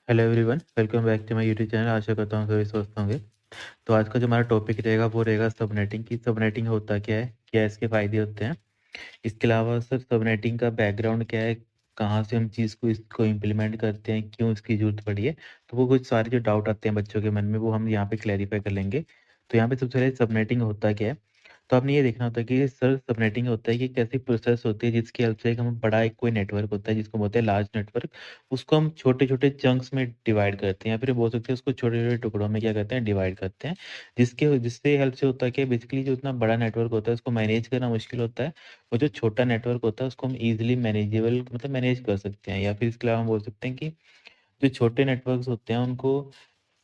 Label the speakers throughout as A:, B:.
A: Hello everyone, welcome back to my YouTube channel. आशा करता हूँ सभी स्वस्थ होंगे। तो आज का जो हमारा टॉपिक रहेगा वो रहेगा सबनेटिंग की। सबनेटिंग होता क्या है, क्या इसके फ़ायदे होते हैं, इसके अलावा सर सबनेटिंग का बैकग्राउंड क्या है, कहाँ से हम चीज़ को इसको इम्प्लीमेंट करते हैं, क्यों इसकी ज़रूरत पड़ी है। तो वो कुछ सारे जो डाउट आते हैं बच्चों के मन में वो हम यहाँ पे क्लैरिफाई कर लेंगे। तो यहाँ पे सबसे पहले सबनेटिंग होता क्या है, तो आपने ये देखना होता है कि सर सबनेटिंग होता है कि एक ऐसी प्रोसेस होती है जिसकी हेल्प से एक हम बड़ा एक कोई नेटवर्क होता है जिसको बोलते हैं लार्ज नेटवर्क। उसको हम छोटे-छोटे चंक्स में डिवाइड करते हैं या फिर बोल सकते हैं उसको छोटे-छोटे टुकड़ों में क्या करते हैं डिवाइड करते हैं। जिससे हेल्प से होता है कि बेसिकली जो इतना बड़ा नेटवर्क होता है उसको मैनेज करना मुश्किल होता है और जो छोटा नेटवर्क होता है उसको हम ईज़िली मैनेजेबल मतलब मैनेज कर सकते हैं या फिर इसके अलावा हम बोल सकते हैं कि जो छोटे नेटवर्क्स होते हैं उनको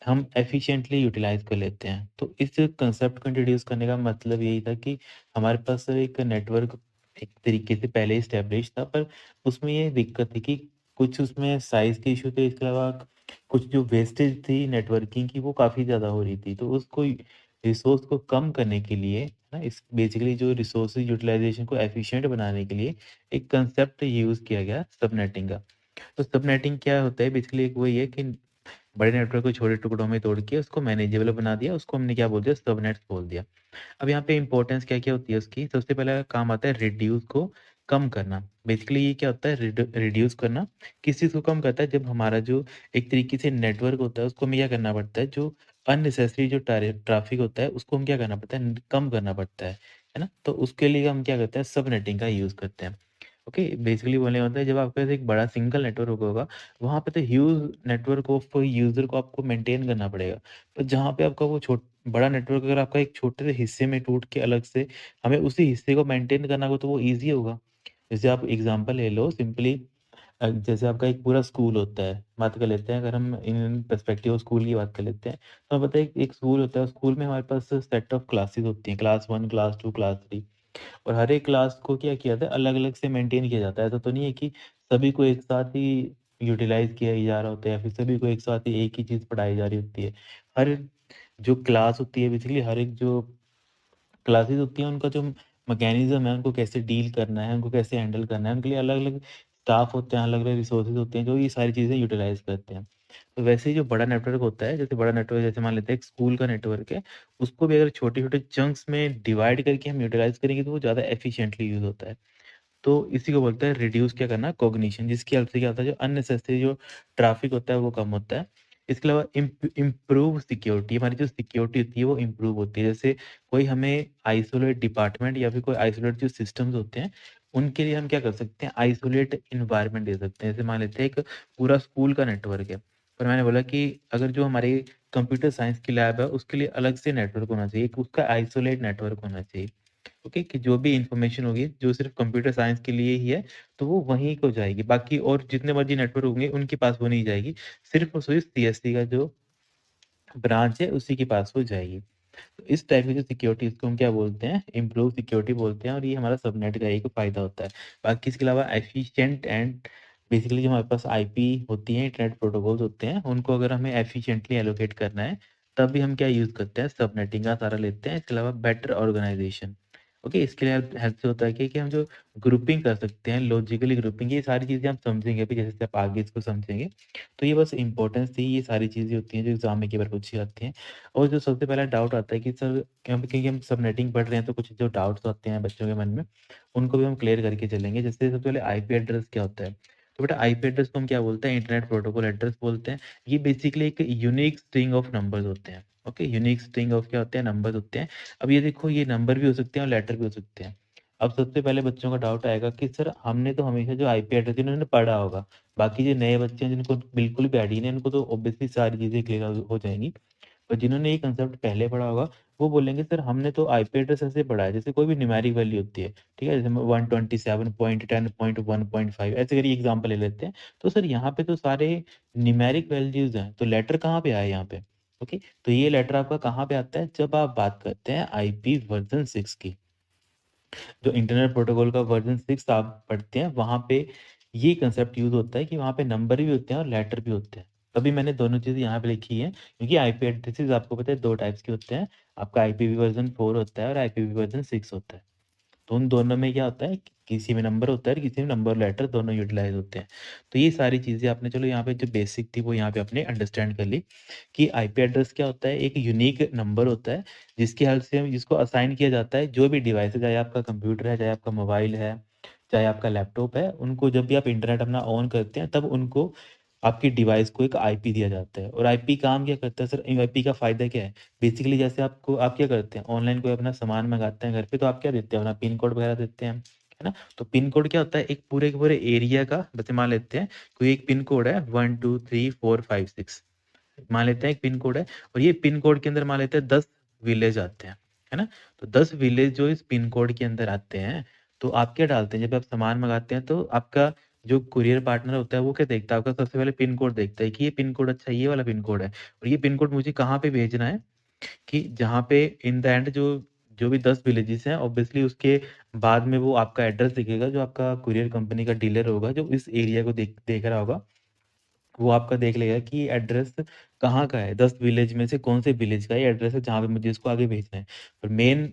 A: हम एफिशिएंटली यूटिलाइज़ कर लेते हैं। तो इस कांसेप्ट को इंट्रोड्यूस करने का मतलब यही था कि हमारे पास एक नेटवर्क एक तरीके से पहले एस्टेब्लिश था, पर उसमें ये दिक्कत थी कि कुछ उसमें साइज़ के इश्यू थे, इसके अलावा कुछ जो वेस्टेज थी नेटवर्किंग की वो काफ़ी ज़्यादा हो रही थी। तो उसको रिसोर्स को कम करने के लिए ना इस बेसिकली जो रिसोर्सेज़ यूटिलाइज़ेशन को एफिशिएंट बनाने के लिए एक कांसेप्ट यूज़ किया गया सबनेटिंग का। तो सबनेटिंग क्या होता है बेसिकली एक वही है कि बड़े नेटवर्क को छोटे टुकड़ों में तोड़ के उसको मैनेजेबल बना दिया, उसको हमने क्या बोल दिया सबनेट्स बोल दिया। अब यहाँ पे इम्पोर्टेंस क्या-क्या होती है उसकी, सबसे पहला काम आता है रिड्यूस को कम करना। बेसिकली ये क्या होता है रिड्यूस करना, किस चीज़ को कम करता है जब हमारा जो एक तरीके से नेटवर्क होता है उसको हमें क्या करना पड़ता है, जो अननेसेसरी जो ट्रैफिक होता है उसको हम क्या करना पड़ता है, कम करना पड़ता है ना? तो उसके लिए हम क्या करते हैं सबनेटिंग का यूज़ करते हैं। ओके, बेसिकली बोलने का मतलब है जब आपके पास एक बड़ा सिंगल नेटवर्क होगा, वहाँ पे तो ह्यूज नेटवर्क ऑफ यूज़र को आपको मेंटेन करना पड़ेगा। पर जहाँ पे आपका वो बड़ा नेटवर्क अगर आपका एक छोटे से हिस्से में टूट के अलग से हमें उसी हिस्से को मेंटेन करना होगा तो वो ईज़ी होगा। जैसे आप एग्ज़ाम्पल ले लो सिंपली, जैसे आपका एक पूरा स्कूल होता है, बात कर लेते हैं अगर हम इन पर्सपेक्टिव ऑफ स्कूल की बात कर लेते हैं, तो हमें पता है एक स्कूल होता है, स्कूल में हमारे पास सेट ऑफ क्लासेस होती हैं, क्लास 1, क्लास 2, क्लास 3। और हर एक क्लास को क्या किया जाता है अलग-अलग से मेंटेन किया जाता है। ऐसा तो नहीं है कि सभी को एक साथ ही यूटिलाइज़ किया ही जा रहा होता है या फिर सभी को एक साथ ही एक ही चीज़ पढ़ाई जा रही होती है। हर जो क्लास होती है बेसिकली हर एक जो क्लासेस होती हैं उनका जो मैकेनिज़्म है उनको कैसे डील करना है, उनको कैसे हैंडल करना है, उनके लिए अलग-अलग स्टाफ होते हैं, अलग-अलग रिसोर्सेज़ होते हैं जो ये सारी चीज़ें यूटिलाइज़ करते हैं। तो वैसे ही जो बड़ा नेटवर्क होता है, जैसे बड़ा नेटवर्क जैसे मान लेते हैं एक स्कूल का नेटवर्क है, उसको भी अगर छोटे-छोटे चंक्स में डिवाइड करके हम यूटिलाइज़ करेंगे तो वो ज़्यादा एफिशिएंटली यूज़ होता है। तो इसी को बोलते हैं रिड्यूस क्या करना कॉग्निशन, जिसकी हेल्प से क्या होता है जो अननेसेसरी जो ट्रैफिक होता है वो कम होता है। इसके अलावा इम्प्रूव सिक्योरिटी, हमारी जो सिक्योरिटी होती है वो इम्प्रूव होती है। जैसे कोई हमें आइसोलेट डिपार्टमेंट या फिर कोई आइसोलेट जो सिस्टम्स होते हैं, उनके लिए हम क्या कर सकते हैं आइसोलेट एनवायरनमेंट दे सकते हैं। जैसे मान लेते हैं एक पूरा स्कूल का नेटवर्क है, पर मैंने बोला कि अगर जो हमारी कंप्यूटर साइंस की लैब है उसके लिए अलग से नेटवर्क होना चाहिए, एक उसका आइसोलेट नेटवर्क होना चाहिए। ओके, कि जो भी इन्फॉर्मेशन होगी जो सिर्फ़ कंप्यूटर साइंस के लिए ही है, तो वो वहीं को जाएगी। बाकी और जितने मर्ज़ी नेटवर्क होंगे उनके पास वो नहीं जाएगी। सिर्फ़ और सिर्फ़ सीएसई का जो ब्रांच है उसी के पास वो जाएगी। तो इस टाइप की जो सिक्योरिटी इसको हम क्या बोलते हैं इम्प्रूव सिक्योरिटी बोलते हैं और ये हमारा सबनेट का एक फ़ायदा होता है। बाकी इसके अलावा एफिशिएंट एंड बेसिकली जो हमारे पास आईपी होती हैं, इंटरनेट प्रोटोकॉल्स होते हैं, उनको अगर हमें एफिशिएंटली एलोकेट करना है, तब भी हम क्या यूज़ करते हैं सबनेटिंग का सहारा लेते हैं। इसके अलावा बेटर ऑर्गनाइज़ेशन। ओके, इसके लिए हेल्प हेल्प से होता है कि हम जो ग्रुपिंग कर सकते हैं, लॉजिकली ग्रुपिंग, ये सारी चीज़ें हम समझेंगे अभी जैसे-जैसे आप आगे इसको समझेंगे। तो ये बस इम्पोर्टेंस थी, ये सारी चीज़ें होती हैं जो एग्ज़ाम में कई बार पूछी जाती हैं। और जो सबसे पहला डाउट आता है कि सर क्योंकि हम सबनेटिंग पढ़ रहे हैं तो कुछ जो डाउट्स आते हैं बच्चों के मन में, उनको भी हम क्लियर करके चलेंगे। जैसे सबसे पहले आईपी एड्रेस क्या होता है? तो बेटा आईपी एड्रेस को हम क्या बोलते हैं? इंटरनेट प्रोटोकॉल एड्रेस बोलते हैं। ये बेसिकली एक यूनिक स्ट्रिंग ऑफ नंबर्स होते हैं। ओके, यूनिक स्ट्रिंग ऑफ क्या होते हैं? नंबर्स होते हैं। अब ये देखो ये नंबर भी हो सकते हैं और लेटर भी हो सकते हैं। अब सबसे पहले बच्चों का डाउट आएगा कि सर हमने तो हमेशा जो आईपी एड्रेस इन्होंने पढ़ा होगा। बाकी जो नए बच्चे हैं जिनको बिल्कुल भी आईडिया नहीं है, उनको तो ऑब्वियसली सारी चीज़ें क्लियर हो जाएँगी। और जिन्होंने ये कांसेप्ट पहले पढ़ा होगा, वो बोलेंगे सर हमने तो आईपी एड्रेस ऐसे पढ़ा है, जैसे कोई भी न्यूमेरिक वैल्यू होती है, ठीक है? जैसे 127.10.1.5 ऐसे करके एग्ज़ाम्पल ले लेते हैं। तो सर यहाँ पे तो सारे न्यूमेरिक वैल्यूज़ हैं, तो लेटर कहाँ पे आया यहाँ पे? ओके, तो ये लेटर आपका कहाँ पे आता है? जब आप बात करते हैं आईपी वर्ज़न 6 की। जो इंटरनेट प्रोटोकॉल का वर्ज़न 6 आप पढ़ते हैं, वहाँ पे ये कांसेप्ट यूज़ होता है कि वहाँ पे नंबर भी होते हैं और लेटर भी होते हैं। तभी मैंने दोनों चीज़ें यहाँ पे लिखी हैं, क्योंकि आईपी एड्रेसेस आपको पता है 2 टाइप्स के होते हैं। आपका आईपीवी वर्ज़न 4 होता है और आईपीवी वर्ज़न 6 होता है। तो उन दोनों में क्या होता है, किसी में नंबर होता है और किसी में नंबर लेटर दोनों यूटिलाइज़ होते हैं। तो ये सारी चीज़ें आपने चलो यहाँ पे जो बेसिक थी वो यहाँ पे आपने अंडरस्टैंड कर ली कि आईपी एड्रेस क्या होता है, एक यूनिक नंबर होता है जिसकी हेल्प से जिसको असाइन किया जाता है जो भी डिवाइस है, चाहे आपका कंप्यूटर है, चाहे आपका मोबाइल है, चाहे आपका लैपटॉप है, उनको जब भी आप इंटरनेट अपना ऑन करते हैं तब उनको आपकी डिवाइस को एक आईपी दिया जाता है। और आईपी काम क्या करता है सर? आईपी का फ़ायदा क्या है? बेसिकली जैसे आप क्या करते हैं, ऑनलाइन कोई अपना सामान मँगाते हैं घर पे, तो आप क्या देते हैं? अपना पिन कोड वगैरह देते हैं, है ना? तो पिन कोड क्या होता है? एक पूरे के पूरे एरिया का, जैसे मान लेते हैं कोई एक पिन कोड है 1 2 3 4 5 6, मान लेते हैं एक पिन कोड है और ये पिन कोड के अंदर मान लेते हैं 10 विलेज आते हैं, है ना? तो 10 विलेज जो इस पिन कोड के अंदर आते हैं, तो आप क्या डालते हैं? जब आप सामान मँगाते हैं तो आपका जो कुरियर पार्टनर होता है वो क्या देखता है? आपका सबसे पहले पिन कोड देखता है कि ये पिन कोड, अच्छा ये वाला पिन कोड है और ये पिन कोड मुझे कहाँ पे भेजना है, कि जहाँ पे इन द एंड जो जो भी 10 विलेजेस हैं, ऑब्वियसली उसके बाद में वो आपका एड्रेस दिखेगा, जो आपका कुरियर कंपनी का डीलर होगा, जो इस एरिया को देख देख रहा होगा, वो आपका देख लेगा कि एड्रेस कहाँ का है, 10 विलेज में से कौन से विलेज का ये एड्रेस है जहाँ पे मुझे इसको आगे भेजना है। और मेन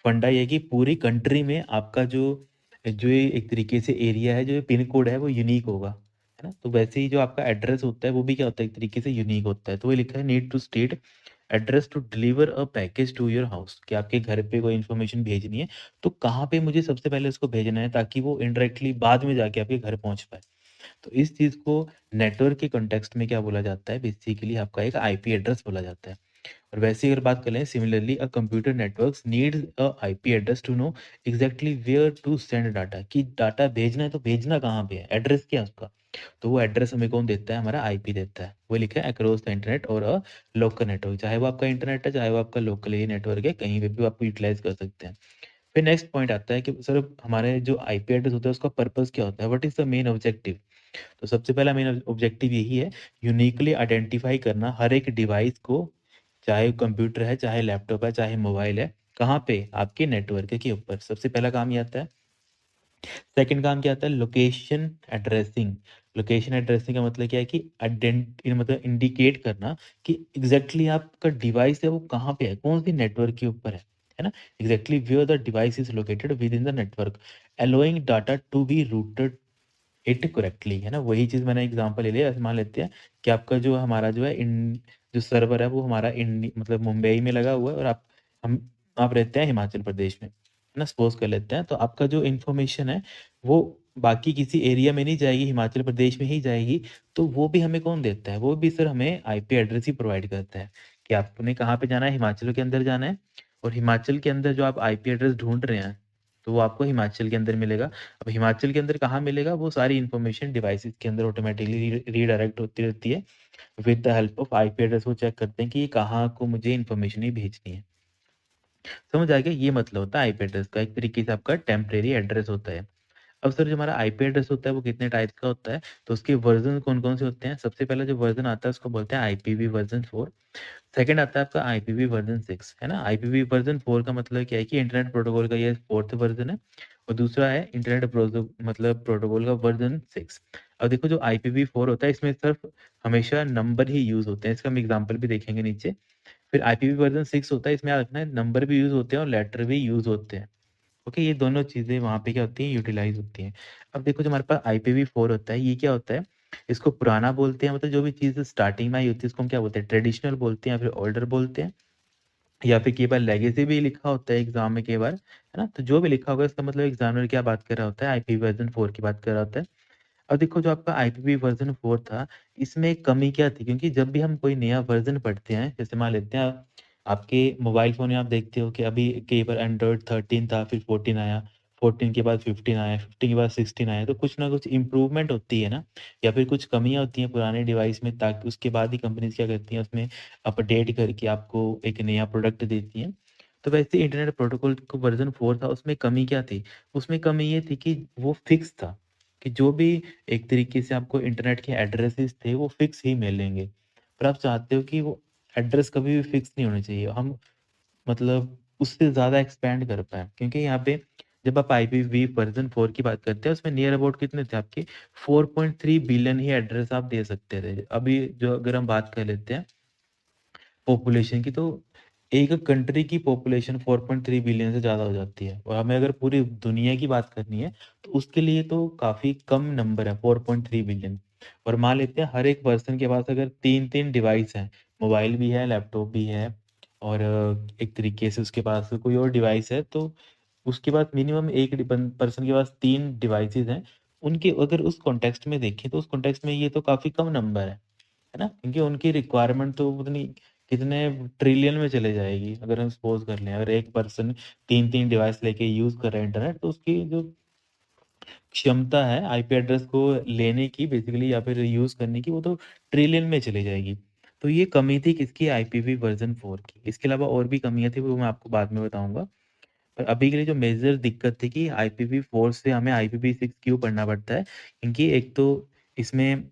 A: फंडा ये है कि पूरी कंट्री में आपका जो जो ये एक तरीके से एरिया है, जो ये पिन कोड है वो यूनिक होगा, है ना? तो वैसे ही जो आपका एड्रेस होता है वो भी क्या होता है, एक तरीके से यूनिक होता है। तो वो लिखा है need to state address to deliver a package to your house, कि आपके घर पे कोई इन्फॉर्मेशन भेजनी है, तो कहाँ पे मुझे सबसे पहले उसको भेजना है ताकि वो इनडायरेक्टली बाद में जाके आपके घर पहुँच पाए। तो इस चीज़ को नेटवर्क के कॉन्टेक्स्ट में क्या बोला जाता है, बेसिकली आपका एक आईपी एड्रेस बोला जाता है। और वैसे ही अगर बात करें, similarly a computer networks needs a IP address to know exactly where to send data, कि डाटा भेजना है तो भेजना कहाँ पे है, एड्रेस क्या है उसका। तो वो एड्रेस हमें कौन देता है? हमारा आईपी देता है। वो लिखा है अक्रॉस द इंटरनेट और अ लोकल नेटवर्क, चाहे वो आपका इंटरनेट है, चाहे वो आपका लोकल एरिया नेटवर्क है, कहीं पे भी आप यूटिलाइज कर सकते हैं। फिर नेक्स्ट पॉइंट आता है कि सर हमारे जो आईपी एड्रेस होता है उसका पर्पस क्या होता है, what is the main objective. तो सबसे पहला मेन ऑब्जेक्टिव यही है, यूनिकली आइडेंटिफाई करना हर एक डिवाइस को, चाहे कंप्यूटर है, चाहे लैपटॉप है, चाहे मोबाइल है, कहाँ पे? आपके नेटवर्क के ऊपर। सबसे पहला काम ये आता है। सेकंड काम क्या आता है? Location addressing. लोकेशन एड्रेसिंग का मतलब क्या है कि मतलब इंडिकेट करना कि एग्जैक्टली आपका डिवाइस है वो कहाँ पे है, कौन सी नेटवर्क के ऊपर है ना? Exactly where the device is located within the network, allowing data to be routed it correctly, है ना? वही चीज़ मैंने एग्ज़ाम्पल ले लिया, ऐसे मान लेते हैं कि आपका जो हमारा जो है जो सर्वर है वो हमारा मतलब मुंबई में लगा हुआ है और हम आप रहते हैं हिमाचल प्रदेश में, है ना? सपोज़ कर लेते हैं, तो आपका जो इन्फॉर्मेशन है वो बाकी किसी एरिया में नहीं जाएगी, हिमाचल प्रदेश में ही जाएगी, तो वो भी हमें कौन देता है? वो भी सर हमें आईपी एड्रेस ही प्रोवाइड करता है, कि आपने कहाँ पे जाना है, हिमाचल के अंदर जाना है और हिमाचल के अंदर जो आप आईपी एड्रेस ढूँढ रहे हैं, तो वो आपको हिमाचल के अंदर मिलेगा। अब हिमाचल के अंदर कहाँ मिलेगा? वो सारी इन्फॉर्मेशन डिवाइसेज़ के अंदर ऑटोमैटिकली रीडायरेक्ट होती रहती है। With the help of IP address वो चेक करते हैं कि ये कहाँ को मुझे इन्फॉर्मेशन ही भेजनी है। समझ आ गया? ये मतलब होता है आईपी एड्रेस का, एक तरीके से आपका टेम्परेरी एड्रेस होता है। अब सर जो हमारा आईपी एड्रेस होता है वो कितने टाइप्स का होता है? तो उसके वर्ज़न कौन-कौन से होते हैं? सबसे पहला जो वर्ज़न आता है उसको बोलते हैं आईपीवी वर्ज़न 4। सेकंड आता है आपका आईपीवी वर्ज़न 6, है ना? आईपीवी वर्ज़न 4 का मतलब क्या है कि इंटरनेट प्रोटोकॉल का ये 4th वर्ज़न है और दूसरा है इंटरनेट प्रोटोकॉल का वर्ज़न 6। अब देखो जो आईपीवी 4 होता है इसमें सिर्फ़ हमेशा नंबर ही यूज़ होते हैं, इसका हम एग्ज़ाम्पल भी देखेंगे नीचे। फिर आईपीवी वर्ज़न 6 होता है, इसमें याद रखना है नंबर भी यूज़ होते हैं और लेटर भी यूज़ होते हैं। ओके, ये दोनों चीज़ें वहाँ पे क्या होती हैं, यूटिलाइज़ होती हैं। अब देखो जो हमारे पास आईपीवी4 होता है, ये क्या होता है? इसको पुराना बोलते हैं, मतलब जो भी चीज़ स्टार्टिंग में आई होती है उसको हम क्या बोलते हैं? ट्रेडिशनल बोलते हैं या फिर ओल्डर बोलते हैं या फिर कई बार लेगेसी भी लिखा होता है एग्ज़ाम में कई बार, है ना? तो जो भी लिखा होगा इसका मतलब एग्ज़ामिनर क्या बात कर रहा होता है? आईपीवी वर्ज़न 4 की बात कर रहा होता है। अब देखो जो आपका आईपीवी वर्ज़न 4 था, इसमें एक कमी क्या थी? क्योंकि जब भी हम कोई नया वर्ज़न पढ़ते हैं, जैसे मान लेते हैं आपके मोबाइल फ़ोन में आप देखते हो कि अभी कई बार एंड्रॉइड 13 था, फिर 14 आया, 14 के बाद 15 आया, 15 के बाद 16 आया, तो कुछ ना कुछ इम्प्रूवमेंट होती है ना? या फिर कुछ कमियाँ होती हैं पुराने डिवाइस में, ताकि उसके बाद ही कंपनीज़ क्या करती हैं, उसमें अपडेट करके आपको एक नया प्रोडक्ट देती हैं। तो वैसे इंटरनेट प्रोटोकॉल को वर्ज़न 4 था, उसमें कमी क्या थी? उसमें कमी ये थी कि वो फिक्स था। कि जो भी एक तरीके से आपको इंटरनेट के एड्रेसेस थे वो फिक्स ही मिलेंगे। पर आप चाहते हो कि वो एड्रेस कभी भी फिक्स नहीं होने चाहिए। हम मतलब उससे ज़्यादा एक्सपैंड कर पाएँ। क्योंकि यहाँ पे जब आप आईपीवी वर्ज़न 4 की बात करते हैं उसमें नियर अबाउट कितने थे आपके 4.3 बिलियन ही एड्रेस आप दे सकते थे। अभी जो अगर हम बात कर लेते हैं पॉपुलेशन की, तो एक कंट्री की पॉपुलेशन 4.3 बिलियन से ज़्यादा हो जाती है और हमें अगर पूरी दुनिया की बात करनी है, तो उसके लिए तो काफ़ी कम नंबर है 4.3 बिलियन। और मान लेते हैं हर एक पर्सन के पास अगर 3-3 डिवाइस हैं, मोबाइल भी है, लैपटॉप भी है और एक तरीके से उसके पास कोई और डिवाइस है, तो उसके पास मिनिमम एक पर्सन के पास 3 डिवाइसेज़ हैं। उनके अगर उस कॉन्टेक्स्ट में देखें, तो उस कॉन्टेक्स्ट में ये तो काफ़ी कम नंबर है ना? क्योंकि उनकी रिक्वायरमेंट तो पता कितने ट्रिलियन में चले जाएगी। अगर हम सपोज़ कर लें, अगर एक पर्सन 3-3 डिवाइस लेके यूज़ कर रहा है इंटरनेट, तो उसकी जो क्षमता है आईपी एड्रेस को लेने की बेसिकली या फिर यूज़ करने की, वो तो ट्रिलियन में चली जाएगी। तो ये कमी थी किसकी? आईपीवी वर्ज़न 4 की। इसके अलावा और भी कमियाँ थी, वो मैं आपको बाद में बताऊँगा। पर अभी के लिए जो मेजर दिक्कत थी कि IPv4 से हमें IPv6 क्यों पढ़ना पड़ता है? क्योंकि एक तो इसमें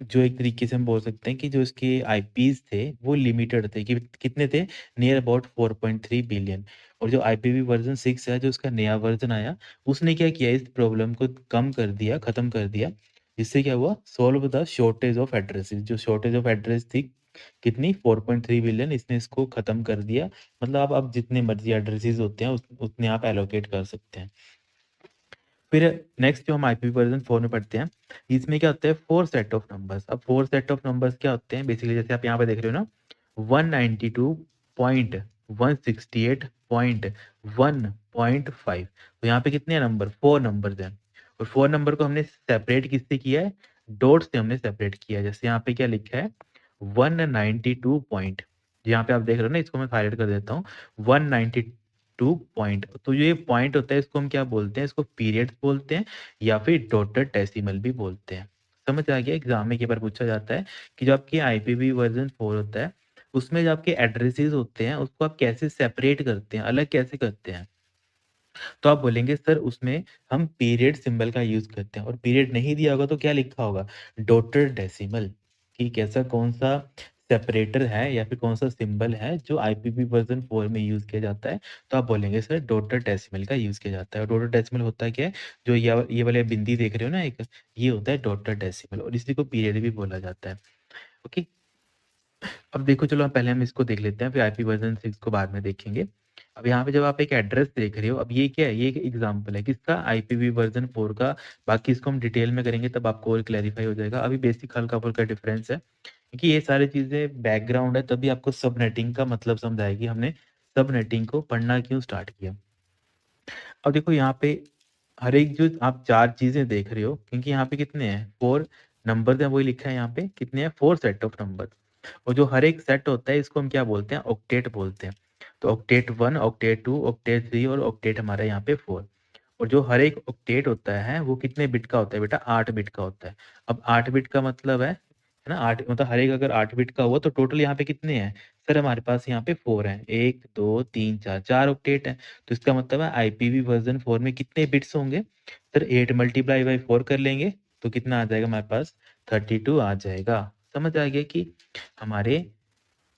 A: जो एक तरीके से हम बोल सकते हैं कि जो इसके आईपीज़ थे, वो लिमिटेड थे कि कितने थे? Near about 4.3 billion. और जो IPv वर्ज़न 6 है, जो इसका नया वर्ज़न आया, उसने क्या किया, इस प्रॉब्लम को कम कर दिया, खत्म कर दिया। जिससे क्या हुआ? Solve the shortage of addresses. जो शॉर्टेज ऑफ एड्रेस थी, कितनी? 4.3 बिलियन, इसने इसको खत्म कर दिया। मतलब आप जितने मर्ज़ी एड्रेसेस होते हैं उतने आप एलोकेट कर सकते हैं। फिर नेक्स्ट जो हम आईपी वर्ज़न 4 में पढ़ते हैं, इसमें क्या होता है? 4 सेट ऑफ नंबर्स। अब 4 सेट ऑफ नंबर्स क्या होते हैं? बेसिकली जैसे आप यहाँ पे देख रहे हो ना, 192.168.1.5। तो यहाँ पे कितने नंबर? 4 नंबर्स हैं और 4 नंबर को हमने सेपरेट किससे किया है? डॉट से हमने सेपरेट किया है। जैसे यहाँ पे क्या लिखा है? 192 पॉइंट, यहाँ पे आप देख रहे हो ना, इसको मैं हाइलाइट कर देता हूँ। 192 पॉइंट, तो ये पॉइंट होता है, इसको हम क्या बोलते हैं? इसको पीरियड्स बोलते हैं या फिर डॉटेड डेसिमल भी बोलते हैं। समझ आ गया? एग्जाम में कई बार पूछा जाता है कि जो आपकी आईपीवी वर्जन 4 होता है, उसमें जो आपके एड्रेसेस होते हैं, उसको आप कैसे सेपरेट करते हैं, अलग कैसे करते हैं? तो आप बोलेंगे सर उसमें हम पीरियड सिंबल का यूज़ करते हैं और पीरियड नहीं दिया होगा तो क्या लिखा होगा? Dotted decimal. कि कैसा कौन-सा सेपरेटर है या फिर कौन-सा सिंबल है जो आईपीवी वर्ज़न 4 में यूज़ किया जाता है? तो आप बोलेंगे सर डॉटेड डेसिमल का यूज़ किया जाता है। और डॉटेड डेसिमल होता क्या है? जो ये वाले बिंदी देख रहे हो ना एक, ये होता है डॉटेड डेसिमल और इसी को पीरियड भी बोला जाता है। ओके? अब देखो चलो पहले हम इसको देख लेते हैं, फिर आईपी वर्ज़न 6 को बाद में देखेंगे। अब यहाँ पे जब आप एक एड्रेस देख रहे हो, अब ये क्या है? ये एक एग्ज़ाम्पल है किसका? आईपीवी वर्ज़न 4 का। बाकी इसको हम डिटेल में करेंगे तब आपको और क्लैरिफ़ाई हो जाएगा। अभी बेसिक हल्का-फुल्का डिफ़रेंस है, क्योंकि ये सारी चीज़ें बैकग्राउंड है, तभी आपको सबनेटिंग का मतलब समझ आएगी, हमने सबनेटिंग को पढ़ना क्यों स्टार्ट किया। अब देखो यहाँ पे हर एक जो आप 4 चीज़ें देख रहे हो, क्योंकि यहाँ पे कितने हैं? 4 नंबर्स हैं, वही लिखा है यहाँ पे, कितने हैं? 4 सेट ऑफ नंबर। और जो हर एक सेट होता है, इसको हम क्या बोलते हैं? ऑक्टेट बोलते हैं। तो ऑक्टेट 1, ऑक्टेट 2, ऑक्टेट 3 और ऑक्टेट हमारा यहाँ पे 4। और जो हर एक ऑक्टेट होता है, वो कितने बिट का होता है बेटा? 8 बिट का होता है। अब 8 बिट का मतलब है ना? 8 मतलब हर एक अगर 8 बिट का हुआ तो टोटल यहाँ पे कितने हैं? सर हमारे पास यहाँ पे 4 हैं। 1, 2, 3, 4, 4 ऑक्टेट हैं। तो इसका मतलब है आईपीवी वर्ज़न 4 में कितने बिट्स होंगे? सर 8 मल्टीप्लाई बाय 4 कर लेंगे, तो कितना आ जाएगा हमारे पास? 32 आ जाएगा। समझ आ गया कि हमारे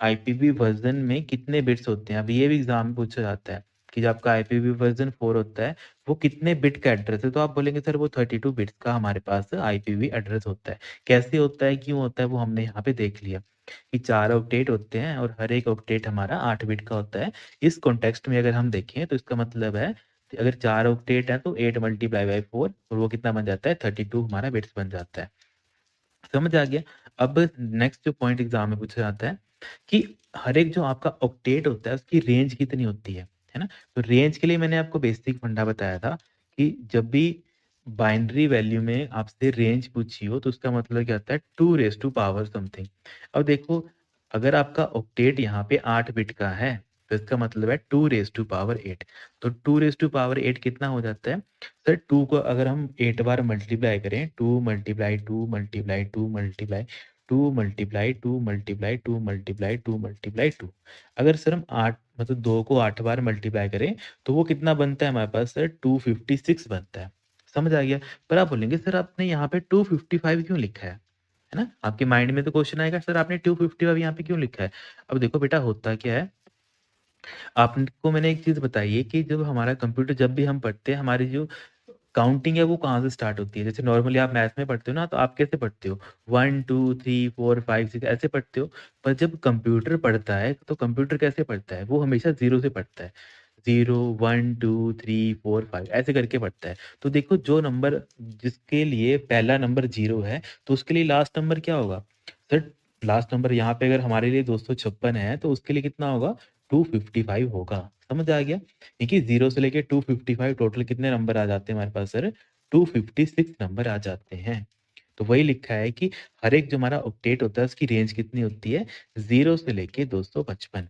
A: आईपीवी वर्ज़न में कितने बिट्स होते हैं? अब ये भी एग्ज़ाम में पूछा जाता है कि जो आपका आईपीवी वर्ज़न 4 होता है, वो कितने बिट का एड्रेस है? तो आप बोलेंगे सर वो 32 बिट्स का हमारे पास आईपीवी एड्रेस होता है। कैसे होता है, क्यों होता है, वो हमने यहाँ पे देख लिया कि 4 ऑक्टेट होते हैं और हर एक ऑक्टेट हमारा 8 बिट का होता है। इस कॉन्टेक्स्ट में अगर हम देखें तो इसका मतलब है कि अगर 4 ऑक्टेट है तो 8 मल्टीप्लाई बाय 4 और वो कितना बन जाता है? 32 हमारा बिट्स बन जाता है। समझ आ गया? अब नेक्स्ट जो पॉइंट एग्ज़ाम में पूछा जाता है कि हर एक जो आपका ऑक्टेट होता है, उसकी रेंज कितनी होती है ना? तो रेंज के लिए मैंने आपको बेसिक फंडा बताया था कि जब भी बाइनरी वैल्यू में आपसे रेंज पूछी हो, तो उसका मतलब क्या होता है? 2 रेज़ टू पावर समथिंग। अब देखो, अगर आपका ऑक्टेट यहाँ पे 8 बिट का है, तो इसका मतलब है 2 रेज़ टू पावर 8। तो 2 रेज़ टू पावर 8 कितना हो जाता है? सर 2 को अगर हम 8 बार मल्टीप्लाई करें, 2 multiply 2 multiply 2 multiply 2 multiply 2 multiply 2 multiply 2 multiply 2, अगर सर हम 8 मतलब 2 को 8 बार मल्टीप्लाई करें, तो वो कितना बनता है हमारे पास? सर 256 बनता है। समझ आ गया? पर आप बोलेंगे सर आपने यहाँ पे 255 क्यों लिखा है ना? आपके माइंड में तो क्वेश्चन आएगा सर आपने 255 यहाँ पे क्यों लिखा है? अब देखो बेटा होता क्या है, आपको मैंने एक चीज़ बताई है कि जब हमारा कंप्यूटर जब भी हम पढ़ते हैं, हमारी जो काउंटिंग है वो कहाँ से स्टार्ट होती है? जैसे नॉर्मली आप मैथ्स में पढ़ते हो ना, तो आप कैसे पढ़ते हो? 1, 2, 3, 4, 5, 6 ऐसे पढ़ते हो। पर जब कंप्यूटर पढ़ता है, तो कंप्यूटर कैसे पढ़ता है? वो हमेशा 0 से पढ़ता है। 0, 1, 2, 3, 4, 5 ऐसे करके पढ़ता है। तो देखो जो नंबर जिसके लिए पहला नंबर 0 है, तो उसके लिए लास्ट नंबर क्या होगा? सर लास्ट नंबर यहाँ पे अगर हमारे लिए 256 है, तो उसके लिए कितना होगा? 255 होगा। समझ आ गया? देखिए 0 से लेके 255 टोटल कितने नंबर आ जाते हैं हमारे पास सर? 256 नंबर आ जाते हैं। तो वही लिखा है कि हर एक जो हमारा ऑक्टेट होता है उसकी रेंज कितनी होती है? 0 से लेके 255।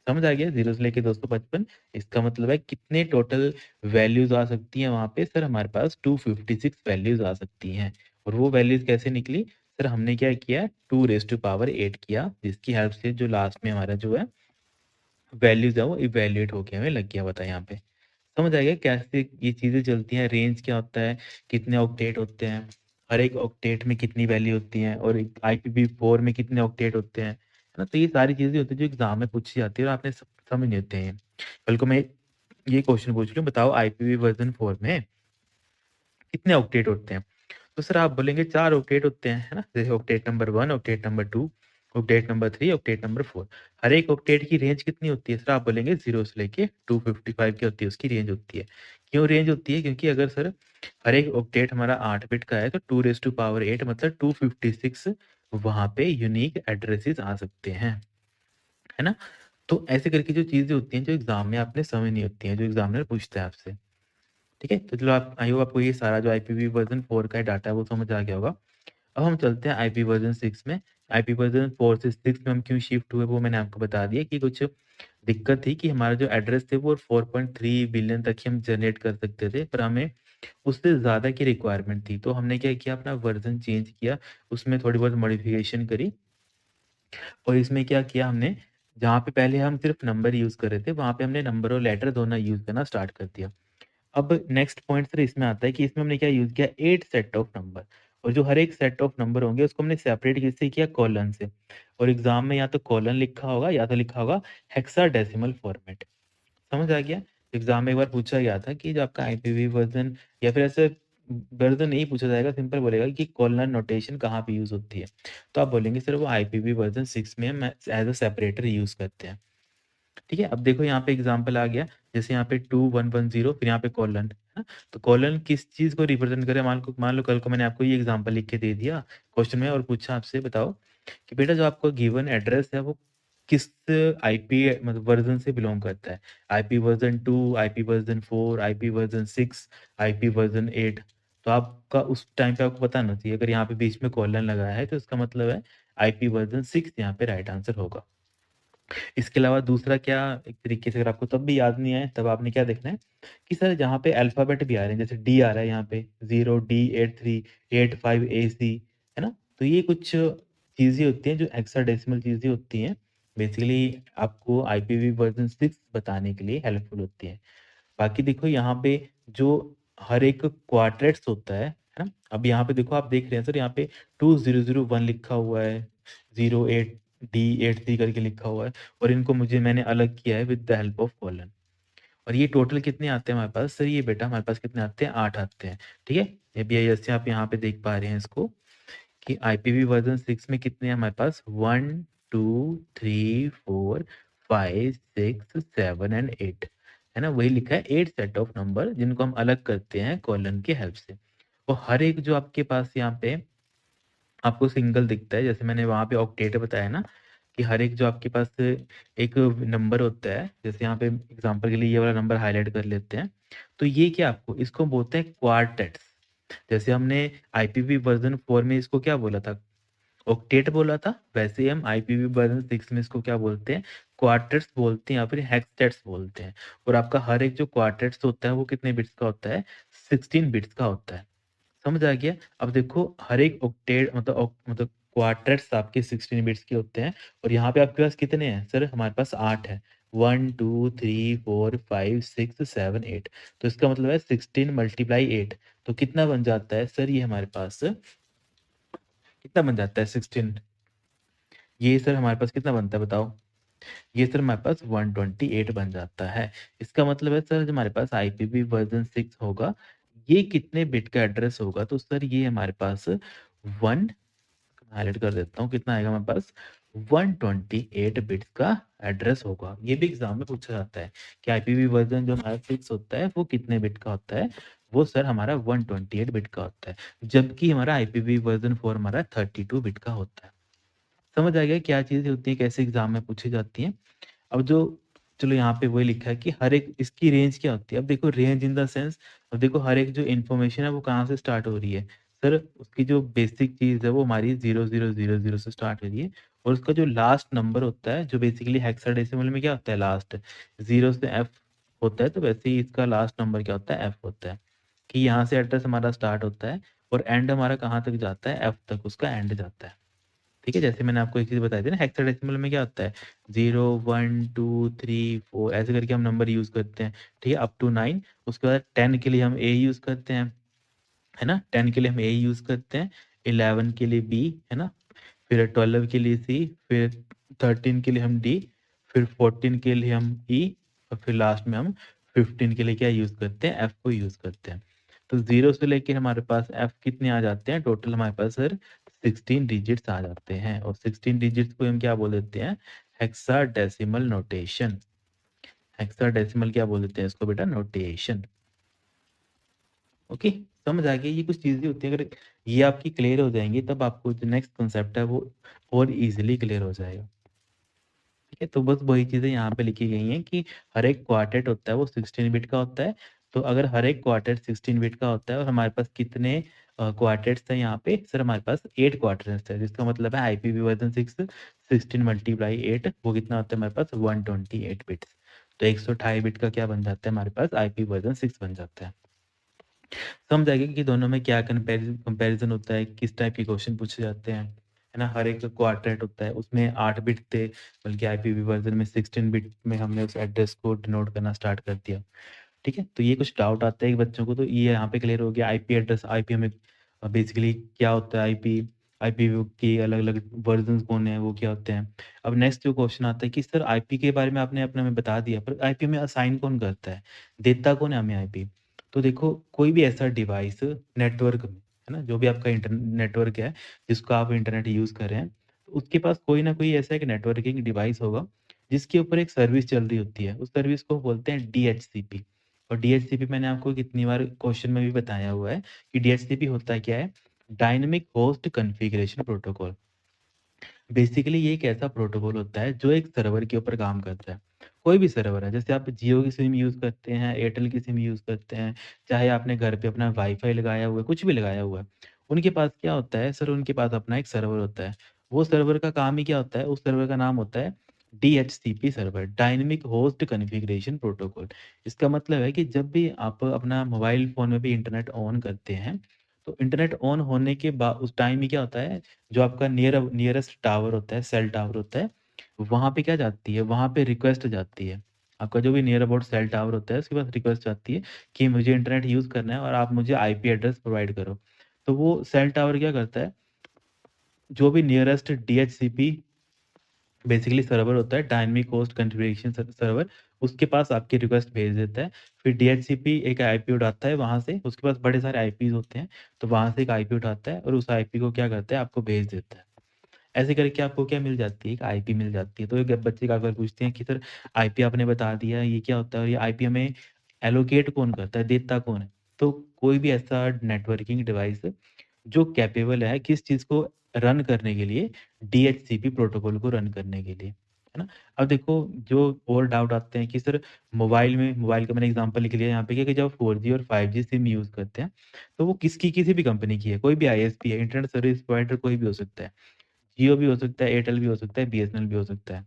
A: समझ आ गया? 0 से लेके 255 इसका मतलब है कितने टोटल वैल्यूज़ आ सकती हैं वहाँ पे? सर हमारे पास 256 वैल्यूज़ आ सकती हैं। और वो वैल्यूज़ कैसे निकली? सर हमने क्या किया? 2 रेज़ टू पावर 8 किया, जिसकी हेल्प से जो लास्ट में हमारा जो है वैल्यूज़ है वो इवैल्यूएट होके हमें लग गया। बताइए यहाँ पे। समझ आ गया कैसे ये चीज़ें चलती हैं, रेंज क्या होता है, कितने ऑक्टेट होते हैं, हर एक ऑक्टेट में कितनी वैल्यू होती हैं और एक IPv4 में कितने ऑक्टेट होते हैं, है ना? तो ये सारी चीज़ें होती हैं जो एग्ज़ाम में पूछी जाती है और आपने समझ नहीं होते हैं। कल को मैं ये क्वेश्चन पूछ लूँ, बताओ IPv वर्ज़न 4 में कितने ऑक्टेट होते हैं? तो सर आप बोलेंगे 4 ऑक्टेट होते हैं, है ना? जैसे octet number 1, octet number 2, octet number 3, octet number 4। हर एक ऑक्टेट की रेंज कितनी होती है? सर आप बोलेंगे 0 से लेके 255 की होती है, उसकी रेंज होती है। क्यों रेंज होती है? क्योंकि अगर सर हर एक ऑक्टेट हमारा 8 बिट का है, तो 2 रेज़ टू पावर 8 मतलब 256 वहाँ पे यूनिक एड्रेसेस आ सकते हैं, है ना? तो ऐसे करके जो चीज़ें होती हैं, जो एग्ज़ाम में आपने समझ नहीं होती हैं, जो एग्ज़ामिनर पूछता है आपसे। ठीक है? तो चलो आप आई होप आपको ये सारा जो IPv वर्ज़न 4 का डाटा है वो समझ आ गया होगा। अब हम चलते हैं आईपी वर्ज़न 6 में। आईपी वर्ज़न 4 से 6 में हम क्यों शिफ्ट हुए वो मैंने आपको बता दिया कि कुछ दिक्कत थी कि हमारा जो एड्रेस थे वो 4.3 बिलियन तक ही हम जनरेट कर सकते थे, पर हमें उससे ज़्यादा की रिक्वायरमेंट थी। तो हमने क्या किया, अपना वर्ज़न चेंज किया, उसमें थोड़ी बहुत मॉडिफ़िकेशन करी और इसमें क्या किया हमने, जहाँ पे पहले हम सिर्फ़ नंबर यूज़ कर रहे थे, वहाँ पे हमने नंबर और लेटर दोनों यूज़ करना स्टार्ट कर दिया। अब नेक्स्ट पॉइंट सर इसमें आता है कि इसमें हमने क्या यूज़ किया, 8 सेट ऑफ नंबर और जो हर एक सेट ऑफ नंबर होंगे उसको हमने सेपरेट किससे किया, कॉलन से। और एग्ज़ाम में या तो कॉलन लिखा होगा या तो लिखा होगा हेक्साडेसिमल फॉर्मेट। समझ आ गया? एग्ज़ाम में एक बार पूछा गया था कि जो आपका आईपीवी वर्ज़न या फिर ऐसे वर्ज़न नहीं पूछा जाएगा, सिंपल बोलेगा कि कॉलन नोटेशन कहाँ पे यूज़ होती है। तो आप बोलेंगे सर वो आईपीवी वर्ज़न 6 में हम एज़ अ सेपरेटर यूज़ करते हैं। ठीक है? अब देखो यहाँ पे एग्ज़ाम्पल आ गया, जैसे यहाँ पे 2110 फिर यहाँ पे कोलन, है ना? तो कोलन किस चीज़ को रिप्रेज़ेंट करे, मान लो कल को मैंने आपको ये एग्ज़ाम्पल लिख के दे दिया क्वेश्चन में और पूछा आपसे बताओ कि बेटा जो आपको गिवन एड्रेस है वो किस आईपी मतलब वर्ज़न से बिलॉन्ग करता है? IP version 2, IP version 4, IP version 6, IP version 8। तो आपका उस टाइम पे आपको पता होना चाहिए, अगर यहाँ पे बीच में कोलन लगा है तो इसका मतलब है आईपी वर्ज़न 6 यहाँ पे राइट आंसर होगा। इसके अलावा दूसरा क्या, एक तरीके से अगर आपको तब भी याद नहीं आए, तब आपने क्या देखना है कि सर जहाँ पे अल्फ़ाबेट भी आ रहे हैं, जैसे डी आ रहा है यहाँ पे 0 डी 83 85 एसी, है ना? तो ये कुछ चीज़ें होती हैं जो हेक्साडेसिमल चीज़ें होती हैं। बेसिकली आपको आईपीवी वर्ज़न 6 बताने के लिए हेल्पफुल होती हैं। बाकी देखो यहाँ पे जो हर एक क्वाड्रेट्स होता है ना? अब यहाँ पे देखो आप देख रहे हैं सर यहाँ पे 2001 लिखा हुआ है, 08 D83 करके लिखा हुआ है और इनको मैंने अलग किया है with the help of colon. और ये टोटल कितने आते हैं हमारे पास? सर ये बेटा हमारे पास कितने आते हैं? 8 आते हैं, ठीक है? ये भी जैसे आप यहाँ पे देख पा रहे हैं इसको कि आईपीवी वर्ज़न 6 में कितने हैं हमारे पास 1, 2, 3, 4, 5, 6, 7 एंड 8, है ना? वही लिखा है 8 सेट ऑफ नंबर जिनको हम अलग करते हैं कॉलन की हेल्प से। और हर एक जो आपके पास यहाँ पे आपको सिंगल दिखता है, जैसे मैंने वहाँ पे ऑक्टेट बताया ना कि हर एक जो आपके पास एक नंबर होता है, जैसे यहाँ पे एग्ज़ाम्पल के लिए ये वाला नंबर हाइलाइट कर लेते हैं। तो ये क्या आपको इसको बोलते हैं क्वार्टेट्स। जैसे हमने आईपीवी वर्ज़न 4 में इसको क्या बोला था? ऑक्टेट बोला था, वैसे ही हम आईपीवी वर्ज़न 6 में इसको क्या बोलते हैं? क्वार्टेट्स बोलते हैं या फिर हेक्सटेट्स बोलते हैं। और आपका हर एक जो क्वार्टेट्स होता है वो कितने बिट्स का होता है? 16 बिट्स का होता है। समझ आ गया? अब देखो हर एक ऑक्टेट मतलब क्वार्टेट्स आपके 16 बिट्स के होते हैं और यहाँ पे आपके पास कितने हैं? सर हमारे पास 8 हैं। 1, 2, 3, 4, 5, 6, 7, 8 तो इसका मतलब है 16 मल्टीप्लाई 8 तो कितना बन जाता है? सर ये हमारे पास कितना बन जाता है 16? ये सर हमारे पास कितना बनता है बताओ? ये सर हमारे पास 128 बन जाता है। इसका मतलब है सर जो हमारे पास आईपीवी वर्ज़न 6 होगा, ये कितने बिट का एड्रेस होगा? तो सर ये हमारे पास 1 हाइलाइट कर देता हूँ, कितना आएगा हमारे पास 128 बिट्स का एड्रेस होगा। ये भी एग्जाम में पूछा जाता है कि आईपीवी वर्जन जो हमारा 6 होता है वो कितने बिट का होता है? वो सर हमारा 128 बिट का होता है, जबकि हमारा आईपीवी वर्जन 4 हमारा 32 बिट का होता है। समझ आ गया क्या चीज़ें होती हैं, कैसे एग्जाम में पूछी जाती हैं? अब जो चलो यहाँ पे वही लिखा है कि हर एक इसकी रेंज क्या होती है? अब देखो रेंज इन द सेंस, अब देखो हर एक जो इन्फॉर्मेशन है वो कहाँ से स्टार्ट हो रही है? सर उसकी जो बेसिक चीज़ है वो हमारी 0000 से स्टार्ट हो रही है, और उसका जो लास्ट नंबर होता है जो बेसिकली हेक्साडेसिमल में क्या होता है लास्ट 0 से F होता है, तो वैसे ही इसका लास्ट नंबर क्या होता है F होता है, कि यहाँ से एड्रेस हमारा स्टार्ट होता है और एंड हमारा कहाँ तक जाता है? F तक उसका एंड जाता है। ठीक है, जैसे मैंने आपको एक चीज़ बताई थी ना, हेक्साडेसिमल में क्या होता है 0 1 2 3 4 ऐसे करके हम नंबर यूज़ करते हैं, ठीक है, अप टू 9। उसके बाद 10 के लिए हम A यूज़ करते हैं, है ना? 10 के लिए हम A यूज़ करते हैं, 11 के लिए B, है ना? फिर 12 के लिए C, फिर 13 के लिए हम D, फिर 14 के लिए हम E, और फिर लास्ट में हम 15 के लिए क्या यूज़ करते हैं? F को यूज़ करते हैं। तो 0 से लेके हमारे पास F कितने आ जाते हैं? टोटल हमारे पास सर 16 डिजिट्स आ जाते हैं, और 16 डिजिट्स को हम क्या बोल देते हैं? Hexadecimal notation. हेक्साडेसिमल क्या बोल देते हैं इसको बेटा? नोटेशन। ओके, समझ आ गई? ये कुछ चीज़ें होती हैं, अगर ये आपकी क्लियर हो जाएँगी तब आपको जो नेक्स्ट कांसेप्ट है वो और ईज़िली क्लियर हो जाएगा। ठीक है, तो बस वही चीज़ें यहाँ पे लिखी गई हैं कि हर एक क्वार्टेट होता है वो 16 बिट का होता है। तो अगर हर एक क्वार्टेट 16 बिट का होता है और हमारे पास कितने क्वार्टेट्स हैं यहाँ पे? सर हमारे पास 8 क्वार्टेट्स हैं, जिसका मतलब है आईपीवी वर्जन 6 16 मल्टीप्लाई 8 वो कितना होता है हमारे पास? 128 बिट्स। तो 128 बिट का क्या बन जाता है हमारे पास? आईपी वर्जन 6 बन जाता है। समझ आएगा कि दोनों में क्या कंपैरिजन होता है, किस टाइप के क्वेश्चन पूछे जाते हैं, है ना? हर एक क्वाड्रेंट होता है, उसमें 8 बिट थे, बल्कि आईपीवी वर्जन में 16 बिट में हमने उस एड्रेस को डिनोट करना स्टार्ट कर दिया। ठीक है? तो ये कुछ डाउट आता है कि बच्चों को, तो ये यहाँ पे क्लियर हो गया। आईपी एड्रेस, आईपी हमें बेसिकली क्या होता है आईपी, आईपीवी के अलग-अलग वर्जन्स कौन है, वो क्या होते हैं। अब नेक्स्ट जो क्वेश्चन आता है कि सर आईपी के बारे में आपने अपने में बता दिया, पर आईपी में असाइन कौन करता है? देता कौन है हमें आईपी? तो देखो कोई भी ऐसा डिवाइस नेटवर्क में, है ना? जो भी आपका नेटवर्क है, जिसको आप इंटरनेट यूज़ कर रहे हैं, तो उसके पास कोई ना कोई ऐसा एक नेटवर्किंग डिवाइस होगा, जिसके ऊपर एक सर्विस चल रही होती है। उस सर्विस को बोलते हैं डीएचसीपी। और डीएचसीपी मैंने आपको कितनी बार क्वेश्चन में भी बताया हुआ है कि डीएचसीपी होता है क्या है? Dynamic host configuration protocol. Basically ये एक ऐसा प्रोटोकॉल होता है जो एक सर्वर के ऊपर काम करता है। कोई भी सर्वर है, जैसे आप जियो की सिम यूज़ करते हैं, एयरटेल की सिम यूज़ करते हैं, चाहे आपने घर पे अपना वाईफ़ाई लगाया हुआ है, कुछ भी लगाया हुआ है। उनके पास क्या होता है सर, उनके पास अपना एक सर्वर होता है। वो सर्वर का काम ही क्या होता है? उस सर्वर का नाम होता है DHCP server, dynamic host configuration protocol. इसका मतलब है कि जब भी आप अपना मोबाइल फ़ोन में भी इंटरनेट ऑन करते हैं, तो इंटरनेट ऑन होने के उस टाइम ही क्या होता है, जो आपका नियरेस्ट टावर होता है, सेल टावर होता है, वहाँ पे क्या जाती है, वहाँ पे रिक्वेस्ट जाती है। आपका जो भी नियर अबाउट सेल टावर होता है, उसके पास रिक्वेस्ट जाती है कि मुझे इंटरनेट यूज़ करना है और आप मुझे आईपी एड्रेस प्रोवाइड करो। तो वो सेल टावर क्या करता है, जो भी नियरेस्ट डीएचसीपी बेसिकली सर्वर होता है, डायनामिक होस्ट कॉन्फ़िगरेशन सर्वर, उसके पास आपकी रिक्वेस्ट भेज देता है। फिर डीएचसीपी एक आईपी उठाता है वहाँ से, उसके पास बड़े सारे आईपीज़ होते हैं, तो वहाँ से एक आईपी उठाता है और उस आईपी को क्या करता है, आपको भेज देता है। ऐसे करके आपको क्या मिल जाती है, एक आईपी मिल जाती है। तो एक बच्चे काफ़ी बार पूछते हैं कि सर आईपी आपने बता दिया, ये क्या होता है और ये आईपी हमें एलोकेट कौन करता है, देता कौन है? तो कोई भी ऐसा नेटवर्किंग डिवाइस जो कैपेबल है किस चीज़ को रन करने के लिए, डीएचसीपी प्रोटोकॉल को रन करने के लिए, है ना? अब देखो जो और डाउट आते हैं कि सर मोबाइल का मैंने एग्ज़ाम्पल लिख लिया यहाँ पे कि जब 4G और 5G सिम यूज़ करते हैं, तो वो किसी भी कंपनी की है, कोई भी आईएसपी है, इंटरनेट सर्विस प्रोवाइडर कोई भी हो सकता है। जियो भी हो सकता है, एयरटेल भी हो सकता है, बीएसएनएल भी हो सकता है।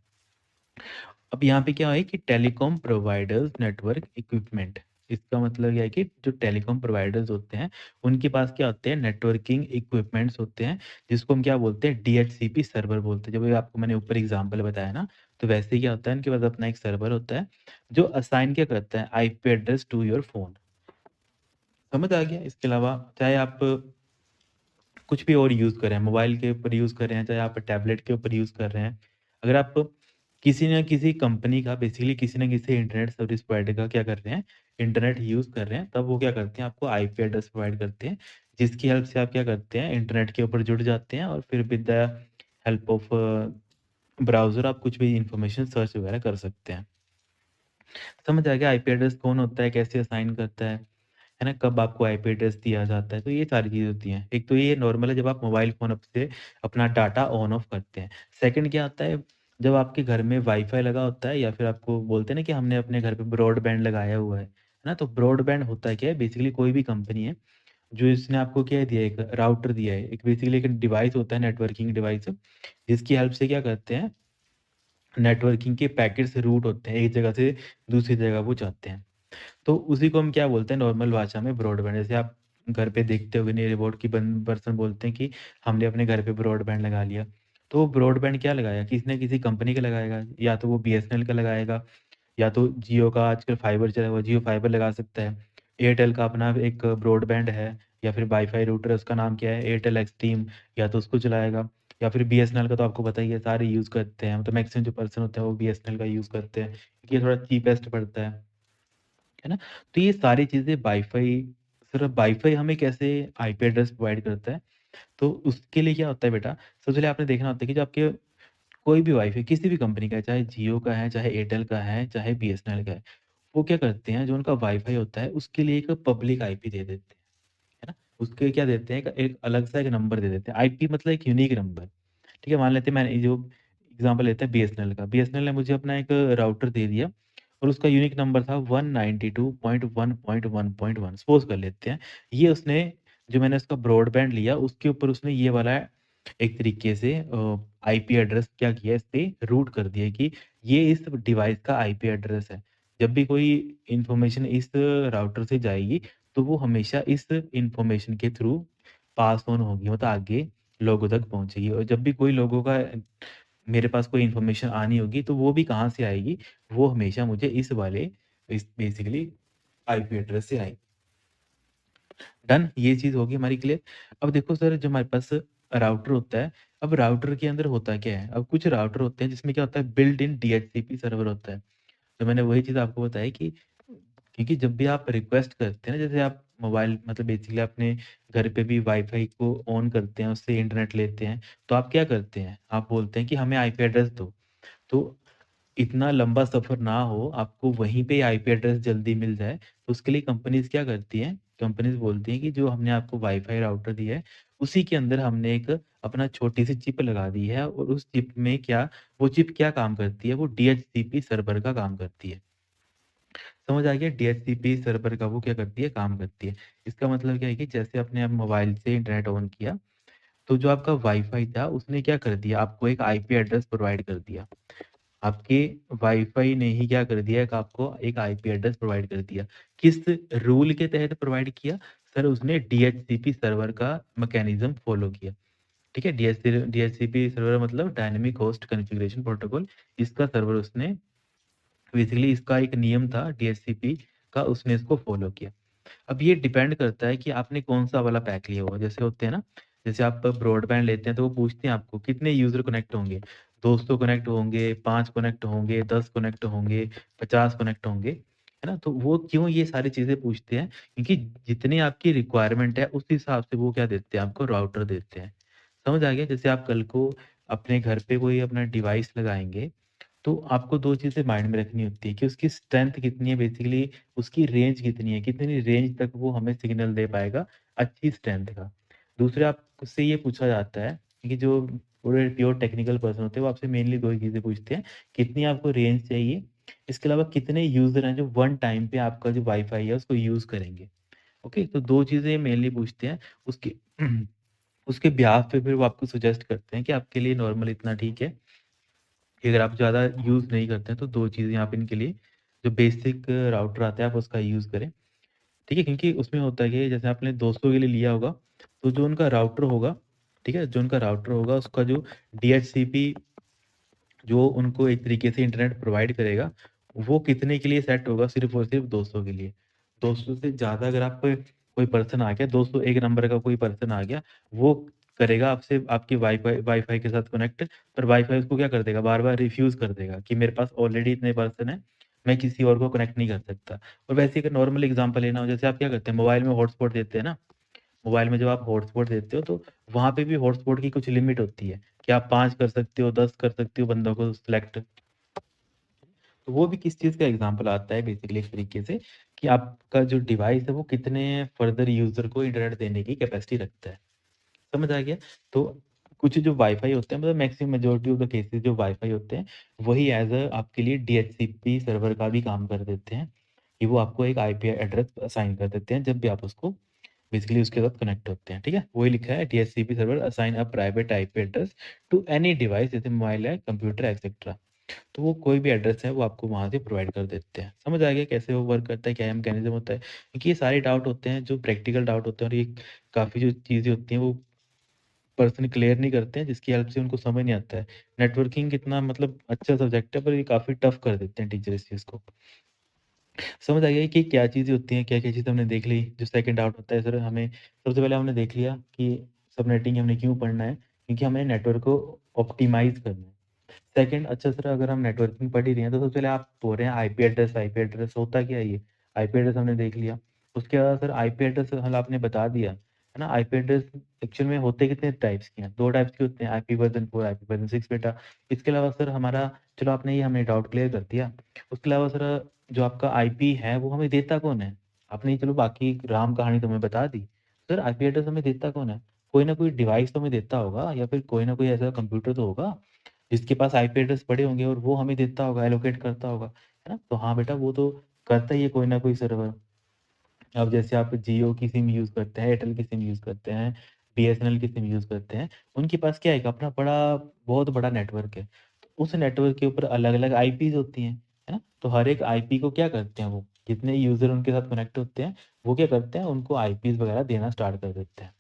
A: अब यहाँ पे क्या है कि टेलीकॉम प्रोवाइडर्स नेटवर्क इक्विपमेंट, इसका मतलब क्या है कि जो टेलीकॉम प्रोवाइडर्स होते हैं, उनके पास क्या होते हैं, नेटवर्किंग इक्विपमेंट्स होते हैं, जिसको हम क्या बोलते हैं, डीएचसीपी सर्वर बोलते हैं। जब ये आपको मैंने ऊपर एग्जांपल बताया ना, तो वैसे ही क्या होता है, इनके पास अपना एक सर्वर होता है, जो असाइन क्या करता है, IP address to your phone. समझ आ गया? इसके अलावा चाहे आप कुछ भी और यूज़ कर रहे हैं, मोबाइल के ऊपर यूज़ कर रहे हैं, चाहे आप टैबलेट के ऊपर यूज़ कर रहे हैं। अगर आप किसी न किसी कंपनी का बेसिकली किसी न किसी इंटरनेट सर्विस प्रोवाइडर का क्या कर रहे हैं, इंटरनेट यूज़ कर रहे हैं, तब वो क्या करते हैं आपको आईपी एड्रेस प्रोवाइड करते हैं, जिसकी हेल्प से आप क्या करते हैं इंटरनेट के ऊपर जुड़ जाते हैं और फिर with the help of browser आप कुछ भी इन्फॉर्मेशन सर्च वगैरह कर सकते हैं। समझ आ गया आईपी एड्रेस कौन होता है, कैसे असाइन करता है ना? कब आपको आईपी एड्रेस दिया जाता है, तो ये सारी चीज़ें होती हैं। एक तो ये नॉर्मल है जब आप मोबाइल फ़ोन अप से अपना डाटा ऑन ऑफ करते हैं। सेकंड क्या आता है, जब आपके घर में वाईफ़ाई लगा होता है या फिर आपको बोलते हैं ना कि हमने अपने घर पे ब्रॉडबैंड लगाया हुआ है ना? तो ब्रॉडबैंड होता क्या है बेसिकली कोई भी कंपनी है, जो इसने आपको क्या दिया है एक राउटर दिया है, एक बेसिकली एक डिवाइस होता है नेटवर्किंग डिवाइस, जिसकी हेल्प से क्या करते हैं, नेटवर्किंग के पैकेट्स रूट होते हैं, एक जगह से दूसरी जगह वो जाते हैं। तो उसी को हम क्या बोलते हैं नॉर्मल भाषा में ब्रॉडबैंड। जैसे आप घर पे देखते होंगे नियर अबाउट कि पर्सन बोलते हैं कि हमने अपने घर पे ब्रॉडबैंड लगा लिया। तो वो ब्रॉडबैंड क्या लगाया, किसी न किसी कंपनी का लगाएगा, या तो वो बीएसएनएल का लगाएगा, या तो जियो का आजकल फाइबर चला हुआ है, जियो फाइबर लगा सकता है। एयरटेल का अपना एक ब्रॉडबैंड है या फिर वाईफ़ाई राउटर है, उसका नाम क्या है एयरटेल एक्सट्रीम, या तो उसको चलाएगा। या फिर बीएसएनएल का तो आपको पता ही है, सारे यूज़ करते हैं, मतलब मैक्सिमम जो पर्सन होते हैं वो बीएसएनएल का यूज़ करते हैं, क्योंकि ये थोड़ा चीपेस्ट पड़ता है ना? तो ये सारी चीज़ें वाईफ़ाई, सिर्फ़ वाईफ़ाई हमें कैसे आईपी एड्रेस प्रोवाइड करता है, तो उसके लिए क्या होता है बेटा, सबसे पहले आपने देखना होता है कि जो आपके कोई भी वाईफ़ाई किसी भी कंपनी का है, चाहे जियो का है, चाहे एयरटेल का है, चाहे बीएसएनएल का है, वो क्या करते हैं, जो उनका वाईफ़ाई होता है, उसके लिए एक पब्लिक आईपी दे देते हैं, है ना? उसके क्या देते हैं, एक एक अलग-सा एक नंबर दे देते हैं। आईपी मतलब एक यूनिक नंबर। ठीक है, मान लेते हैं मैंने जो एग्ज़ाम्पल लेते हैं बीएसएनएल का। बीएसएनएल ने मुझे अपना एक राउटर दे दिया और उसका यूनिक नंबर था 192.1.1.1 सपोज़ कर लेते हैं। ये उसने जो मैंने उसका ब्रॉडबैंड लिया उसके ऊपर उसने ये वाला एक तरीके से आईपी एड्रेस क्या किया, इस पे रूट कर दिया कि ये इस डिवाइस का आईपी एड्रेस है। जब भी कोई इन्फॉर्मेशन इस राउटर से जाएगी, तो वो हमेशा इस इन्फॉर्मेशन के थ्रू पास ऑन होगी, मतलब आगे लोगों तक पहुँचेगी, और जब भी कोई लोगों का मेरे पास कोई इन्फॉर्मेशन आनी होगी, तो वो भी कहाँ से आएगी, वो हमेशा मुझे इस बेसिकली आईपी एड्रेस से आएगी। डन, ये चीज़ होगी हमारी क्लियर। अब देखो सर जो हमारे पास राउटर होता है, अब राउटर के अंदर होता क्या है, अब कुछ राउटर होते हैं जिसमें क्या होता है बिल्ट इन डीएचसीपी सर्वर होता है। तो मैंने वही चीज़ आपको बताई कि क्योंकि जब भी आप रिक्वेस्ट करते हैं ना, जैसे आप मोबाइल मतलब बेसिकली अपने घर पे भी वाईफ़ाई को ऑन करते हैं, उससे इंटरनेट लेते हैं, तो आप क्या करते हैं? आप बोलते हैं कि हमें आईपी एड्रेस दो। तो इतना लंबा सफ़र ना हो, आपको वहीं पे आईपी एड्रेस जल्दी मिल जाए, तो उसके लिए कंपनीज़ क्या करती हैं, कंपनीज़ बोलती हैं कि जो हमने आपको वाईफ़ाई राउटर दिया है, उसी के अंदर हमने एक अपना छोटी-सी चिप लगा दी है, और उस चिप में क्या वो चिप क्या काम करती है, वो डीएचसीपी सर्वर का काम करती है। समझ आ गया? डीएचसीपी सर्वर का वो क्या करती है, काम करती है। इसका मतलब क्या है कि जैसे आपने अब मोबाइल से इंटरनेट ऑन किया, तो जो आपका वाईफ़ाई था, उसने क्या कर दिया, आपको एक आईपी एड्रेस प्रोवाइड कर दिया। आपके वाईफ़ाई ने ही क्या कर दिया, एक आपको एक आईपी एड्रेस प्रोवाइड कर दिया। किस रूल के तहत प्रोवाइड किया? सर उसने डीएचसीपी सर्वर का मैकेनिज़्म फ़ॉलो किया। ठीक है? डीएचसीपी सर्वर मतलब डायनामिक होस्ट कॉन्फ़िगरेशन प्रोटोकॉल, इसका सर्वर उसने बेसिकली इसका एक नियम था डीएचसीपी का, उसने इसको फ़ॉलो किया। अब ये डिपेंड करता है कि आपने कौन-सा वाला पैक लिया हुआ है। जैसे होते हैं ना, जैसे आप ब्रॉडबैंड लेते हैं तो वो पूछते हैं आपको कितने यूज़र कनेक्ट होंगे, 200 कनेक्ट होंगे, 5 कनेक्ट होंगे, 10 कनेक्ट होंगे, 50 कनेक्ट होंगे, है ना? तो वो क्यों ये सारी चीज़ें पूछते हैं? क्योंकि जितनी आपकी रिक्वायरमेंट है उस हिसाब से वो क्या देते हैं आपको, राउटर देते हैं। समझ आ गया? जैसे आप कल को अपने घर पे कोई अपना डिवाइस लगाएँगे, तो आपको 2 चीज़ें माइंड में रखनी होती है कि उसकी स्ट्रेंथ कितनी है, बेसिकली उसकी रेंज कितनी है, कितनी रेंज तक वो हमें सिग्नल दे पाएगा अच्छी स्ट्रेंथ का। दूसरा आपसे ये पूछा जाता है कि जो पूरे प्योर टेक्निकल पर्सन होते हैं वो आपसे मेनली 2 ही चीज़ें पूछते हैं, कितनी आपको रेंज चाहिए, इसके अलावा कितने यूज़र हैं जो वन टाइम पे आपका जो वाई-फाई है उसको यूज़ करेंगे। ओके? तो 2 चीज़ें मेनली पूछते हैं। उसके उसके बिहाफ़ पे फिर वो आपको सजेस्ट करते हैं कि आपके लिए नॉर्मल इतना ठीक है। कि अगर आप ज़्यादा यूज़ नहीं करते हैं तो 2 चीज़ें आप इनके लिए, जो बेसिक राउटर आता है आप उसका यूज़ करें, ठीक है? क्योंकि उसमें होता है कि जैसे आपने दोस्तों के लिए लिया होगा, तो जो उनका राउटर होगा, ठीक है? जो उनका राउटर होगा उसका जो डीएचसीपी जो उनको एक तरीके से इंटरनेट प्रोवाइड करेगा, वो कितने के लिए सेट होगा, सिर्फ़ और सिर्फ़ 200 के लिए। 200 से ज़्यादा अगर आप कोई पर्सन आ गया, 201 नंबर का कोई पर्सन आ गया, वो करेगा आपसे आपकी वाईफ़ाई के साथ कनेक्ट, पर वाईफ़ाई उसको क्या कर देगा, बार-बार रिफ्यूज़ कर देगा कि मेरे पास ऑलरेडी इतने पर्सन हैं, मैं किसी और को कनेक्ट नहीं कर सकता। और वैसे ही अगर नॉर्मल एग्ज़ाम्पल लेना हो, जैसे आप क्या करते हैं, मोबाइल में हॉटस्पॉट देते हैं ना, मोबाइल में जब आप हॉटस्पॉट देते हो, तो वहाँ पे भी हॉटस्पॉट की कुछ लिमिट होती है कि आप 5 कर सकते हो, 10 कर सकते हो बंदों को सिलेक्ट। तो वो भी किस चीज़ का एग्ज़ाम्पल आता है बेसिकली एक तरीके से, कि आपका जो डिवाइस है वो कितने फर्दर यूज़र को इंटरनेट देने की कैपेसिटी रखता है। समझ आ गया? तो कुछ जो वाईफ़ाई होते हैं, मतलब maximum majority of the cases जो वाईफ़ाई होते हैं, वही एज़ आपके लिए डीएचसीपी सर्वर का भी काम कर देते हैं, कि वो आपको एक आईपी एड्रेस असाइन कर देते हैं जब भी आप उसको बेसिकली उसके साथ कनेक्ट होते हैं, ठीक है? वही लिखा है, DHCP server assign a private IP address to any device, जैसे मोबाइल है, कंप्यूटर एक्सेट्रा। तो वो कोई भी एड्रेस है वो आपको वहाँ से प्रोवाइड कर देते हैं। समझ आ गया कैसे वो वर्क करता है, क्या मैकेनिज़्म होता है? क्योंकि ये सारे डाउट होते हैं जो प्रैक्टिकल डाउट होते हैं, और ये काफ़ी जो चीज़ें होती हैं वो पर्सन क्लियर नहीं करते हैं, जिसकी हेल्प से उनको समझ नहीं आता है। नेटवर्किंग कितना मतलब अच्छा सब्जेक्ट है, पर ये काफ़ी टफ कर देते हैं टीचर इस चीज़ को। समझ आ गया कि क्या चीज़ें होती हैं, क्या-क्या चीज़ें हमने देख ली। जो सेकंड डाउट होता है सर, हमें सबसे पहले हमने देख लिया कि सबनेटिंग हमने क्यों पढ़ना है, क्योंकि हमें नेटवर्क को ऑप्टिमाइज़ करना है। सेकंड, अच्छा सर, अगर हम नेटवर्किंग पढ़ ही रहे हैं, तो सबसे पहले आप बोल रहे हैं आईपी एड्रेस होता क्या है ये? आईपी एड्रेस हमने देख लिया। उसके बाद सर आईपी एड्रेस हल आपने बता दिया, है ना? आईपी एड्रेस एक्चुअल में होते कितने टाइप्स के हैं? 2 टाइप्स के होते हैं, आईपी वर्ज़न 4, आईपी वर्ज़न 6 बेटा। इसके अलावा सर हमारा, चलो आपने ये हमें डाउट क्लियर कर दिया। उसके अलावा सर जो आपका आईपी है वो हमें देता कौन है? आपने चलो बाकी राम कहानी तो हमें बता दी। सर आईपी एड्रेस हमें देता कौन है? कोई ना कोई डिवाइस तो हमें देता होगा, या फिर कोई ना कोई ऐसा कंप्यूटर तो होगा जिसके पास आईपी एड्रेस पड़े होंगे और वो हमें देता होगा, एलोकेट करता होगा, है ना? तो हाँ बेटा, वो तो करता ही है कोई ना कोई सर्वर। अब जैसे आप जियो की सिम यूज़ करते हैं, एयरटेल की सिम यूज़ करते हैं, बीएसएनएल की सिम यूज़ करते हैं, उनके पास क्या है, एक अपना बहुत बड़ा नेटवर्क है। तो उस नेटवर्क के ऊपर अलग-अलग आईपीज़ होती हैं, है ना? तो हर एक आईपी को क्या करते हैं वो, जितने यूज़र उनके साथ कनेक्ट होते हैं, वो क्या करते हैं, उनको आईपीज़ वगैरह देना स्टार्ट कर देते हैं,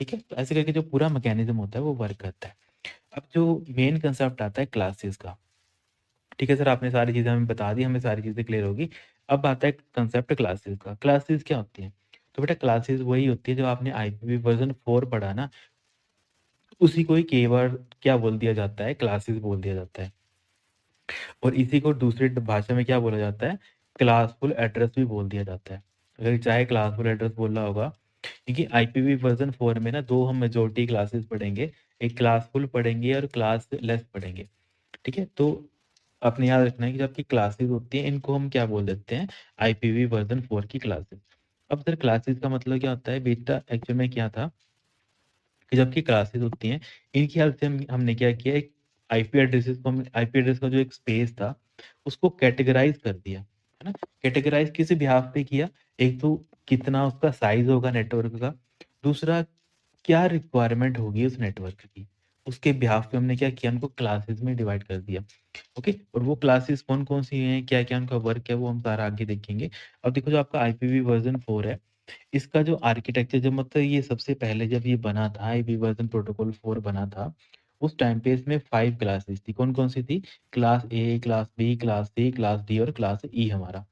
A: ठीक है? तो ऐसे करके जो पूरा मैकेनिज़्म होता है वो वर्क करता है। अब जो मेन कांसेप्ट आता है क्लासेस का, ठीक है सर, आपने सारी चीज़ें हमें बता दी, हमें सारी चीज़ें क्लियर होगी। अब आता है कांसेप्ट क्लासेस का। क्लासेस क्या होती हैं? तो बेटा क्लासेस वही होती है जो आपने आईपीवी वर्ज़न 4 पढ़ा ना, उसी को ही कीवर्ड क्या बोल दिया जाता है, क्लासेस बोल दिया जाता है। और इसी को दूसरी भाषा में क्या बोला जाता है? क्लासफुल एड्रेस भी बोल दिया जाता है। अगर चाहे क्लासफुल एड्रेस बोलना होगा, क्योंकि आईपीवी वर्ज़न 4 में ना 2 हम मेजॉरिटी क्लासेस पढ़ेंगे, एक क्लासफुल पढ़ेंगे और क्लासलेस पढ़ेंगे। ठीक है? तो आपने याद रखना है कि जो आपकी क्लासेस होती हैं, इनको हम क्या बोल देते हैं? आईपीवी वर्ज़न 4 की क्लासेस। अब सर क्लासेस का मतलब क्या होता है? बेटा एक्चुअल में क्या था कि जो आपकी क्लासेस होती हैं, इनकी हेल्प से हमने क्या किया, एक आईपी एड्रेस का जो एक स्पेस था, उसको कैटेगराइज़ कर दिया, है ना? कैटेगराइज़ किस बिहाफ़ पे किया? एक तो कितना उसका साइज़ होगा नेटवर्क का, दूसरा क्या रिक्वायरमेंट होगी उस नेटवर्क की, उसके बिहाफ़ पे हमने क्या किया, उनको क्लासेस में डिवाइड कर दिया। ओके, और वो क्लासेस कौन-कौन सी हैं, क्या-क्या उनका वर्क है, वो हम सारा आगे देखेंगे। अब देखो जो आपका आईपीवी वर्ज़न 4 है, इसका जो आर्किटेक्चर, जब मतलब ये सबसे पहले जब ये बना था, आईपी वर्ज़न प्रोटोकॉल 4 बना था, उस टाइम पे इसमें 5 क्लासेस थी। कौन-कौन सी थी? Class A, class B, class C, class D और क्लास ई हमारा।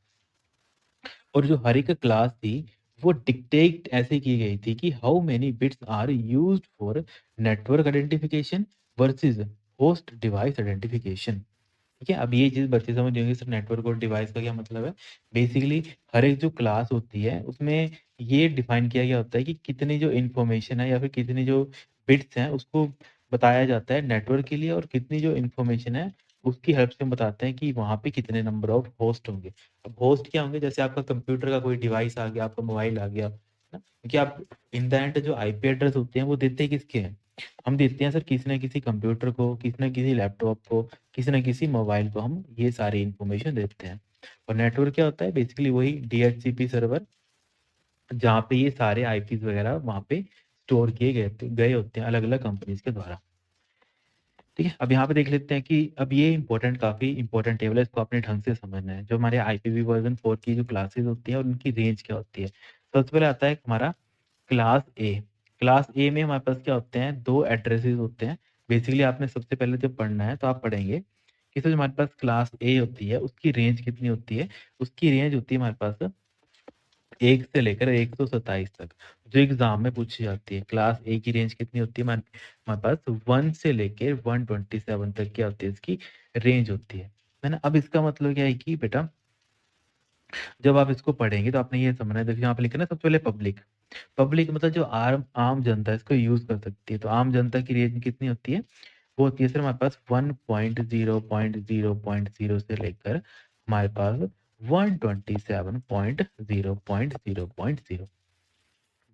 A: और जो हर एक क्लास थी, वो डिक्टेट ऐसे की गई थी कि how many bits are used for network identification versus host device identification. ठीक है? अब ये चीज़ बच्चे समझ जाएँगे सर, नेटवर्क और डिवाइस का क्या मतलब है। बेसिकली हर एक जो क्लास होती है, उसमें ये डिफाइन किया गया होता है कि कितनी जो इन्फॉर्मेशन है या फिर कितनी जो बिट्स हैं, उसको बताया जाता है नेटवर्क के लिए, और कितनी जो इन्फॉर्मेशन है, उसकी हेल्प से हम बताते हैं कि वहाँ पे कितने नंबर ऑफ होस्ट होंगे। अब होस्ट क्या होंगे? जैसे आपका कंप्यूटर का कोई डिवाइस आ गया, आपका मोबाइल आ गया, है ना? क्योंकि आप इन द एंड जो आईपी एड्रेस होते हैं, वो देते किसके हैं? हम देते हैं सर किसी न किसी कंप्यूटर को, किसी न किसी लैपटॉप को, किसी न किसी मोबाइल को हम ये सारी इन्फॉर्मेशन देते हैं। और नेटवर्क क्या होता है? बेसिकली वही डीएचसीपी सर्वर, जहाँ पे ये सारे आईपीज़ वगैरह वहाँ पे स्टोर किए गए होते हैं अलग-अलग कंपनीज़ के द्वारा। ठीक है? अब यहाँ पे देख लेते हैं कि अब ये काफ़ी इम्पोर्टेंट टेबल है, इसको आपने ढंग से समझना है। जो हमारे आईपीवी वर्ज़न 4 की जो क्लासेज़ होती हैं और उनकी रेंज क्या होती है। सबसे पहले आता है हमारा क्लास ए। क्लास ए में हमारे पास क्या होते हैं? 2 एड्रेसेस होते हैं। बेसिकली आपने सबसे पहले जब पढ़ना है तो आप पढ़ेंगे कि सर जो हमारे पास क्लास ए होती है, उसकी रेंज कितनी होती है? उसकी रेंज होती है हमारे पास 1 से लेकर 127 तक जो एग्ज़ाम में पूछी जाती है। क्लास ए की रेंज कितनी होती है हमारे पास 1 से लेके 127 तक क्या होती है इसकी रेंज होती है ना? अब इसका मतलब क्या है कि बेटा जब आप इसको पढ़ेंगे तो आपने ये समझना है, देखिए यहाँ पे लिखा है ना सबसे पहले पब्लिक। पब्लिक मतलब जो आम आम जनता है इसको यूज़ कर सकती है। तो आम जनता की रेंज कितनी होती है? वो होती है सर हमारे पास 1.0.0.0 से लेकर हमारे पास 127.0.0.0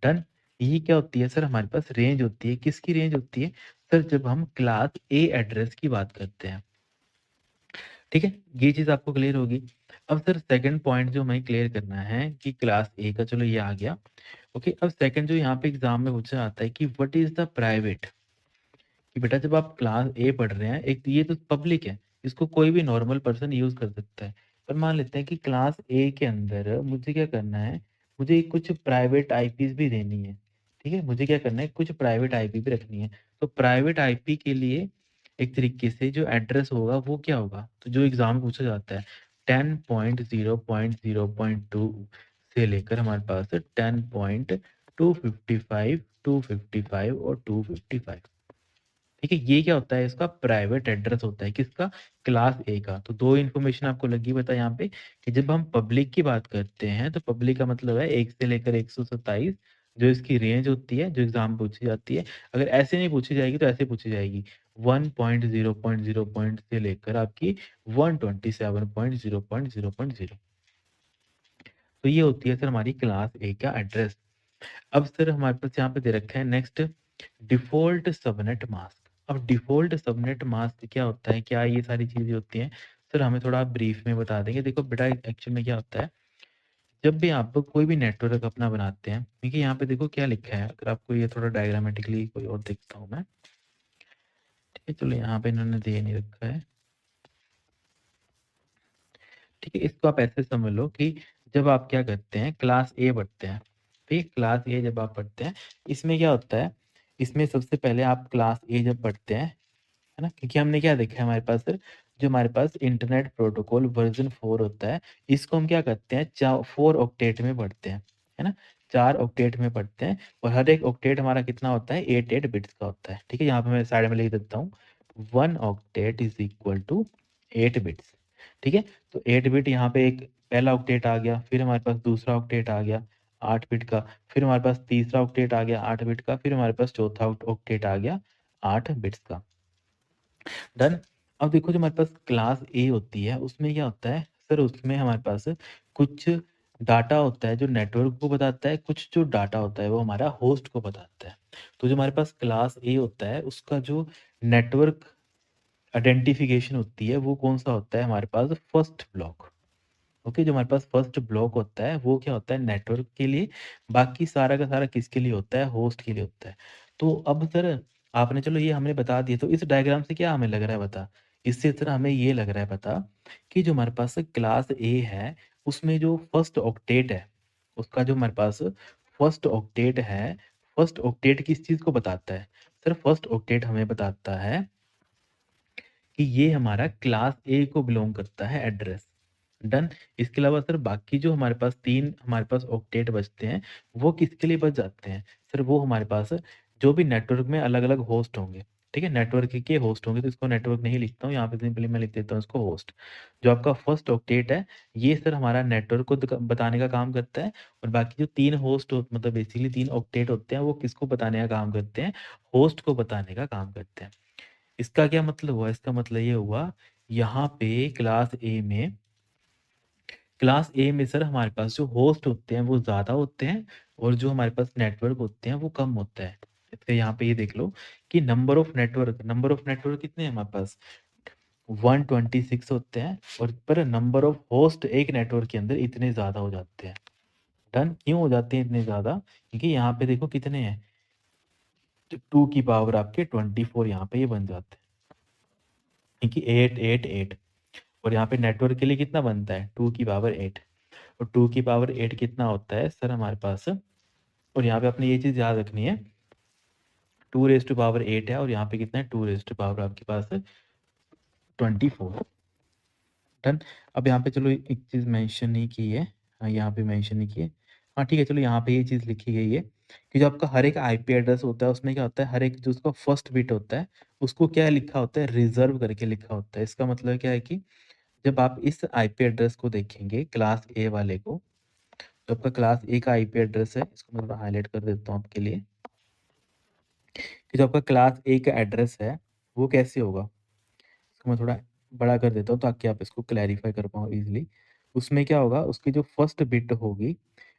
A: डन। ये क्या होती है सर हमारे पास रेंज होती है। किसकी रेंज होती है? सर जब हम क्लास ए एड्रेस की बात करते हैं। ठीक है? ये चीज़ आपको क्लियर होगी। अब सर सेकंड पॉइंट जो हमें क्लियर करना है कि क्लास ए का चलो ये आ गया। ओके, अब सेकंड जो यहाँ पे एग्ज़ाम में पूछा जाता है कि व्हाट इज़ द प्राइवेट? कि बेटा जब आप क्लास ए पढ़ रहे हैं, एक तो ये तो पब्लिक है, इसको कोई भी नॉर्मल पर्सन यूज़ कर सकता है। पर मान लेते हैं कि क्लास ए के अंदर मुझे क्या करना है, मुझे कुछ प्राइवेट आईपीज़ भी देनी है, ठीक है? मुझे क्या करना है, कुछ प्राइवेट आईपी भी रखनी है। तो प्राइवेट आईपी के लिए एक तरीके से जो एड्रेस होगा वो क्या होगा? तो जो एग्ज़ाम में पूछा जाता है 10.0.0.2 से लेकर हमारे पास 10.255, 255 और 255। ठीक है, ये क्या होता है इसका प्राइवेट एड्रेस होता है किसका? क्लास ए का। तो 2 इन्फॉर्मेशन आपको लगी पता यहाँ पे कि जब हम पब्लिक की बात करते हैं तो पब्लिक का मतलब है 1 से लेकर 127 जो इसकी रेंज होती है, जो एग्ज़ाम में पूछी जाती है। अगर ऐसे नहीं पूछी जाएगी तो ऐसे पूछी जाएगी 1.0.0 से लेकर आपकी 127.0.0.0। तो ये होती है सर हमारी क्लास ए का एड्रेस। अब सर हमारे पास यहाँ पे दे रखा है नेक्स्ट डिफ़ॉल्ट सबनेट मास्क। अब डिफ़ॉल्ट सबनेट मास्क क्या होता है? क्या ये सारी चीज़ें होती हैं? सर हमें थोड़ा ब्रीफ में बता देंगे। देखो बेटा एक्चुअल में क्या होता है, जब भी आप कोई भी नेटवर्क अपना बनाते हैं, देखिए यहाँ पे देखो क्या लिखा है, अगर आपको ये थोड़ा डायग्रामेटिकली कोई और देखता हूँ मैं। ठीक है, चलो यहाँ पे इन्होंने दे नहीं रखा है। ठीक है, इसको आप ऐसे समझ लो कि जब आप क्या करते हैं क्लास ए पढ़ते हैं, ठीक है? क्लास ए जब आप पढ़ते हैं, इसमें क्या होता है, इसमें सबसे पहले आप क्लास ए जब पढ़ते हैं, है ना? क्योंकि हमने क्या देखा है हमारे पास सर, जो हमारे पास इंटरनेट प्रोटोकॉल वर्ज़न 4 होता है, इसको हम क्या करते हैं 4 ऑक्टेट में पढ़ते हैं, है ना? 4 ऑक्टेट में पढ़ते हैं और हर एक ऑक्टेट हमारा कितना होता है 8 बिट्स का होता है, ठीक है? यहाँ पे मैं साइड में लिख देता हूँ, 1 octet is equal to 8 bits, ठीक है? तो 8 बिट यहाँ पे एक पहला ऑक्टेट आ गया, फिर हमारे पास दूसरा ऑक्टेट आ गया 8 बिट का, फिर हमारे पास तीसरा ऑक्टेट आ गया 8 बिट का, फिर हमारे पास चौथा ऑक्टेट आ गया 8 बिट्स का। डन। अब देखो जो हमारे पास क्लास ए होती है उसमें क्या होता है सर, उसमें हमारे पास कुछ डाटा होता है जो नेटवर्क को बताता है, कुछ जो डाटा होता है वो हमारा होस्ट को बताता है। तो जो हमारे पास क्लास ए होता है उसका जो नेटवर्क आइडेंटिफिकेशन होती है वो कौन सा होता है हमारे पास फर्स्ट ब्लॉक। ओके, जो हमारे पास फर्स्ट ब्लॉक होता है वो क्या होता है नेटवर्क के लिए, बाकी सारा का सारा किसके लिए होता है? होस्ट के लिए होता है। तो अब सर आपने चलो ये हमने बता दिया, तो इस डायग्राम से क्या हमें लग रहा है बता? इससे सर हमें ये लग रहा है बता कि जो हमारे पास क्लास ए है उसमें जो फर्स्ट ऑक्टेट है, उसका जो हमारे पास फर्स्ट ऑक्टेट है, फर्स्ट ऑक्टेट किस चीज़ को बताता है? सर फर्स्ट ऑक्टेट हमें बताता है कि ये हमारा क्लास ए को बिलॉन्ग करता है एड्रेस। डन। इसके अलावा सर बाकी जो हमारे पास 3 हमारे पास ऑक्टेट बचते हैं, वो किसके लिए बच जाते हैं? सर वो हमारे पास जो भी नेटवर्क में अलग-अलग होस्ट होंगे, ठीक है? नेटवर्क के होस्ट होंगे तो इसको नेटवर्क नहीं लिखता हूँ, यहाँ पे सिंपली मैं लिख देता हूँ इसको होस्ट। जो आपका फर्स्ट ऑक्टेट है, ये सर हमारा नेटवर्क को बताने का काम करता है और बाकी जो 3 होस्ट मतलब बेसिकली 3 ऑक्टेट होते हैं, वो किसको बताने का काम करते हैं? होस्ट को बताने का काम करते हैं। इसका क्या मतलब हुआ? इसका मतलब ये हुआ, यहाँ पे क्लास ए में सर हमारे पास जो होस्ट होते हैं वो ज़्यादा होते हैं और जो हमारे पास नेटवर्क होते हैं वो कम होता है। तो यहाँ पे ये देख लो कि नंबर ऑफ नेटवर्क कितने हैं हमारे पास? 126 होते हैं और पर नंबर ऑफ होस्ट एक नेटवर्क के अंदर इतने ज़्यादा हो जाते हैं। डन। क्यों हो जाते हैं इतने ज़्यादा? क्योंकि यहाँ पे देखो कितने हैं, 2 की पावर आपके 24 यहाँ पे ये बन जाते हैं। क्योंकि 8, 8, 8 और यहाँ पे नेटवर्क के लिए कितना बनता है? 2 की पावर 8 और 2 की पावर 8 कितना होता है सर हमारे पास? और यहाँ पे आपने ये चीज़ याद रखनी है, 2 रेज़ टू पावर 8 है और यहाँ पे कितना है 2 रेज़ टू पावर आपके पास 24। डन। अब यहाँ पे चलो एक चीज़ मेंशन नहीं की है, यहाँ पे मेंशन नहीं की है। हाँ, ठीक है, चलो यहाँ पे ये चीज़ लिखी गई है कि जो आपका हर एक आईपी एड्रेस होता है, उसमें क्या होता है, हर एक जो उसका फर्स्ट बिट होता है, उसको क्या लिखा होता है, रिज़र्व करके लिखा होता है। इसका मतलब क्या है कि जब आप इस आईपी एड्रेस को देखेंगे क्लास ए वाले को, तो आपका क्लास ए का आईपी एड्रेस है, इसको मैं थोड़ा हाइलाइट कर देता हूँ आपके लिए, कि जो आपका क्लास ए का एड्रेस है, वो कैसे होगा? इसको मैं थोड़ा बड़ा कर देता हूँ ताकि आप इसको क्लैरिफ़ाई कर पाओ ईज़िली। उसमें क्या होगा, उसकी जो फर्स्ट बिट होगी,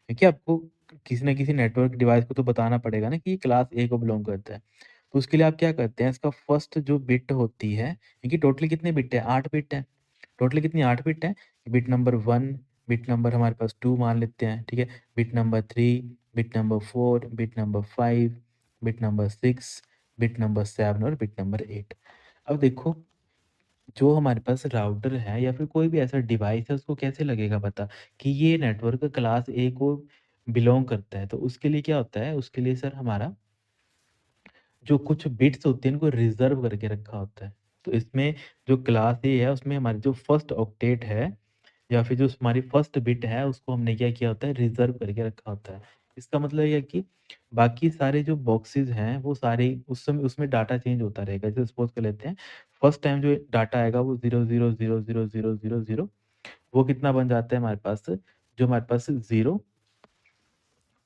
A: देखिए आपको किसी न किसी नेटवर्क डिवाइस को तो बताना पड़ेगा ना कि ये क्लास ए को बिलॉन्ग करता है। तो उसके लिए आप क्या करते हैं, इसका फर्स्ट जो बिट होती है, देखिए टोटली कितने बिट है? 8 बिट है। टोटली कितनी 8 बिट है? बिट नंबर 1, बिट नंबर हमारे पास 2 मान लेते हैं, ठीक है? Bit number 3, bit number 4, bit number 5, bit number 6, bit number 7 और बिट नंबर 8। अब देखो, जो हमारे पास राउटर है या फिर कोई भी ऐसा डिवाइस है, उसको कैसे लगेगा पता कि ये नेटवर्क क्लास ए को बिलॉन्ग करता है? तो उसके लिए क्या होता है, उसके लिए सर हमारा जो कुछ बिट्स होते हैं, इनको रिज़र्व करके रखा होता है। तो इसमें जो क्लास ए है, उसमें हमारी जो फर्स्ट ऑक्टेट है या फिर जो हमारी फर्स्ट बिट है, उसको हमने क्या किया होता है, रिज़र्व करके रखा होता है। इसका मतलब ये है कि बाकी सारे जो बॉक्सेज़ हैं, वो सारे उस समय उसमें डाटा चेंज होता रहेगा। जैसे सपोज़ कर लेते हैं, फर्स्ट टाइम जो डाटा आएगा वो 0, 0, 0, 0, 0, 0, 0, वो कितना बन जाता है हमारे पास, जो हमारे पास 0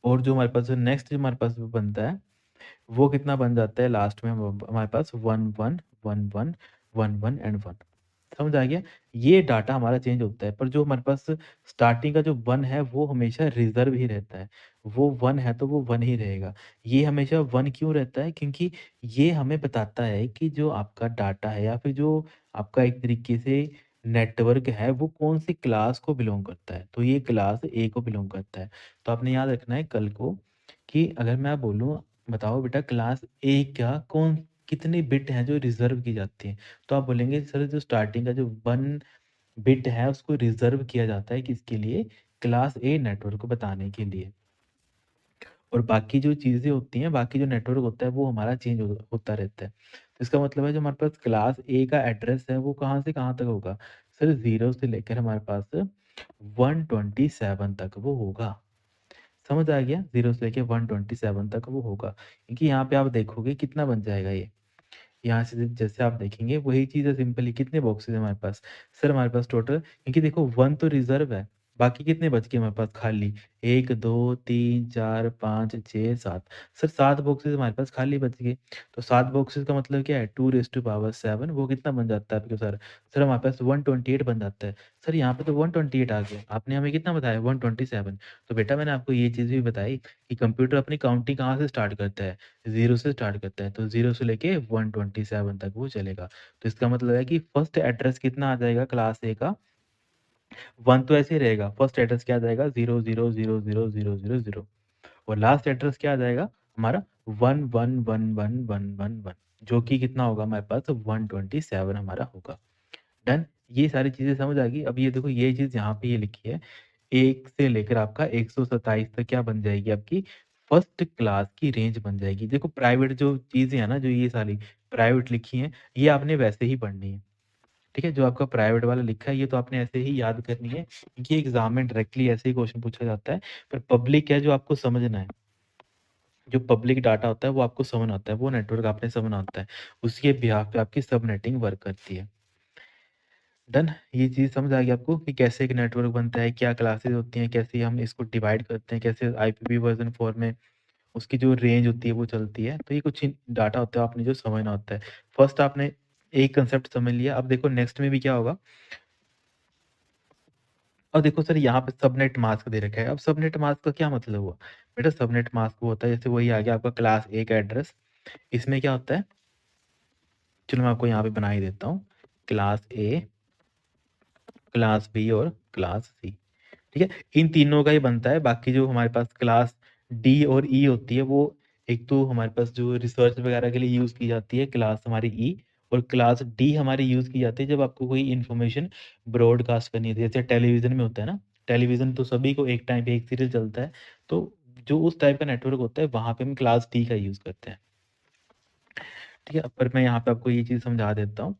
A: और जो हमारे पास नेक्स्ट जो हमारे पास बनता है, वो कितना बन जाता है लास्ट में हमारे पास 1, 1, 1, 1, 1, 1 एंड 1। समझ आ गया? ये डाटा हमारा चेंज होता है, पर जो हमारे पास स्टार्टिंग का जो 1 है, वो हमेशा रिज़र्व ही रहता है। वो 1 है, तो वो 1 ही रहेगा। ये हमेशा 1 क्यों रहता है? क्योंकि ये हमें बताता है कि जो आपका डाटा है या फिर जो आपका एक तरीके से नेटवर्क है, वो कौन-सी क्लास को बिलॉन्ग करता है। तो ये क्लास ए को बिलॉन्ग करता है। तो आपने याद रखना है कल को कि अगर मैं बोलूँ, बताओ बेटा क्लास ए का कितने बिट हैं जो रिज़र्व की जाती हैं? तो आप बोलेंगे सर जो स्टार्टिंग का जो 1 बिट है उसको रिज़र्व किया जाता है किसके लिए? क्लास ए नेटवर्क को बताने के लिए। और बाकी जो चीज़ें होती हैं, बाकी जो नेटवर्क होता है वो हमारा चेंज होता रहता है। तो इसका मतलब है जो हमारे पास क्लास ए का एड्रेस है वो कहाँ से कहाँ तक होगा? सर 0 से लेकर हमारे पास 127 तक वो होगा। समझ आ गया? 0 से लेके 127 तक वो होगा। क्योंकि यहाँ पे आप देखोगे कितना बन जाएगा ये। यहाँ से जैसे आप देखेंगे वही चीज़ है सिंपली कितने बॉक्सेस हैं हमारे पास? सर हमारे पास टोटल क्योंकि देखो 1 तो रिज़र्व है, बाकी कितने बच गए हमारे पास खाली? 1, 2, 3, 4, 5, 6, 7 सर 7 बॉक्सेस हमारे पास खाली बच गए। तो 7 बॉक्सेस का मतलब क्या है? 2 रेज़ टू पावर 7 वो कितना बन जाता है आपके सर? सर हमारे पास 128 बन जाता है। सर यहाँ पे तो 128 आ गया, आपने हमें कितना बताया 127 तो बेटा मैंने आपको ये चीज़ भी बताई कि कंप्यूटर अपनी काउंटिंग कहाँ से स्टार्ट करता है? 0 से स्टार्ट करता है, तो 0 से लेके 127 तक वो चलेगा। तो इसका मतलब है कि फर्स्ट एड्रेस कितना आ जाएगा क्लास ए का? 1 तो ऐसे ही रहेगा, फर्स्ट एड्रेस क्या आ जाएगा? 0, 0, 0, 0, 0, 0, 0 और लास्ट एड्रेस क्या आ जाएगा? हमारा 1, 1, 1, 1, 1, 1, 1 जो कि कितना होगा हमारे पास? 127 हमारा होगा। डन? ये सारी चीज़ें समझ आ गई? अब ये देखो ये चीज़ यहाँ पे ये लिखी है, 1 से लेकर आपका 127 तक क्या बन जाएगी आपकी फर्स्ट क्लास की रेंज बन जाएगी। देखो प्राइवेट जो चीज़ें हैं ना, जो ये सारी प्राइवेट लिखी हैं, ये आपने वैसे ही पढ़नी है। ठीक है? जो आपका प्राइवेट वाला लिखा है, ये तो आपने ऐसे ही याद करनी है, क्योंकि एग्ज़ाम में डायरेक्टली ऐसे ही क्वेश्चन पूछा जाता है। पर पब्लिक है जो आपको समझना है। जो पब्लिक डाटा होता है वो आपको समझना होता है, वो नेटवर्क आपने समझना होता है। उसके बिहाफ़ पे आपकी सबनेटिंग वर्क करती है। डन? ये चीज़ समझ आ गई आपको कि कैसे एक नेटवर्क बनता है, क्या क्लासेस होती हैं, कैसे हम इसको डिवाइड करते हैं, कैसे आईपीवी वर्ज़न 4 में उसकी जो रेंज होती है वो चलती है। तो ये कुछ डाटा होता है आपने जो समझना होता है। फर्स्ट आपने एक कांसेप्ट समझ लिया, अब देखो नेक्स्ट में भी क्या होगा। अब देखो सर यहाँ पे सबनेट मास्क दे रखा है। अब सबनेट मास्क का क्या मतलब हुआ? बेटा सबनेट मास्क वो होता है जैसे वही आ गया आपका क्लास A का एड्रेस। इसमें क्या होता है? चलो मैं आपको यहाँ पे बना ही देता हूँ। क्लास A, क्लास B और क्लास C। ठीक है? इन तीनों का ही बनता है, बाकी जो हमारे पास क्लास डी और ई होती है, वो एक तो हमारे पास जो रिसर्च वगैरह के लिए यूज़ की जाती है क्लास हमारी ई और क्लास डी हमारी यूज़ की जाती है जब आपको कोई इन्फॉर्मेशन ब्रॉडकास्ट करनी होती है। जैसे टेलीविज़न में होता है ना, टेलीविज़न तो सभी को एक टाइम पे एक सीरियल चलता है, तो जो उस टाइप का नेटवर्क होता है, वहाँ पे हम क्लास डी का यूज़ करते हैं। ठीक है? पर मैं यहाँ पे आपको ये चीज़ समझा देता हूँ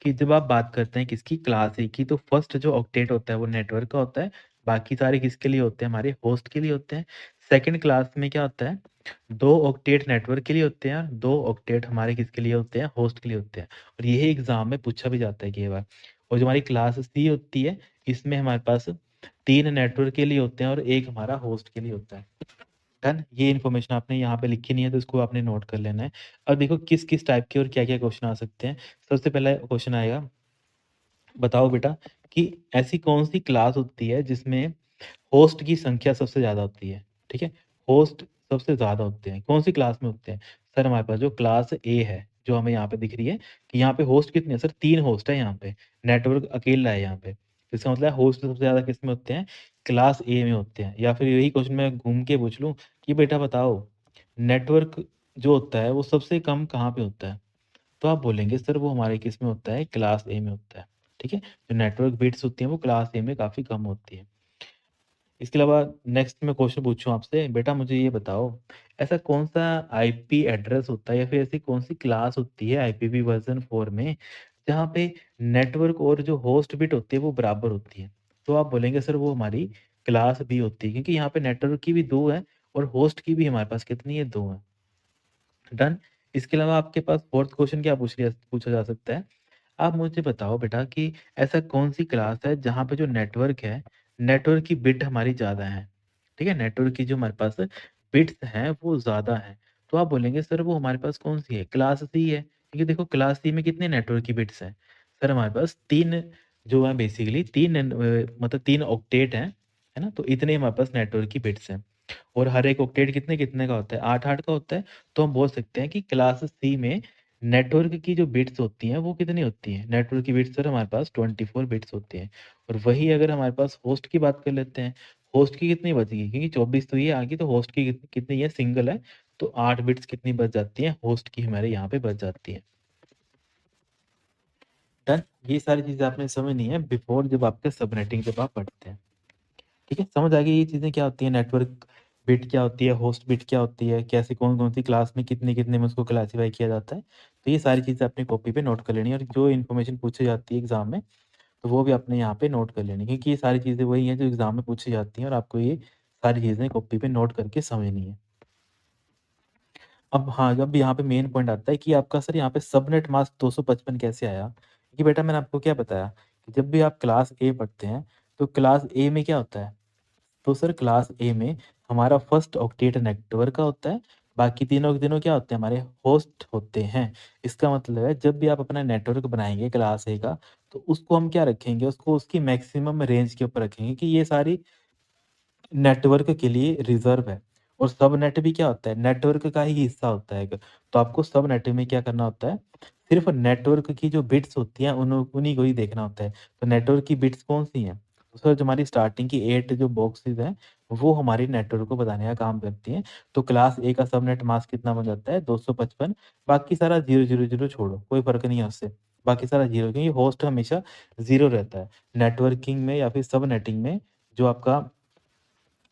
A: कि जब आप बात करते हैं किसकी क्लास ए की तो फर्स्ट जो ऑक्टेट होता है वो नेटवर्क का होता है, बाकी सारे किसके लिए होते हैं? हमारे होस्ट के लिए होते हैं। सेकंड क्लास में क्या होता है? 2 ऑक्टेट नेटवर्क के लिए होते हैं और 2 ऑक्टेट हमारे किसके लिए होते हैं? होस्ट के लिए होते हैं। और यही एग्ज़ाम में पूछा भी जाता है कई बार। और जो हमारी क्लास सी होती है, इसमें हमारे पास 3 नेटवर्क के लिए होते हैं और 1 हमारा होस्ट के लिए होता है। डन? ये इन्फॉर्मेशन आपने यहाँ पे लिखी नहीं है, तो इसको आपने नोट कर लेना है। अब देखो किस-किस टाइप के और क्या-क्या क्वेश्चन आ सकते हैं। सबसे पहला क्वेश्चन आएगा, बताओ बेटा कि ऐसी कौन-सी क्लास होती है जिसमें होस्ट की संख्या सबसे ज़्यादा होती है? ठीक है? होस्ट सबसे ज़्यादा होते हैं, कौन-सी क्लास में होते हैं? सर हमारे पास जो क्लास ए है, जो हमें यहाँ पे दिख रही है कि यहाँ पे होस्ट कितने हैं? सर 3 होस्ट है यहाँ पे, नेटवर्क अकेला है यहाँ पे। तो इसका मतलब है होस्ट सबसे ज़्यादा किसमें होते हैं? क्लास ए में होते हैं। या फिर यही क्वेश्चन मैं घूम के पूछ लूँ कि बेटा बताओ, नेटवर्क जो होता है वो सबसे कम कहाँ पे होता है? तो आप बोलेंगे सर वो हमारे किस में होता है? क्लास ए में होता है। ठीक है? जो नेटवर्क बिट्स होती हैं वो क्लास ए में काफ़ी कम होती है। इसके अलावा नेक्स्ट मैं क्वेश्चन पूछूँ आपसे, बेटा मुझे ये बताओ, ऐसा कौन-सा आईपी एड्रेस होता है या फिर ऐसी कौन-सी क्लास होती है आईपीवी वर्ज़न 4 में, जहाँ पे नेटवर्क और जो होस्ट बिट होती है वो बराबर होती है? तो आप बोलेंगे सर वो हमारी क्लास बी होती है, क्योंकि यहाँ पे नेटवर्क की भी 2 है और होस्ट की भी हमारे पास कितनी है? 2 है। डन? इसके अलावा आपके पास फोर्थ क्वेश्चन क्या पूछा जा सकता है? आप मुझे बताओ बेटा कि ऐसा कौन-सी क्लास है जहाँ पे जो नेटवर्क है, नेटवर्क की बिट हमारी ज़्यादा है, ठीक है? नेटवर्क की जो हमारे पास बिट्स हैं वो ज़्यादा हैं। तो आप बोलेंगे सर वो हमारे पास कौन-सी है? क्लास सी है, क्योंकि देखो क्लास सी में कितने नेटवर्क की बिट्स हैं? सर हमारे पास 3 जो है बेसिकली 3 मतलब 3 ऑक्टेट हैं, है ना? तो इतने हमारे पास नेटवर्क की बिट्स हैं। और हर एक ऑक्टेट कितने-कितने का होता है? 8-8 का होता है। तो हम बोल सकते हैं कि क्लास सी में नेटवर्क की जो बिट्स होती हैं, वो कितनी होती हैं? नेटवर्क की बिट्स सर हमारे पास 24 बिट्स होती हैं। और वही अगर हमारे पास होस्ट की बात कर लेते हैं, होस्ट की कितनी बच गई? क्योंकि 24 तो ये आ गई, तो होस्ट की कितनी है? सिंगल है, तो 8 बिट्स कितनी बच जाती हैं? होस्ट की हमारे यहाँ पे बच जाती हैं। डन? ये सारी चीज़ें आपने समझनी है बिफोर जब आपके सबनेटिंग जब आप पढ़ते हैं। ठीक है? समझ आ गई ये चीज़ें क्या होती हैं, नेटवर्क बिट क्या होती है, होस्ट बिट क्या होती है, कैसे कौन-कौन सी क्लास में कितने-कितने में उसको क्लासिफ़ाई किया जाता है। तो ये सारी चीज़ें अपनी कॉपी पे नोट कर लेनी है और जो इन्फॉर्मेशन पूछी जाती है एग्ज़ाम में, तो वो भी आपने यहाँ पे नोट कर लेनी है, क्योंकि ये सारी चीज़ें वही हैं जो एग्ज़ाम में पूछी जाती हैं और आपको ये सारी चीज़ें कॉपी पे नोट करके समझनी है। अब हाँ, अब यहाँ पे मेन पॉइंट आता है कि आपका सर यहाँ पे सबनेट मास्क 255 कैसे आया? क्योंकि बेटा मैंने आपको क्या बताया कि जब भी आप क्लास ए पढ़ते हैं, तो क्लास ए में क्या होता है? तो सर क्लास ए में हमारा फर्स्ट ऑक्टेट नेटवर्क का होता है, बाकी तीनों के तीनों क्या होते हैं? हमारे होस्ट होते हैं। इसका मतलब है जब भी आप अपना नेटवर्क बनाएँगे क्लास ए का, तो उसको हम क्या रखेंगे? उसको उसकी मैक्सिमम रेंज के ऊपर रखेंगे कि ये सारी नेटवर्क के लिए रिज़र्व है। और सबनेट भी क्या होता है? नेटवर्क का ही हिस्सा होता है एक। तो आपको सबनेट में क्या करना होता है? सिर्फ़ नेटवर्क की जो बिट्स होती हैं उन्हीं को ही देखना होता है। तो नेटवर्क की बिट्स कौन-सी हैं? तो सर जो हमारी स्टार्टिंग की 8 जो बॉक्सेस हैं, वो हमारी नेटवर्क को बताने का काम करती हैं। तो क्लास ए का सबनेट मास्क कितना बन जाता है? 255। बाकी सारा 000 छोड़ो, कोई फ़र्क नहीं है उससे। बाकी सारा 0, क्योंकि होस्ट हमेशा 0 रहता है। नेटवर्किंग में या फिर सबनेटिंग में जो आपका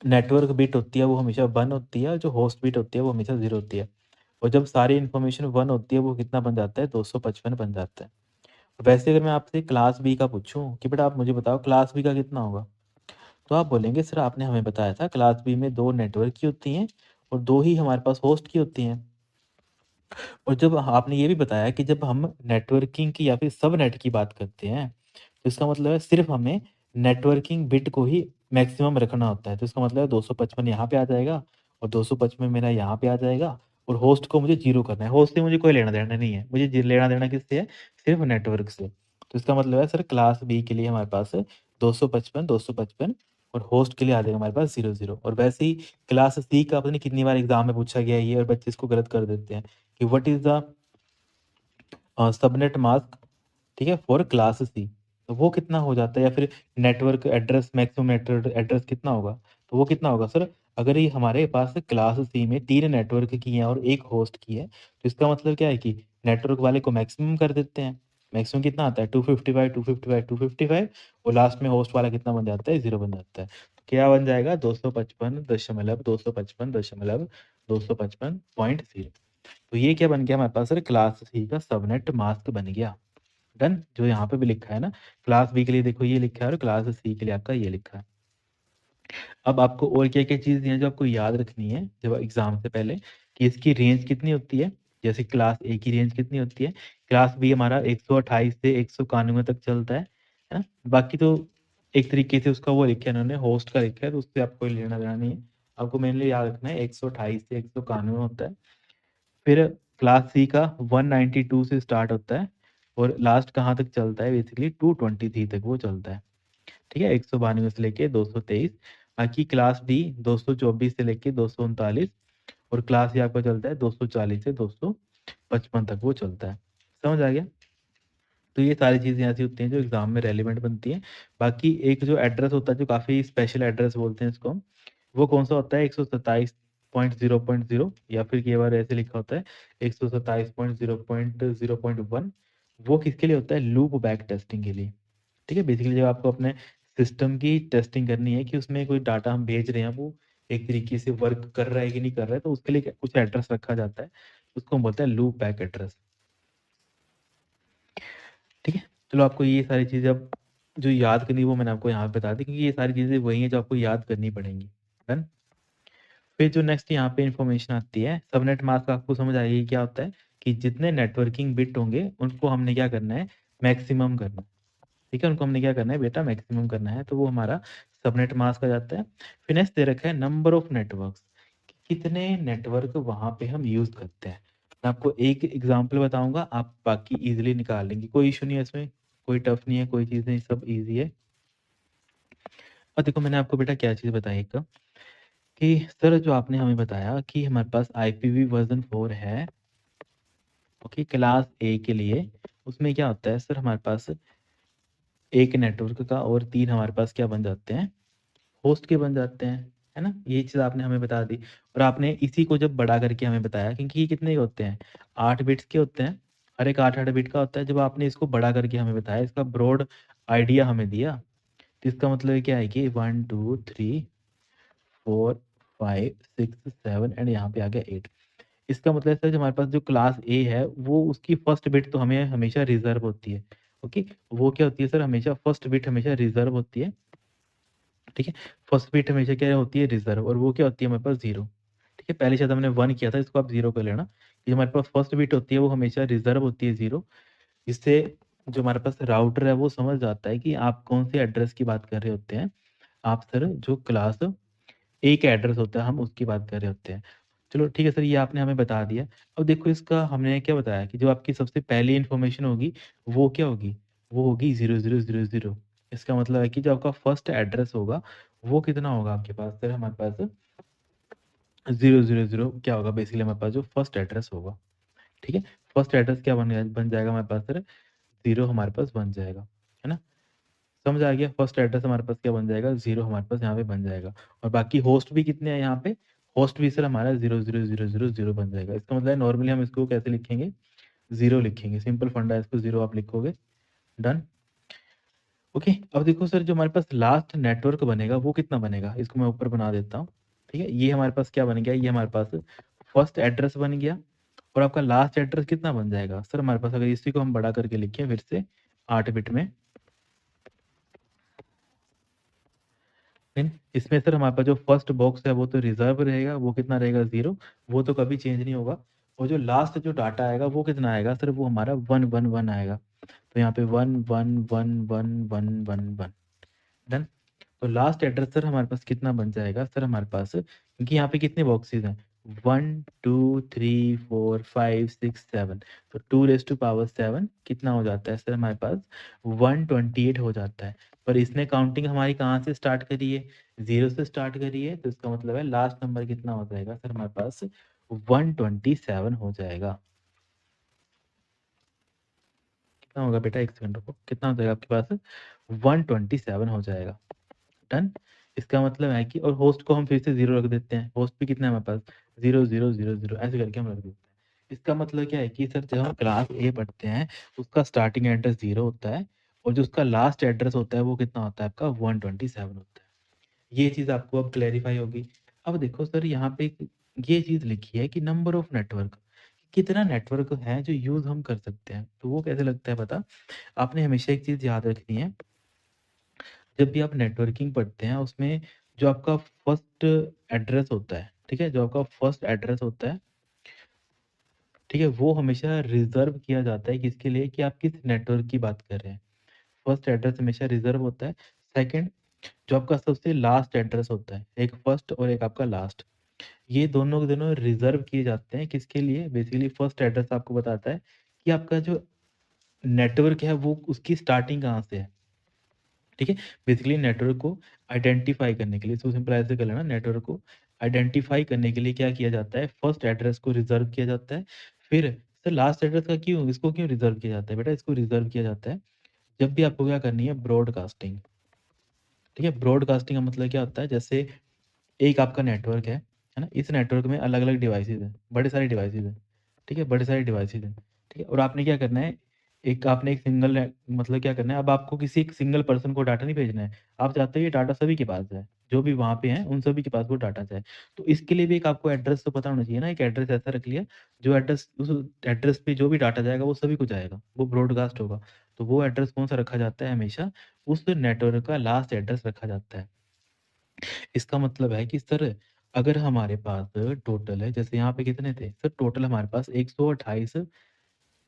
A: नेटवर्क बिट होती है वो हमेशा 1 होती है, जो होस्ट बिट होती है वो हमेशा 0 होती है। और जब सारी इन्फॉर्मेशन 1 होती है वो कितना बन जाता है? 255 बन जाता है। वैसे अगर मैं आपसे क्लास बी का पूछूँ कि बेटा आप मुझे बताओ क्लास बी का कितना होगा? तो आप बोलेंगे सर आपने हमें बताया था क्लास बी में 2 नेटवर्क की होती हैं और 2 ही हमारे पास होस्ट की होती हैं। और जब आपने ये भी बताया कि जब हम नेटवर्किंग की या फिर सबनेट की बात करते हैं, तो इसका मतलब है सिर्फ़ हमें नेटवर्किंग बिट को ही मैक्सिमम रखना होता है। तो इसका मतलब है 255 यहाँ पे आ जाएगा और 255 मेरा यहाँ पे आ जाएगा और होस्ट को मुझे 0 करना है। होस्ट से मुझे कोई लेना-देना नहीं है। मुझे जी लेना-देना किससे है? सिर्फ़ नेटवर्क से। तो इसका मतलब है सर क्लास बी के लिए हमारे पास 255, 255 और होस्ट के लिए आ जाएगा हमारे पास 00। और वैसे ही क्लास सी का पता नहीं कितनी बार एग्ज़ाम में पूछा गया है ये और बच्चे इसको गलत कर देते हैं कि what is the subnet mask, ठीक है, फॉर क्लास सी। तो वो कितना हो जाता है या फिर network address maximum network address कितना होगा? तो वो कितना होगा सर? अगर ये हमारे पास क्लास सी में 3 नेटवर्क की हैं और 1 होस्ट की है, तो इसका मतलब क्या है कि नेटवर्क वाले को मैक्सिमम कर देते हैं। मैक्सिमम कितना आता है? 255, 255, 255 और लास्ट में होस्ट वाला कितना बन जाता है? 0 बन जाता है। तो क्या बन जाएगा? 255.255.255.0। तो ये क्या बन गया हमारे पास सर? क्लास सी का सबनेट मास्क बन गया। डन? जो यहाँ पे भी लिखा है ना, क्लास बी के लिए देखो ये लिखा है और क्लास सी के लिए आपका ये लिखा है। अब आपको और क्या-क्या चीज़ हैं जो आपको याद रखनी है जब एग्ज़ाम से पहले कि इसकी रेंज कितनी होती है। जैसे क्लास ए की रेंज कितनी होती है, क्लास बी हमारा 128 से 191 तक चलता है ना? बाकी तो एक तरीके से उसका वो लिखा है इन्होंने होस्ट का लिखा है, तो उससे आपको कोई लेना-देना नहीं है। आपको मेनली याद रखना है 128 से 191 होता है। फिर क्लास सी का 192 से स्टार्ट होता है और लास्ट कहाँ तक चलता है बेसिकली 223 तक वो चलता है। ठीक है? 192 से लेके 223। बाकी क्लास डी 224 से लेके 239 और क्लास ए आपका चलता है 240 से 255 तक वो चलता है। समझ आ गया? तो ये सारी चीज़ें ऐसी होती हैं जो एग्ज़ाम में रेलेवेंट बनती हैं। बाकी एक जो एड्रेस होता है जो काफ़ी स्पेशल एड्रेस बोलते हैं इसको हम, वो कौन-सा होता है 127.0.0 या फिर कई बार ऐसे लिखा होता है 127.0.0.1 वो किसके लिए होता है? लूप बैक टेस्टिंग के लिए। ठीक है? बेसिकली जब आपको अपने सिस्टम की टेस्टिंग करनी है कि उसमें कोई डाटा हम भेज रहे हैं, वो एक तरीके से वर्क कर रहा है कि नहीं कर रहा है, तो उसके लिए कुछ एड्रेस रखा जाता है। उसको हम बोलते हैं लूप बैक एड्रेस। ठीक है? चलो आपको ये सारी चीज़ें अब जो याद करनी है वो मैंने आपको यहाँ पे बता दी क्योंकि ये सारी चीज़ें वही हैं जो आपको याद करनी पड़ेंगी। डन? फिर जो नेक्स्ट यहाँ पे इन्फॉर्मेशन आती है, सबनेट मास्क आपको समझ आएगी क्या होता है कि जितने नेटवर्किंग बिट होंगे, उनको हमने क्या करना है, मैक्सिमम करना है। ठीक है? उनको हमने क्या करना है बेटा मैक्सिमम करना है, तो वो हमारा सबनेट मास्क आ जाता है। फिर नेक्स्ट दे रखा है नंबर ऑफ नेटवर्क्स, कितने नेटवर्क वहाँ पे हम यूज़ करते हैं। मैं आपको एक एग्ज़ाम्पल बताऊँगा, आप बाकी ईज़िली निकाल लेंगे, कोई इश्यू नहीं है इसमें, कोई टफ नहीं है, कोई चीज़ नहीं, सब ईज़ी है। और देखो मैंने आपको बेटा क्या चीज़ बताई एक कि सर जो आपने हमें बताया कि हमारे पास आईपीवी वर्ज़न 4 है, ओके, क्लास ए के लिए, उसमें क्या होता है सर हमारे पास 1 नेटवर्क का और 3 हमारे पास क्या बन जाते हैं, होस्ट के बन जाते हैं, है ना? ये चीज़ आपने हमें बता दी और आपने इसी को जब बड़ा करके हमें बताया क्योंकि ये कितने के होते हैं, 8 बिट्स के होते हैं, हर एक 8-8 बिट का होता है। जब आपने इसको बड़ा करके हमें बताया, इसका ब्रॉड आइडिया हमें दिया, तो इसका मतलब ये क्या है कि 1, 2, 3, 4, 5, 6, 7 एंड यहाँ पे आ गया 8। इसका मतलब है सर जो हमारे पास जो क्लास ए है, वो उसकी फर्स्ट बिट तो हमें हमेशा रिज़र्व होती है, ओके? वो क्या होती है सर हमेशा फर्स्ट बिट हमेशा रिज़र्व होती है। ठीक है? फर्स्ट बिट हमेशा क्या होती है रिज़र्व और वो क्या होती है हमारे पास 0। ठीक है? पहले शायद हमने 1 किया था, इसको आप 0 कर लेना। ये हमारे पास फर्स्ट बिट होती है वो हमेशा रिज़र्व होती है 0। इससे जो हमारे पास राउटर है वो समझ जाता है कि आप कौन-से एड्रेस की बात कर रहे होते हैं। आप सर जो क्लास ए का एड्रेस होता है हम उसकी बात कर रहे होते हैं। चलो ठीक है सर ये आपने हमें बता दिया। अब देखो इसका हमने क्या बताया कि जो आपकी सबसे पहली इन्फॉर्मेशन होगी वो क्या होगी? वो होगी 0000। इसका मतलब है कि जो आपका फर्स्ट एड्रेस होगा वो कितना होगा आपके पास? सर हमारे पास 000 क्या होगा बेसिकली हमारे पास जो फर्स्ट एड्रेस होगा, ठीक है? फर्स्ट एड्रेस क्या बन जाएगा हमारे पास सर 0 हमारे पास बन जाएगा, है ना? समझ आ गया? फर्स्ट एड्रेस हमारे पास क्या बन जाएगा 0 हमारे पास यहाँ पे बन जाएगा और बाकी होस्ट भी कितने हैं यहाँ पे? होस्ट भी सर हमारा 00000 बन जाएगा। इसका मतलब है नॉर्मली हम इसको कैसे लिखेंगे? 0 लिखेंगे, सिंपल फंडा है इसको 0 आप लिखोगे, डन? ओके, अब देखो सर जो हमारे पास लास्ट नेटवर्क बनेगा वो कितना बनेगा? इसको मैं ऊपर बना देता हूँ, ठीक है? ये हमारे पास क्या बन गया? ये हमारे पास फर्स्ट एड्रेस बन गया और आपका लास्ट एड्रेस कितना बन जाएगा? सर हमारे पास अगर इसी को हम बड़ा करके लिखें फिर से 8 बिट में, देन इसमें सर हमारे पास जो फर्स्ट बॉक्स है वो तो रिज़र्व रहेगा, वो कितना रहेगा 0, वो तो कभी चेंज नहीं होगा और जो लास्ट जो डाटा आएगा वो कितना आएगा? सर वो हमारा 111 आएगा। तो यहाँ पे 1, 1, 1, 1, 1, 1, 1, डन? तो लास्ट एड्रेस सर हमारे पास कितना बन जाएगा सर हमारे पास क्योंकि यहाँ पे कितने बॉक्सेस हैं 1 2 3 4 5 6 7 तो 2 रेज़ टू पावर 7 कितना हो जाता है सर हमारे पास 128 हो जाता है। पर इसने काउंटिंग हमारी कहाँ से स्टार्ट करी है? 0 से स्टार्ट करी है तो इसका मतलब है लास्ट नंबर कितना हो जाएगा सर हमारे पास 127 हो जाएगा। कितना होगा बेटा 1 सेकंड रुको, कितना हो जाएगा आपके पास 127 हो जाएगा। डन? इसका मतलब है कि और होस्ट को हम फिर से 0 रख देते हैं। होस्ट भी कितना है हमारे पास 0000 ऐसे करके हम रख देते हैं। इसका मतलब क्या है कि सर जब हम क्लास ए पढ़ते हैं, उसका स्टार्टिंग एड्रेस 0 होता है और जो उसका लास्ट एड्रेस होता है वो कितना होता है आपका 127 होता है। ये चीज़ आपको अब क्लैरिफ़ाई होगी। अब देखो सर यहाँ पे एक ये चीज़ लिखी है कि नंबर ऑफ नेटवर्क, कितना नेटवर्क है जो यूज़ हम कर सकते हैं। तो वो कैसे लगता है पता? आपने हमेशा एक चीज़ याद रखनी है जब भी आप नेटवर्किंग पढ़ते हैं उसमें जो आपका फर्स्ट एड्रेस होता है, ठीक है? जो आपका फर्स्ट एड्रेस होता है, ठीक है? वो हमेशा रिज़र्व किया जाता है किसके लिए कि आप किस नेटवर्क की बात कर रहे हैं। फर्स्ट एड्रेस हमेशा रिज़र्व होता है। सेकंड जो आपका सबसे लास्ट एड्रेस होता है, एक फर्स्ट और एक आपका लास्ट, ये दोनों के दोनों रिज़र्व किए जाते हैं किसके लिए? बेसिकली फर्स्ट एड्रेस आपको बताता है कि आपका जो नेटवर्क है वो उसकी स्टार्टिंग कहाँ से है, ठीक है? बेसिकली नेटवर्क को आइडेंटिफ़ाई करने के लिए, इसको सिंपल ऐसे कर लेना, नेटवर्क को आइडेंटिफ़ाई करने के लिए क्या किया जाता है, फर्स्ट एड्रेस को रिज़र्व किया जाता है। फिर सर लास्ट एड्रेस का क्यों, इसको क्यों रिज़र्व किया जाता है? बेटा इसको रिज़र्व किया जाता है, जब भी आपको क्या करनी है, ब्रॉडकास्टिंग, ठीक है? ब्रॉडकास्टिंग का मतलब क्या होता है, जैसे एक आपका नेटवर्क है ना? इस नेटवर्क में अलग-अलग डिवाइसेज़ हैं, बड़े सारे डिवाइसेज़ हैं, ठीक है? बड़े सारे डिवाइसेज़ हैं, ठीक है? और आपने क्या करना है, एक सिंगल ने मतलब क्या करना है, अब आपको किसी एक सिंगल पर्सन को डाटा नहीं भेजना है, आप चाहते हो ये डाटा सभी के पास जाए, जो भी वहाँ पे हैं, उन सभी के पास वो डाटा जाए। तो इसके लिए भी एक आपको एड्रेस तो पता होना चाहिए ना, एक एड्रेस ऐसा रख लिया, जो एड्रेस उस एड्रेस पे जो भी डाटा जाएगा, वो सभी को जाएगा, वो ब्रॉडकास्ट होगा। तो वो एड्रेस कौन-सा रखा जाता है हमेशा, उस नेटवर्क का लास्ट एड्रेस रखा जाता है। इसका मतलब है कि सर अगर हमारे पास टोटल है, जैसे यहाँ पे कितने थे? सर टोटल हमारे पास 128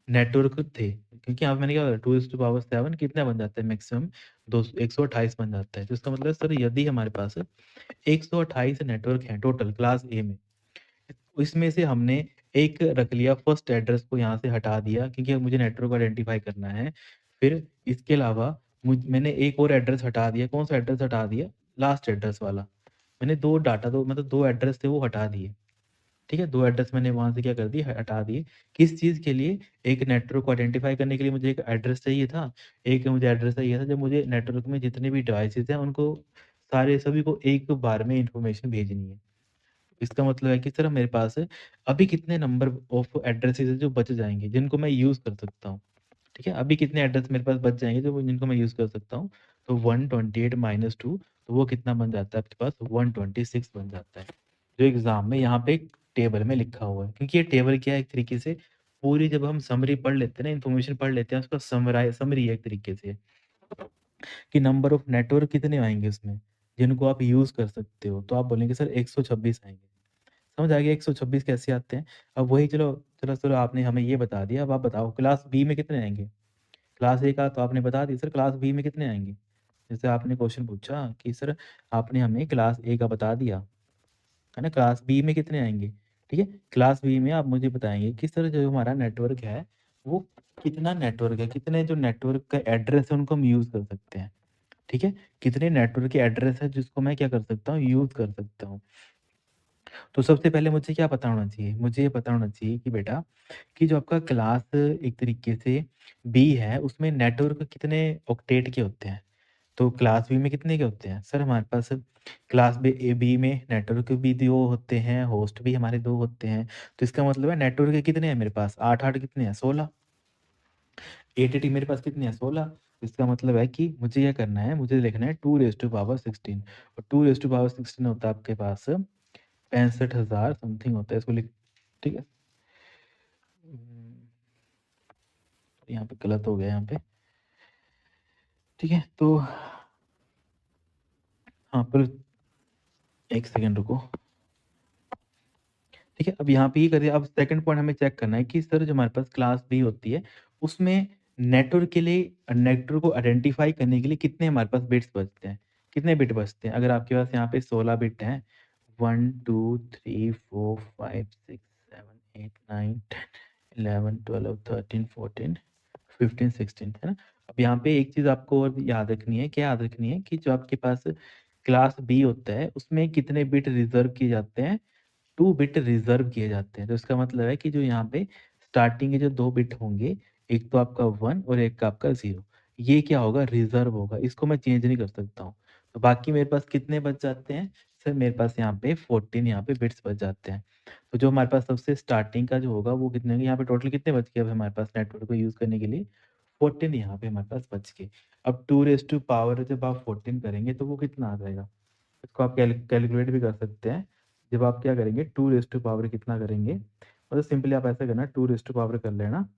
A: नेटवर्क थे, क्योंकि यहाँ पे मैंने क्या बोला 2:7 कितना बन जाता है मैक्सिमम 128 बन जाता है। तो इसका मतलब सर यदि हमारे पास 128 नेटवर्क हैं टोटल क्लास ए में, इसमें से हमने एक रख लिया फर्स्ट एड्रेस को यहाँ से हटा दिया क्योंकि अब मुझे नेटवर्क को आइडेंटिफ़ाई करना है। फिर इसके अलावा मैंने एक और एड्रेस हटा दिया, कौन-सा एड्रेस हटा दिया? लास्ट एड्रेस वाला। मैंने 2 डाटा, 2 मतलब 2 एड्रेस थे वो हटा दिए, ठीक है? 2 एड्रेस मैंने वहाँ से क्या कर दिए, हटा दिए। किस चीज़ के लिए? एक नेटवर्क को आइडेंटिफ़ाई करने के लिए मुझे एक एड्रेस चाहिए था, एक मुझे एड्रेस चाहिए था जब मुझे नेटवर्क में जितने भी डिवाइसेज़ हैं उनको सारे सभी को एक बार में इन्फॉर्मेशन भेजनी है। इसका मतलब है कि सर मेरे पास अभी कितने नंबर ऑफ एड्रेसेज़ हैं जो बच जाएँगे, जिनको मैं यूज़ कर सकता हूँ, ठीक है? अभी कितने एड्रेस मेरे पास बच जाएँगे जो जिनको मैं यूज़ कर सकता हूँ, तो 128 माइनस 2 तो वो कितना बन जाता है आपके पास 126 बन जाता है। जो एग्ज़ाम में यहाँ पे एक टेबल में लिखा हुआ है, क्योंकि ये टेबल क्या है एक तरीके से पूरी जब हम समरी पढ़ लेते हैं ना, इन्फॉर्मेशन पढ़ लेते हैं, उसका समरी है एक तरीके से, कि नंबर ऑफ नेटवर्क कितने आएँगे उसमें, जिनको आप यूज़ कर सकते हो, तो आप बोलेंगे सर 126 आएँगे। समझ आ गया 126 कैसे आते हैं? अब वही चलो चलो चलो आपने हमें ये बता दिया, अब आप बताओ क्लास बी में कितने आएँगे? क्लास ए का तो आपने बता दिया, सर क्लास बी में कितने आएँगे? जैसे आपने क्वेश्चन पूछा कि सर आपने हमें क्लास ए का बता दिया, है ना? क्लास बी में कितने आएँगे? ठीक है? क्लास बी में आप मुझे बताएँगे कि सर जो हमारा नेटवर्क है, वो कितना नेटवर्क है, कितने जो नेटवर्क का एड्रेस है उनको हम यूज़ कर सकते हैं, ठीक है? कितने नेटवर्क के एड्रेस है जिसको मैं क्या कर सकता हूँ, यूज़ कर सकता हूँ। तो सबसे पहले मुझे क्या पता होना चाहिए? मुझे ये पता होना चाहिए कि बेटा कि जो आपका क्लास एक तरीके से बी है, उसमें नेटवर्क कितने ऑक्टेट के होते हैं? तो क्लास बी में कितने के होते हैं? सर हमारे पास क्लास बी में नेटवर्क भी 2 होते हैं, होस्ट भी हमारे 2 होते हैं। तो इसका मतलब है नेटवर्क कितने हैं मेरे पास? 8-8 कितने हैं? 16। 8-8 मेरे पास कितने हैं? 16। इसका मतलब है कि मुझे क्या करना है, मुझे लिखना है 2 रेज़ टू पावर 16 और 2 रेज़ टू पावर 16 होता है आपके पास 65,000 समथिंग होता है, इसको लिख, ठीक है? यहाँ पे गलत हो गया यहाँ पे, ठीक है? तो हाँ, पर 1 सेकंड रुको। ठीक है, अब यहाँ पे ये करिए, अब सेकंड पॉइंट हमें चेक करना है कि सर जो हमारे पास क्लास बी होती है, उसमें नेटवर्क के लिए नेटवर्क को आइडेंटिफ़ाई करने के लिए कितने हमारे पास बिट्स बचते हैं? कितने बिट बचते हैं? अगर आपके पास यहाँ पे 16 बिट हैं, 1, 2, 3, 4, 5, 6, 7, 8, 9, 10, 11, 12, 13, 14, 15, 16 है ना? अब यहाँ पे एक चीज़ आपको और याद रखनी है, क्या याद रखनी है कि जो आपके पास क्लास बी होता है, उसमें कितने बिट रिज़र्व किए जाते हैं? 2 बिट रिज़र्व किए जाते हैं। तो इसका मतलब है कि जो यहाँ पे स्टार्टिंग के जो 2 बिट होंगे, एक तो आपका 1 और एक का आपका 0, ये क्या होगा, रिज़र्व होगा, इसको मैं चेंज नहीं कर सकता हूँ। तो बाकी मेरे पास कितने बच जाते हैं? सर मेरे पास यहाँ पे 14 यहाँ पे बिट्स बच जाते हैं। तो जो हमारे पास सबसे स्टार्टिंग का जो होगा वो कितने होंगे, यहाँ पे टोटल कितने बच गए अब हमारे पास नेटवर्क को यूज़ करने के लिए? 14 यहाँ पे हमारे पास बच गए। अब 2 रेज़ टू पावर जब आप 14 करेंगे तो वो कितना आ जाएगा? इसको आप कैलकुलेट भी कर सकते हैं। जब आप क्या करेंगे 2 रेज़ टू पावर कितना करेंगे, मतलब सिंपली आप ऐसा करना 2 रेज़ टू पावर कर लेना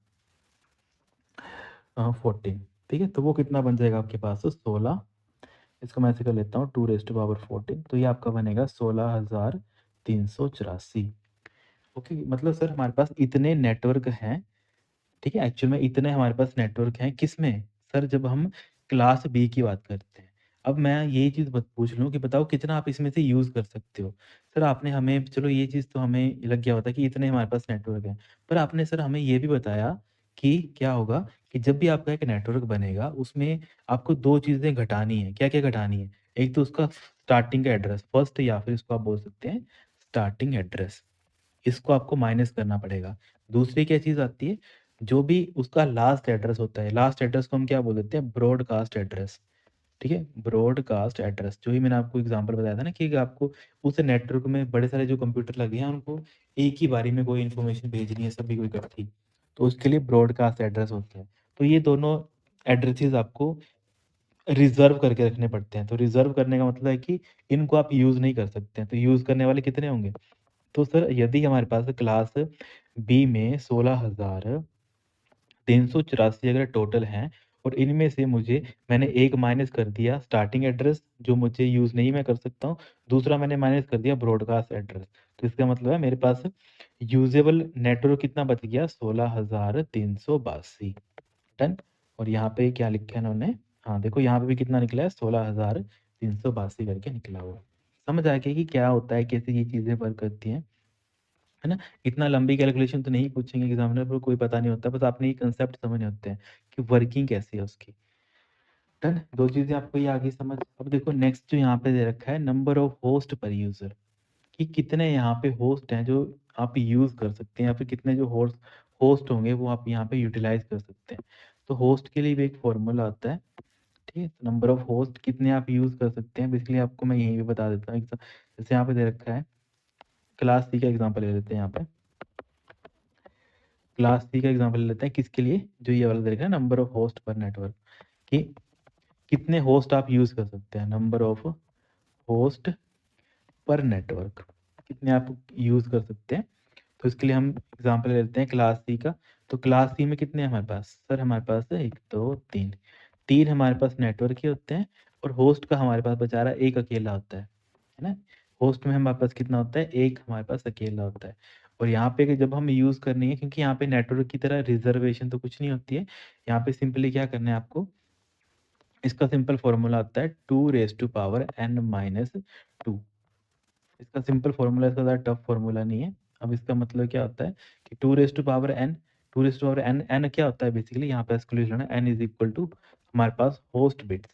A: 14, ठीक है? तो वो कितना बन जाएगा आपके पास 16, इसको मैं ऐसे कर लेता हूँ 2⁻14, तो ये आपका बनेगा 16,384। ओके, मतलब सर हमारे पास इतने नेटवर्क हैं, ठीक है? एक्चुअल में इतने हमारे पास नेटवर्क हैं किसमें? सर जब हम क्लास बी की बात करते हैं। अब मैं यही चीज़ बत पूछ लूँ कि बताओ कितना आप इसमें से यूज़ कर सकते हो? सर आपने हमें चलो ये चीज़ तो हमें लग गया होता कि इतने हमारे पास नेटवर्क हैं। पर आपने सर हमें ये भी बताया कि क्या होगा कि जब भी आपका एक नेटवर्क बनेगा उसमें आपको 2 चीज़ें घटानी है। क्या-क्या घटानी है? एक तो उसका स्टार्टिंग का एड्रेस फर्स्ट, या फिर इसको आप बोल सकते हैं स्टार्टिंग एड्रेस। इसको आपको माइनस करना पड़ेगा। दूसरी क्या चीज़ आती है, जो भी उसका लास्ट एड्रेस होता है, लास्ट एड्रेस को हम क्या बोल देते हैं? ब्रॉडकास्ट एड्रेस, ठीक है? ब्रॉडकास्ट एड्रेस, जो ही मैंने आपको एग्ज़ाम्पल बताया था ना कि आपको उस नेटवर्क में बड़े सारे जो कंप्यूटर लगे हैं, उनको एक ही बारी में कोई इन्फॉर्मेशन भेजनी है सभी को इकट्ठी, तो उसके लिए ब्रॉडकास्ट एड्रेस होते हैं। तो ये दोनों एड्रेसेस आपको रिज़र्व करके रखने पड़ते हैं। तो रिज़र्व करने का मतलब है कि इनको आप यूज़ नहीं कर सकते हैं, तो यूज़ करने वाले कितने होंगे? तो सर यदि हमारे पास क्लास बी में 16,384 अगर टोटल हैं और इनमें से मैंने एक माइनस कर दिया स्टार्टिंग एड्रेस जो मुझे यूज़ नहीं मैं कर सकता हूँ, दूसरा मैंने माइनस कर दिया ब्रॉडकास्ट एड्रेस। तो इसका मतलब है मेरे पास यूज़ेबल नेटवर्क कितना बच गया? 16,382। डन। और यहाँ पे क्या लिखा है इन्होंने? हाँ, देखो यहाँ पे भी कितना निकला है? 16,382 करके निकला हुआ है। समझ आ गया कि क्या होता है, कैसे ये चीज़ें वर्क करती हैं? है ना? इतना लंबी कैलकुलेशन तो नहीं पूछेंगे एग्ज़ामिनर को, कोई पता नहीं होता, बस आपने ये कांसेप्ट समझने होते हैं कि वर्किंग कैसी है उसकी। डन? 2 चीज़ें आपको ये आ गई समझ। अब देखो नेक्स्ट जो यहाँ पे दे रखा है नंबर ऑफ होस्ट पर यूज़र, कि कितने यहाँ पे होस्ट हैं जो आप यूज़ कर सकते हैं, या फिर कितने जो होस्ट होंगे वो आप यहाँ पे यूटिलाइज़ कर सकते हैं। तो होस्ट के लिए भी एक फ़ॉर्मूला आता है, ठीक है? नंबर ऑफ होस्ट कितने आप यूज़ कर सकते हैं, बेसिकली आपको मैं यहीं पे बता देता हूँ। जैसे यहाँ पे दे रखा है, क्लास सी का एग्ज़ाम्पल ले लेते हैं यहाँ पे। क्लास सी का एग्जांपल लेते हैं किसके लिए? जो ये वाला दे रखा है नंबर ऑफ होस्ट पर नेटवर्क, कि कितने होस्ट आप यूज़ कर सकते हैं, नंबर ऑफ होस्ट पर नेटवर्क कितने आप यूज़ कर सकते हैं। तो इसके लिए हम एग्जांपल लेते हैं क्लास सी का। तो क्लास सी में कितने हैं हमारे पास? सर हमारे पास है 1, 2, 3। 3 हमारे पास नेटवर्क ही होते हैं, और होस्ट का हमारे पास बचा रहा है 1 अकेला होता है ना? होस्ट में हमारे पास कितना होता है? 1 हमारे पास अकेला होता है। और यहाँ पे कि जब हम यूज़ करनी है, क्योंकि यहाँ पे नेटवर्क की तरह रिज़र्वेशन तो कुछ नहीं होती है। यहाँ पे सिंपली क्या करना है आपको, इसका सिंपल फ़ॉर्मूला आता है 2⁻n-2। इसका सिंपल फ़ॉर्मूला, इसका ज़्यादा टफ फ़ॉर्मूला नहीं है। अब इसका मतलब क्या होता है कि 2⁻n n क्या होता है बेसिकली, यहाँ पे इसको लिख लेना n इज़ इक्वल टू हमारे पास होस्ट बिट।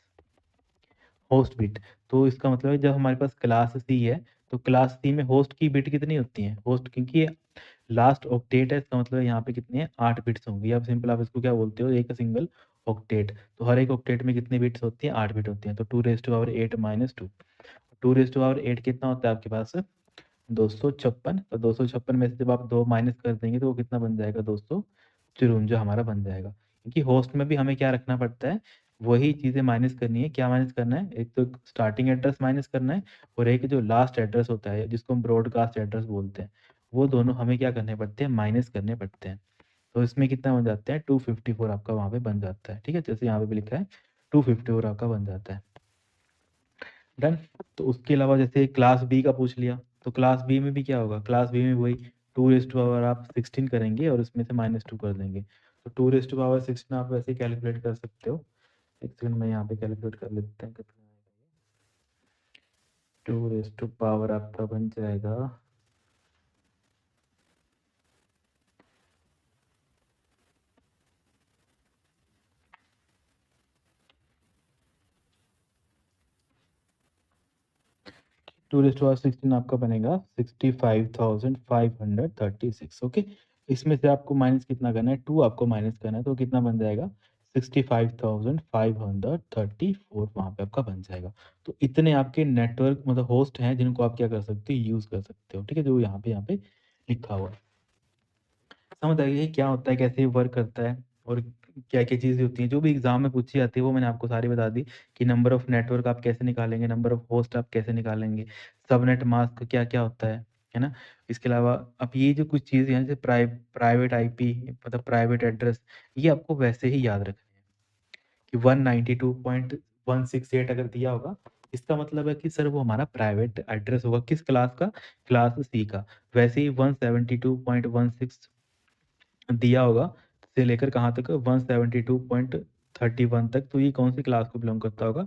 A: तो इसका मतलब है जब हमारे पास क्लास सी है, तो क्लास सी में होस्ट की बिट कितनी होती हैं? होस्ट, क्योंकि ये लास्ट ऑक्टेट है, इसका मतलब यहाँ पे कितनी है? 8 बिट्स होंगी। अब सिंपल आप इसको क्या बोलते हो? एक सिंगल ऑक्टेट। तो हर एक ऑक्टेट में कितनी बिट्स होती हैं? 8 बिट होती हैं। तो 2⁻8 - 2। 2⁻8 कितना होता है आपके पास? 256। तो 256 में से जब आप 2 माइनस कर देंगे तो वो कितना बन जाएगा? 254 हमारा बन जाएगा। क्योंकि होस्ट में भी हमें क्या रखना पड़ता है? वही चीज़ें माइनस करनी है। क्या माइनस करना है? एक तो स्टार्टिंग एड्रेस माइनस करना है, और एक जो लास्ट एड्रेस होता है जिसको हम ब्रॉडकास्ट एड्रेस बोलते हैं, वो दोनों हमें क्या करने पड़ते हैं? माइनस करने पड़ते हैं। तो इसमें कितना बन जाता है? 254 आपका वहाँ पे बन जाता है। ठीक है? जैसे यहाँ पे भी लिखा है 254 आपका बन जाता है। डन। तो उसके अलावा जैसे क्लास बी का पूछ लिया, तो क्लास बी में भी क्या होगा? क्लास बी में वही 2 आप 16 करेंगे और इसमें से -2 कर देंगे। तो 2 16 आप वैसे ही कैलकुलेट कर सकते हो। एक सेकंड में यहाँ पे कैलकुलेट कर लेते हैं कितना आएगा। 2 आपका बन जाएगा 2 16 आपका बनेगा 65,536। ओके। इसमें से आपको माइनस कितना करना है? 2 आपको माइनस करना है, तो कितना बन जाएगा? 65,534 वहाँ पे आपका बन जाएगा। तो इतने आपके नेटवर्क मतलब होस्ट हैं जिनको आप क्या कर सकते हो? यूज़ कर सकते हो। ठीक है? जो यहाँ पे लिखा हुआ है। समझ आ गया कि क्या होता है, कैसे वर्क करता है, और क्या-क्या चीज़ें होती हैं। जो भी एग्ज़ाम में पूछी जाती है वो मैंने आपको सारी बता दी कि नंबर ऑफ नेटवर्क आप कैसे निकालेंगे, नंबर ऑफ होस्ट आप कैसे निकालेंगे, सबनेट मास्क क्या-क्या होता है ना? इसके अलावा अब ये जो कुछ चीज़ें हैं जैसे प्राइवेट आईपी मतलब प्राइवेट एड्रेस, ये आपको वैसे ही याद रखनी है कि 168 अगर दिया होगा, इसका मतलब है कि सर वो हमारा प्राइवेट एड्रेस होगा, किस क्लास का? क्लास सी का। वैसे ही 172.16 दिया होगा से लेकर कहाँ तक? 172.31 तक, तो ये कौन सी क्लास को बिलोंग करता होगा?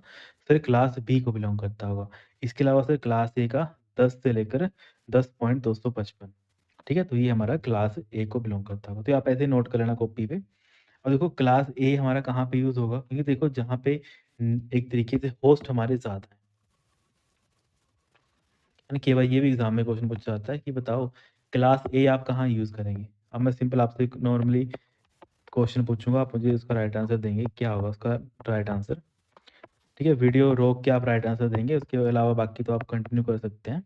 A: सर क्लास बी को बिलोंग करता होगा। इसके अलावा सर क्लास ए का 10 से लेकर 10.255, ठीक है? तो ये हमारा क्लास ए को बिलोंग करता होगा। तो आप ऐसे नोट कर लेना कॉपी पे। और देखो क्लास ए हमारा कहाँ पे यूज़ होगा? क्योंकि देखो जहाँ पे एक तरीके से होस्ट हमारे ज़्यादा हैं। यानी केवल ये भी एग्ज़ाम में क्वेश्चन पूछा जाता है कि बताओ क्लास ए आप कहाँ यूज़ करेंगे? अब मैं सिंपल आपसे नॉर्मली क्वेश्चन पूछूँगा, आप मुझे उसका राइट आंसर देंगे, क्या होगा उसका राइट आंसर? ठीक है, वीडियो रोक के आप राइट आंसर देंगे, उसके अलावा बाकी तो आप कंटिन्यू कर सकते हैं।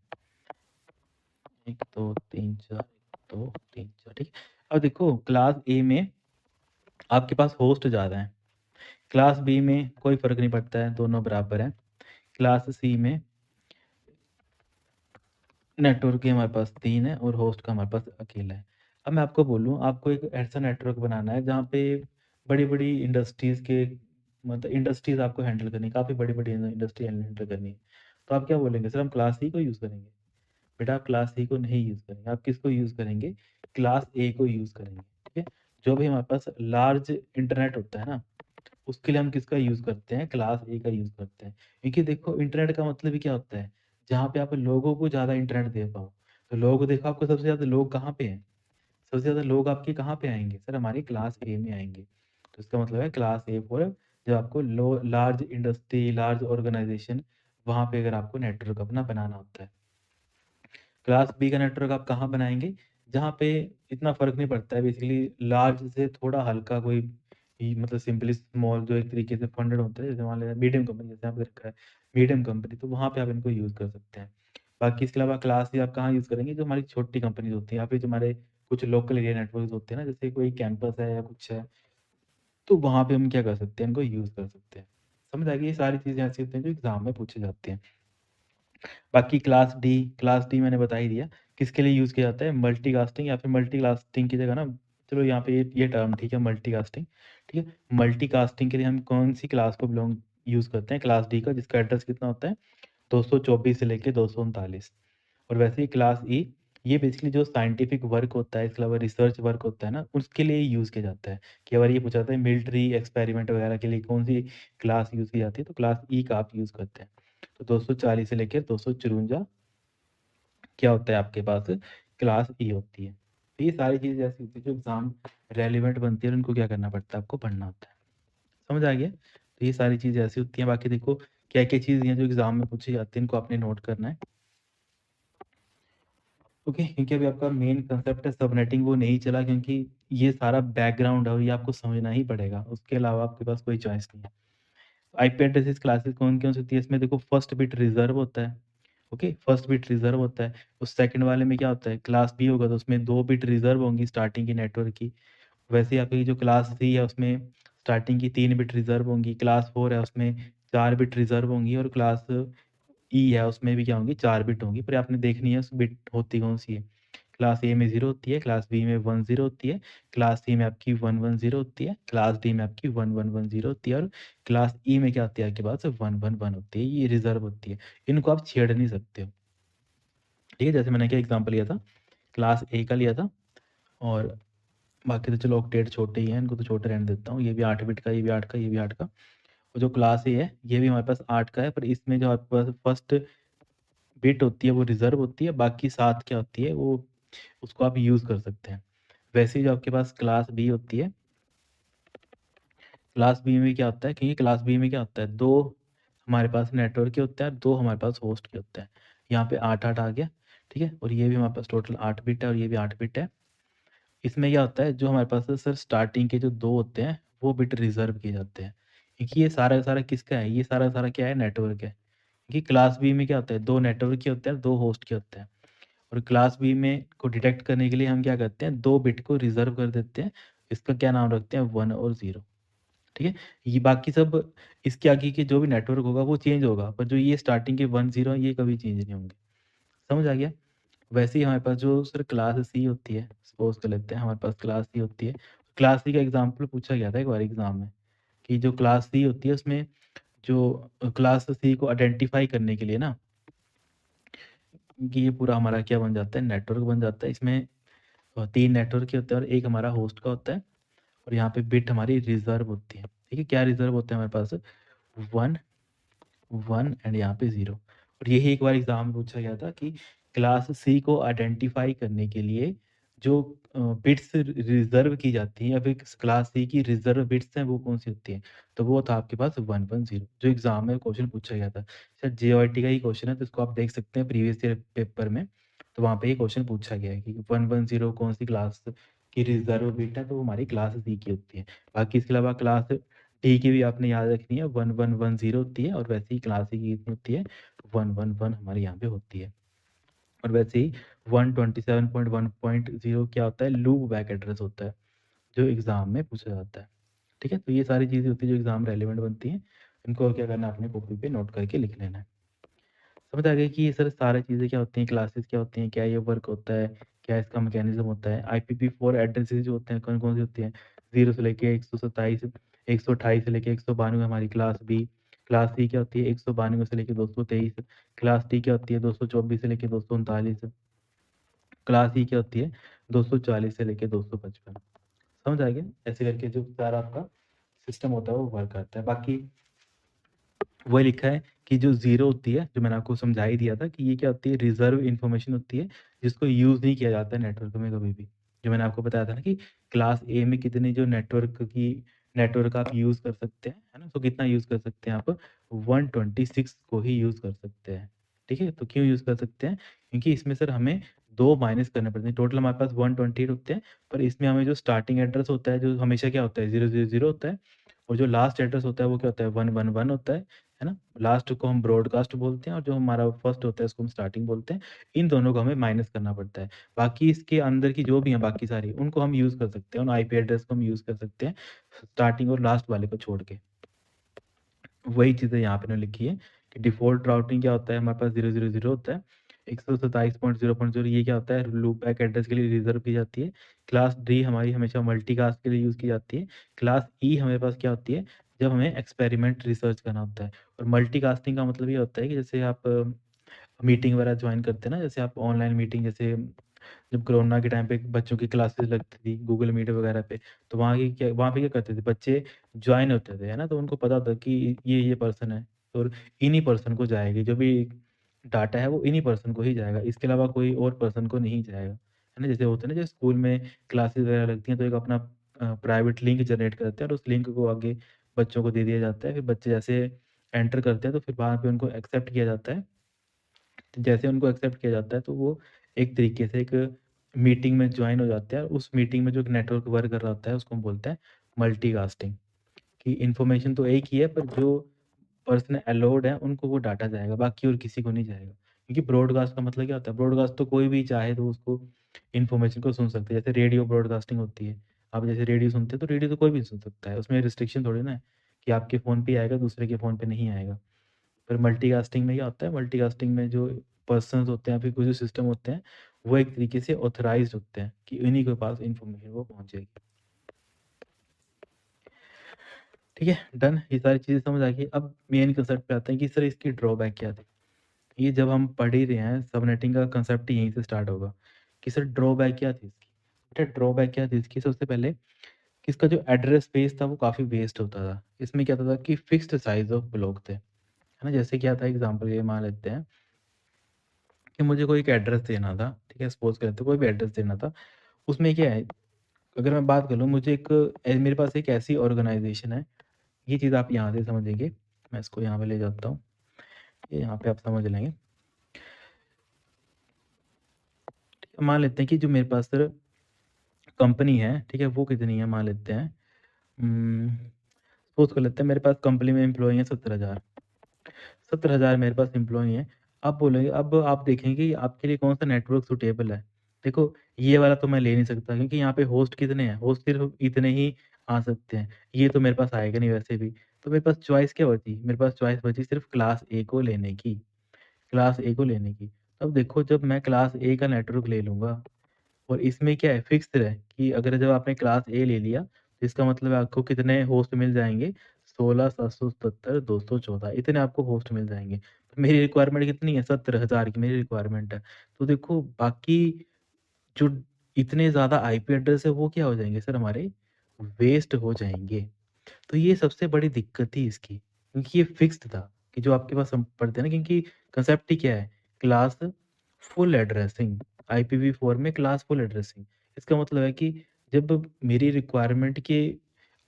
A: 1, 2, 3, 4, 1, 2, 3, 4, ठीक है। अब देखो क्लास ए में आपके पास होस्ट ज़्यादा हैं, क्लास बी में कोई फ़र्क नहीं पड़ता है, दोनों बराबर हैं। क्लास सी में नेटवर्क ही हमारे पास 3 है और होस्ट का हमारे पास अकेला है। अब मैं आपको बोलूँ, आपको एक ऐसा नेटवर्क बनाना है जहाँ पे बड़ी-बड़ी इंडस्ट्रीज़ के मतलब इंडस्ट्रीज़ आपको हैंडल करनी है, काफ़ी बड़ी-बड़ी इंडस्ट्री हैंडल करनी है। तो आप क्या बोलेंगे? सर हम क्लास सी को यूज़ करेंगे। बेटा आप क्लास सी को नहीं यूज़ करेंगे, आप किसको यूज़ करेंगे? क्लास ए को यूज़ करेंगे, ठीक है? जो भी हमारे पास लार्ज इंटरनेट होता है ना, उसके लिए हम किसका यूज़ करते हैं? क्लास ए का यूज़ करते हैं। क्योंकि देखो इंटरनेट का मतलब ही क्या होता है? जहाँ पे आप लोगों को ज़्यादा इंटरनेट दे पाओ। तो लोग देखो आपको सबसे ज़्यादा लोग कहाँ पे हैं? सबसे ज़्यादा लोग आपके कहाँ पे आएँगे? सर हमारी क्लास ए में आएँगे। तो इसका मतलब है क्लास ए फॉर जब आपको लो लार्ज इंडस्ट्री, लार्ज ऑर्गनाइज़ेशन वहाँ पे अगर आपको नेटवर्क अपना बनाना होता है। क्लास बी का नेटवर्क आप कहाँ बनाएँगे? जहाँ पे इतना फ़र्क नहीं पड़ता है बेसिकली लार्ज से थोड़ा हल्का कोई मतलब सिंपली स्मॉल जो एक तरीके से फंडेड होते हैं, जैसे मान लें मीडियम कंपनी जैसे आपने रखा है, मीडियम कंपनी तो वहाँ पे आप इनको यूज़ कर सकते हैं। बाकी इसके अलावा क्लास सी आप कहाँ यूज़ करेंगे? जो हमारी छोटी कंपनीज़ होती हैं या फिर जो हमारे कुछ लोकल एरिया नेटवर्क्स होते हैं ना, जैसे कोई कैंपस है या कुछ है, तो वहाँ पे हम क्या कर सकते हैं? इनको यूज़ कर सकते हैं। समझ आ गई? ये सारी चीज़ें ऐसी होती हैं जो एग्ज़ाम में पूछी जाती हैं। बाकी क्लास डी मैंने बता ही दिया, किसके लिए यूज़ किया जाता है? मल्टीकास्टिंग या फिर मल्टीकास्टिंग की जगह ना चलो यहाँ पे ये टर्म ठीक है मल्टीकास्टिंग, ठीक है? मल्टीकास्टिंग के लिए हम कौन-सी क्लास को बिलॉन्ग यूज़ करते हैं? क्लास डी का जिसका एड्रेस कितना होता है? 224 से लेके 239 और वैसे ही क्लास ई ये बेसिकली जो साइंटिफिक वर्क होता है, इसके अलावा रिसर्च वर्क होता है ना, उसके लिए यूज़ किया जाता है। कई बार ये पूछा जाता है मिलिट्री एक्सपेरिमेंट वगैरह के लिए कौन-सी क्लास यूज़ की जाती है? तो क्लास ई का आप यूज़ करते हैं। तो 240 से लेकर 254 क्या होता है आपके पास? क्लास ई होती है। तो ये सारी चीज़ें ऐसी होती है जो एग्ज़ाम रेलेवेंट बनती है और उनको क्या करना पड़ता है आपको पढ़ना होता है। समझ आ गया? तो ये सारी चीज़ें ऐसी होती हैं, बाकी देखो क्या-क्या चीज़ें हैं जो एग्ज़ाम में पूछी जाती हैं, इनको आपने नोट करना है। ओके, क्योंकि अभी आपका मेन कांसेप्ट है सबनेटिंग वो नहीं चला क्योंकि ये सारा बैकग्राउंड है और ये आपको समझना ही पड़ेगा। उसके अलावा आपके पास कोई चॉइस नहीं है। आईपी एड्रेसेस क्लासेस कौन-कौन सी होती है? इसमें देखो फर्स्ट बिट रिज़र्व होता है। ओके, फर्स्ट बिट रिज़र्व होता है। उस सेकंड वाले में क्या होता है? क्लास बी होगा तो उसमें 2 बिट रिज़र्व होंगी स्टार्टिंग की नेटवर्क की। वैसे ही आपकी जो क्लास सी है उसमें स्टार्टिंग की 3 बिट रिज़र्व होंगी। क्लास 4 है उसमें 4 बिट रिज़र्व होंगी और क्लास ई है उसमें भी क्या होंगी 4 बिट होंगी। पर आपने देखनी है उस बिट होती कौन-सी है। क्लास ए में 0 होती है, क्लास बी में 10 होती है, क्लास सी में आपकी 110 होती है, क्लास डी में आपकी 1110 होती है और क्लास ई में क्या होती है आपके पास 111 होती है, ये रिज़र्व होती है। इनको आप छेड़ नहीं सकते हो। ठीक है? जैसे मैंने क्या एग्ज़ाम्पल लिया था, क्लास ए का लिया था और बाकी तो चलो ऑक्टेट छोटे ही हैं, इनको तो छोटे रहने देता हूँ। ये भी 8 बिट का, ये भी 8 का, ये भी 8 का। और जो क्लास ए है, ये भी हमारे पास 8 का है, पर इसमें जो आपके पास फर्स्ट बिट होती है वो रिज़र्व होती है, बाकी 7 क्या होती है वो उसको आप यूज़ कर सकते हैं। वैसे ही जो आपके पास क्लास बी होती है, क्लास बी में क्या होता है क्योंकि क्लास बी में क्या होता है 2 हमारे पास नेटवर्क के होते हैं और 2 हमारे पास होस्ट के होते हैं। यहाँ पे 8-8 आ गया, ठीक है? और ये भी हमारे पास टोटल 8 बिट है और ये भी 8 बिट है। इसमें क्या होता है जो हमारे पास सर स्टार्टिंग के जो 2 होते हैं, वो बिट रिज़र्व किए जाते हैं। क्योंकि ये सारा का सारा किसका है? ये सारा का सारा क्या है? नेटवर्क है। क्योंकि क्लास बी में क्या होता है 2 नेटवर्क के होते हैं, 2 होस्ट के होते हैं। और क्लास बी में को डिटेक्ट करने के लिए हम क्या करते हैं 2 बिट को रिज़र्व कर देते हैं। इसका क्या नाम रखते हैं 1 और 0, ठीक है? ये बाकी सब इसके आगे के जो भी नेटवर्क होगा वो चेंज होगा, पर जो ये स्टार्टिंग के 1 0 ये कभी चेंज नहीं होंगे। समझ आ गया? वैसे ही हमारे पास जो सर क्लास सी होती है, सपोज़ कर लेते हैं हमारे पास क्लास सी होती है। क्लास सी का एग्ज़ाम्पल पूछा गया था एक बार एग्ज़ाम में, कि जो क्लास सी होती है उसमें जो क्लास सी को आइडेंटिफ़ाई करने के लिए ना, कि ये पूरा हमारा क्या बन जाता है, नेटवर्क बन जाता है। इसमें 3 नेटवर्क के होते हैं और 1 हमारा होस्ट का होता है और यहाँ पे बिट हमारी रिज़र्व होती है। ठीक है? क्या रिज़र्व होते हैं हमारे पास? 1 1 एंड यहाँ पे 0। और यही एक बार एग्ज़ाम में पूछा गया था कि क्लास सी को आइडेंटिफ़ाई करने के लिए जो बिट्स रिज़र्व की जाती हैं या फिर क्लास सी की रिज़र्व बिट्स हैं वो कौन-सी होती हैं? तो वो था आपके पास 110, जो एग्ज़ाम में क्वेश्चन पूछा गया था। शायद जेईईटी का ही क्वेश्चन है, तो इसको आप देख सकते हैं प्रीवियस ईयर पेपर में। तो वहाँ पे ये क्वेश्चन पूछा गया है कि 110 कौन-सी क्लास की रिज़र्व बिट है, तो वो हमारी क्लास सी की होती है। बाकी इसके अलावा क्लास टी की भी आपने याद रखनी है, 1110 होती है और वैसे ही क्लास सी की कितनी होती है, 111 हमारे यहाँ पे होती है। और वैसे ही 127.1.0 क्या होता है, लूप बैक एड्रेस होता है, जो एग्ज़ाम में पूछा जाता है। ठीक है? तो ये सारी चीज़ें होती हैं जो एग्ज़ाम रेलेवेंट बनती हैं। इनको क्या करना है, अपनी कॉपी पे नोट करके लिख लेना है। समझ आ गया कि ये सर सारी चीज़ें क्या होती हैं, क्लासेस क्या होती हैं, क्या ये वर्क होता है, क्या इसका मैकेनिज़्म होता है। IPv4 एड्रेसेस जो होते हैं कौन-कौन से होती हैं, 0 से लेके 127, 128 से लेके 192 हमारी क्लास बी। क्लास सी क्या होती है, 192 से लेके 223। क्लास टी क्या होती है, 224 से लेके 239। क्लास ई क्या होती है, 240 से लेके 255। समझ आ गया? ऐसे करके जो सारा आपका सिस्टम होता है वो वर्क करता है। बाकी वही लिखा है कि जो ज़ीरो होती है, जो मैंने आपको समझा ही दिया था कि ये क्या होती है, रिज़र्व इन्फॉर्मेशन होती है, जिसको यूज़ नहीं किया जाता है नेटवर्क में कभी भी। जो मैंने आपको बताया था ना कि क्लास ए में कितनी जो नेटवर्क आप यूज़ कर सकते हैं, है ना? तो कितना यूज़ कर सकते हैं आप? 126 को ही यूज़ कर सकते हैं। ठीक है? तो क्यों यूज़ कर सकते हैं? क्योंकि इसमें सर हमें 2 माइनस करने पड़ते हैं। टोटल हमारे पास 128 होते हैं, पर इसमें हमें जो स्टार्टिंग एड्रेस होता है, जो हमेशा क्या होता है, 000 होता है और जो लास्ट एड्रेस होता है, वो क्या होता है, 111 होता है ना? लास्ट को हम ब्रॉडकास्ट बोलते हैं और जो हमारा फर्स्ट होता है उसको हम स्टार्टिंग बोलते हैं। इन दोनों को हमें माइनस करना पड़ता है। बाकी इसके अंदर की जो भी हैं बाकी सारी, उनको हम यूज़ कर सकते हैं, उन आईपी एड्रेस को हम यूज़ कर सकते हैं, स्टार्टिंग और लास्ट वाले को छोड़ के। वही चीज़ें यहाँ पे इन्होंने लिखी है कि डिफ़ॉल्ट राउटिंग क्या होता है, हमारे पास 000 होता है। 127.0.0 ये क्या होता है, लूप बैक एड्रेस के लिए रिज़र्व की जाती है। क्लास डी हमारी हमेशा मल्टीकास्ट के लिए यूज़ की जाती है। क्लास ई हमारे पास क्या होती है, जब हमें एक्सपेरिमेंट रिसर्च करना होता है। और मल्टीकास्टिंग का मतलब ये होता है कि जैसे आप मीटिंग वगैरह जॉइन करते हैं ना, जैसे आप ऑनलाइन मीटिंग, जैसे जब कोरोना के टाइम पे बच्चों की क्लासेस लगती थी गूगल मीट वगैरह पे, तो वहाँ पे क्या करते थे बच्चे, जॉइन होते थे, है ना? तो उनको पता था कि ये पर्सन है और इन्हीं पर्सन को जाएगी, जो भी डाटा है वो इन्हीं पर्सन को ही जाएगा, इसके अलावा कोई और पर्सन को नहीं जाएगा, है ना? जैसे होता है ना, जैसे स्कूल में क्लासेस वगैरह लगती हैं तो एक अपना प्राइवेट लिंक जनरेट करते हैं और उस लिंक को आगे बच्चों को दे दिया जाता है। फिर बच्चे जैसे एंटर करते हैं तो फिर वहाँ पे उनको एक्सेप्ट किया जाता है। जैसे उनको एक्सेप्ट किया जाता है तो वो एक तरीके से एक मीटिंग में जॉइन हो जाते हैं और उस मीटिंग में जो एक नेटवर्क वर्क कर रहा होता है उसको हम बोलते हैं मल्टीकास्टिंग। कि इन्फॉर्मेशन तो एक ही है, पर जो पर्सन अलाउड है उनको वो डाटा जाएगा, बाकी और किसी को नहीं जाएगा। क्योंकि ब्रॉडकास्ट का मतलब क्या होता है, ब्रॉडकास्ट तो कोई भी चाहे तो उसको इन्फॉर्मेशन को सुन सकते हैं। जैसे रेडियो ब्रॉडकास्टिंग होती है, आप जैसे रेडियो सुनते हैं तो रेडियो तो कोई भी सुन सकता है, उसमें रिस्ट्रिक्शन थोड़ी ना है कि आपके फ़ोन पे ही आएगा, दूसरे के फ़ोन पे नहीं आएगा। पर मल्टीकास्टिंग में क्या होता है, मल्टीकास्टिंग में जो पर्सन्स होते हैं, फिर कुछ जो सिस्टम होते हैं, वो एक तरीके से ऑथराइज़्ड होते हैं कि इन्हीं के पास इन्फॉर्मेशन वो पहुँचेगी। ठीक है, डन। ये सारी चीज़ें समझ आ गई। अब मेन कांसेप्ट पे आते हैं कि सर इसकी ड्रॉबैक क्या थी? ये जब हम पढ़ ही रहे हैं, सबनेटिंग का कांसेप्ट ही यहीं से स्टार्ट होगा कि सर ड्रॉबैक क्या थी इसकी? बेटा ड्रॉबैक क्या थी इसकी? सबसे पहले कि इसका जो एड्रेस स्पेस था वो काफ़ी वेस्ट होता था। इसमें क्या होता था कि फिक्स्ड साइज़ ऑफ ब्लॉक थे, है ना? जैसे क्या था, एग्ज़ाम्पल ये मान लेते हैं कि मुझे कोई एक एड्रेस देना था, ठीक है? सपोज़ करते हैं कोई भी एड्रेस देना था। उसमें क्या है, अगर मैं बात कर लूँ, मुझे मेरे पास एक ऐसी ऑर्गनाइज़ेशन है, ये चीज़ आप यहाँ से समझेंगे। मैं इसको यहाँ पे ले जाता हूँ, ये यहाँ पे आप समझ लेंगे। मान लेते हैं कि जो मेरे पास सर कंपनी है, ठीक है? वो कितनी है मान लेते हैं, सपोज़ कर लेते हैं मेरे पास कंपनी में एम्प्लॉयी हैं 70,000। 70,000 मेरे पास एम्प्लॉयी हैं। अब बोलेंगे, अब आप देखेंगे कि आपके लिए कौन-सा नेटवर्क सूटेबल है। देखो, ये वाला तो मैं ले नहीं सकता क्योंकि यहाँ पे होस्ट कितने हैं? होस्ट सिर्फ़ इतने ही आ सकते हैं। ये तो मेरे पास आएगा नहीं वैसे भी। तो मेरे पास चॉइस क्या बची? मेरे पास चॉइस बची सिर्फ़ क्लास ए को लेने की, क्लास ए को लेने की। अब देखो, जब मैं क्लास ए का नेटवर्क ले लूँगा और इसमें क्या है, फिक्स्ड है कि अगर जब आपने क्लास ए ले लिया, तो इसका मतलब है आपको कितने होस्ट मिल जाएँगे? 16,777,214 इतने आपको होस्ट मिल जाएँगे। तो मेरी रिक्वायरमेंट कितनी है? 70,000 की मेरी रिक्वायरमेंट है। तो देखो बाकी जो इतने ज़्यादा आईपी एड्रेस है वो क्या हो जाएँगे सर हमारे वेस्ट हो जाएँगे। तो ये सबसे बड़ी दिक्कत थी इसकी, क्योंकि ये फ़िक्स्ड था कि जो आपके पास हम पढ़ते हैं ना, क्योंकि कांसेप्ट ही क्या है? क्लास फुल एड्रेसिंग, IPv4 में क्लास फुल एड्रेसिंग। इसका मतलब है कि जब मेरी रिक्वायरमेंट के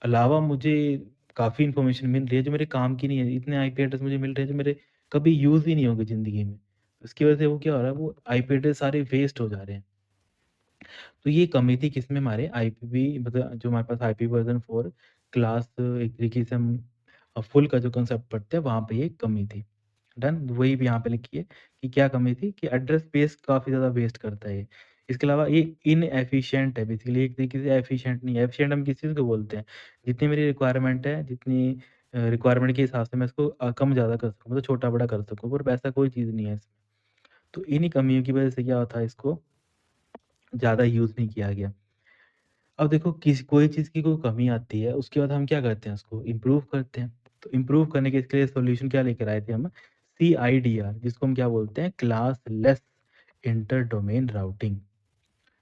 A: अलावा मुझे काफ़ी इन्फॉर्मेशन मिल रही है जो मेरे काम की नहीं है, इतने आईपी एड्रेस मुझे मिल रहे हैं जो मेरे कभी यूज़ ही नहीं होंगे ज़िंदगी में। उसकी वजह से वो क्या हो रहा है, वो आईपी एड्रेस सारे वेस्ट हो जा रहे हैं। तो ये कमी थी किसमें, हमारे आईपीवी मतलब जो हमारे पास आईपी वर्ज़न 4 क्लास एक तरीके से हम फुल का जो कांसेप्ट पढ़ते हैं वहाँ पे ये कमी थी। डन? वही भी यहाँ पे लिखी है कि क्या कमी थी कि एड्रेस स्पेस काफ़ी ज़्यादा वेस्ट करता है ये। इसके अलावा ये इनएफिशिएंट है, बेसिकली एक तरीके से एफिशिएंट नहीं है। एफिशिएंट हम किस चीज़ को बोलते हैं? जितनी मेरी रिक्वायरमेंट है, जितनी रिक्वायरमेंट के हिसाब से मैं इसको कम ज़्यादा कर सकूँ, मतलब छोटा-बड़ा कर सकूँ, पर वैसा कोई चीज़ नहीं है इसमें। तो इन्हीं कमियों की वजह से क्या होता है, इसको ज़्यादा यूज़ नहीं किया गया। अब देखो किसी कोई चीज़ की कोई कमी आती है, उसके बाद हम क्या करते हैं, उसको इम्प्रूव करते हैं। तो इम्प्रूव करने के इसके लिए सॉल्यूशन क्या लेकर आए थे हम? CIDR, जिसको हम क्या बोलते हैं, classless inter domain routing.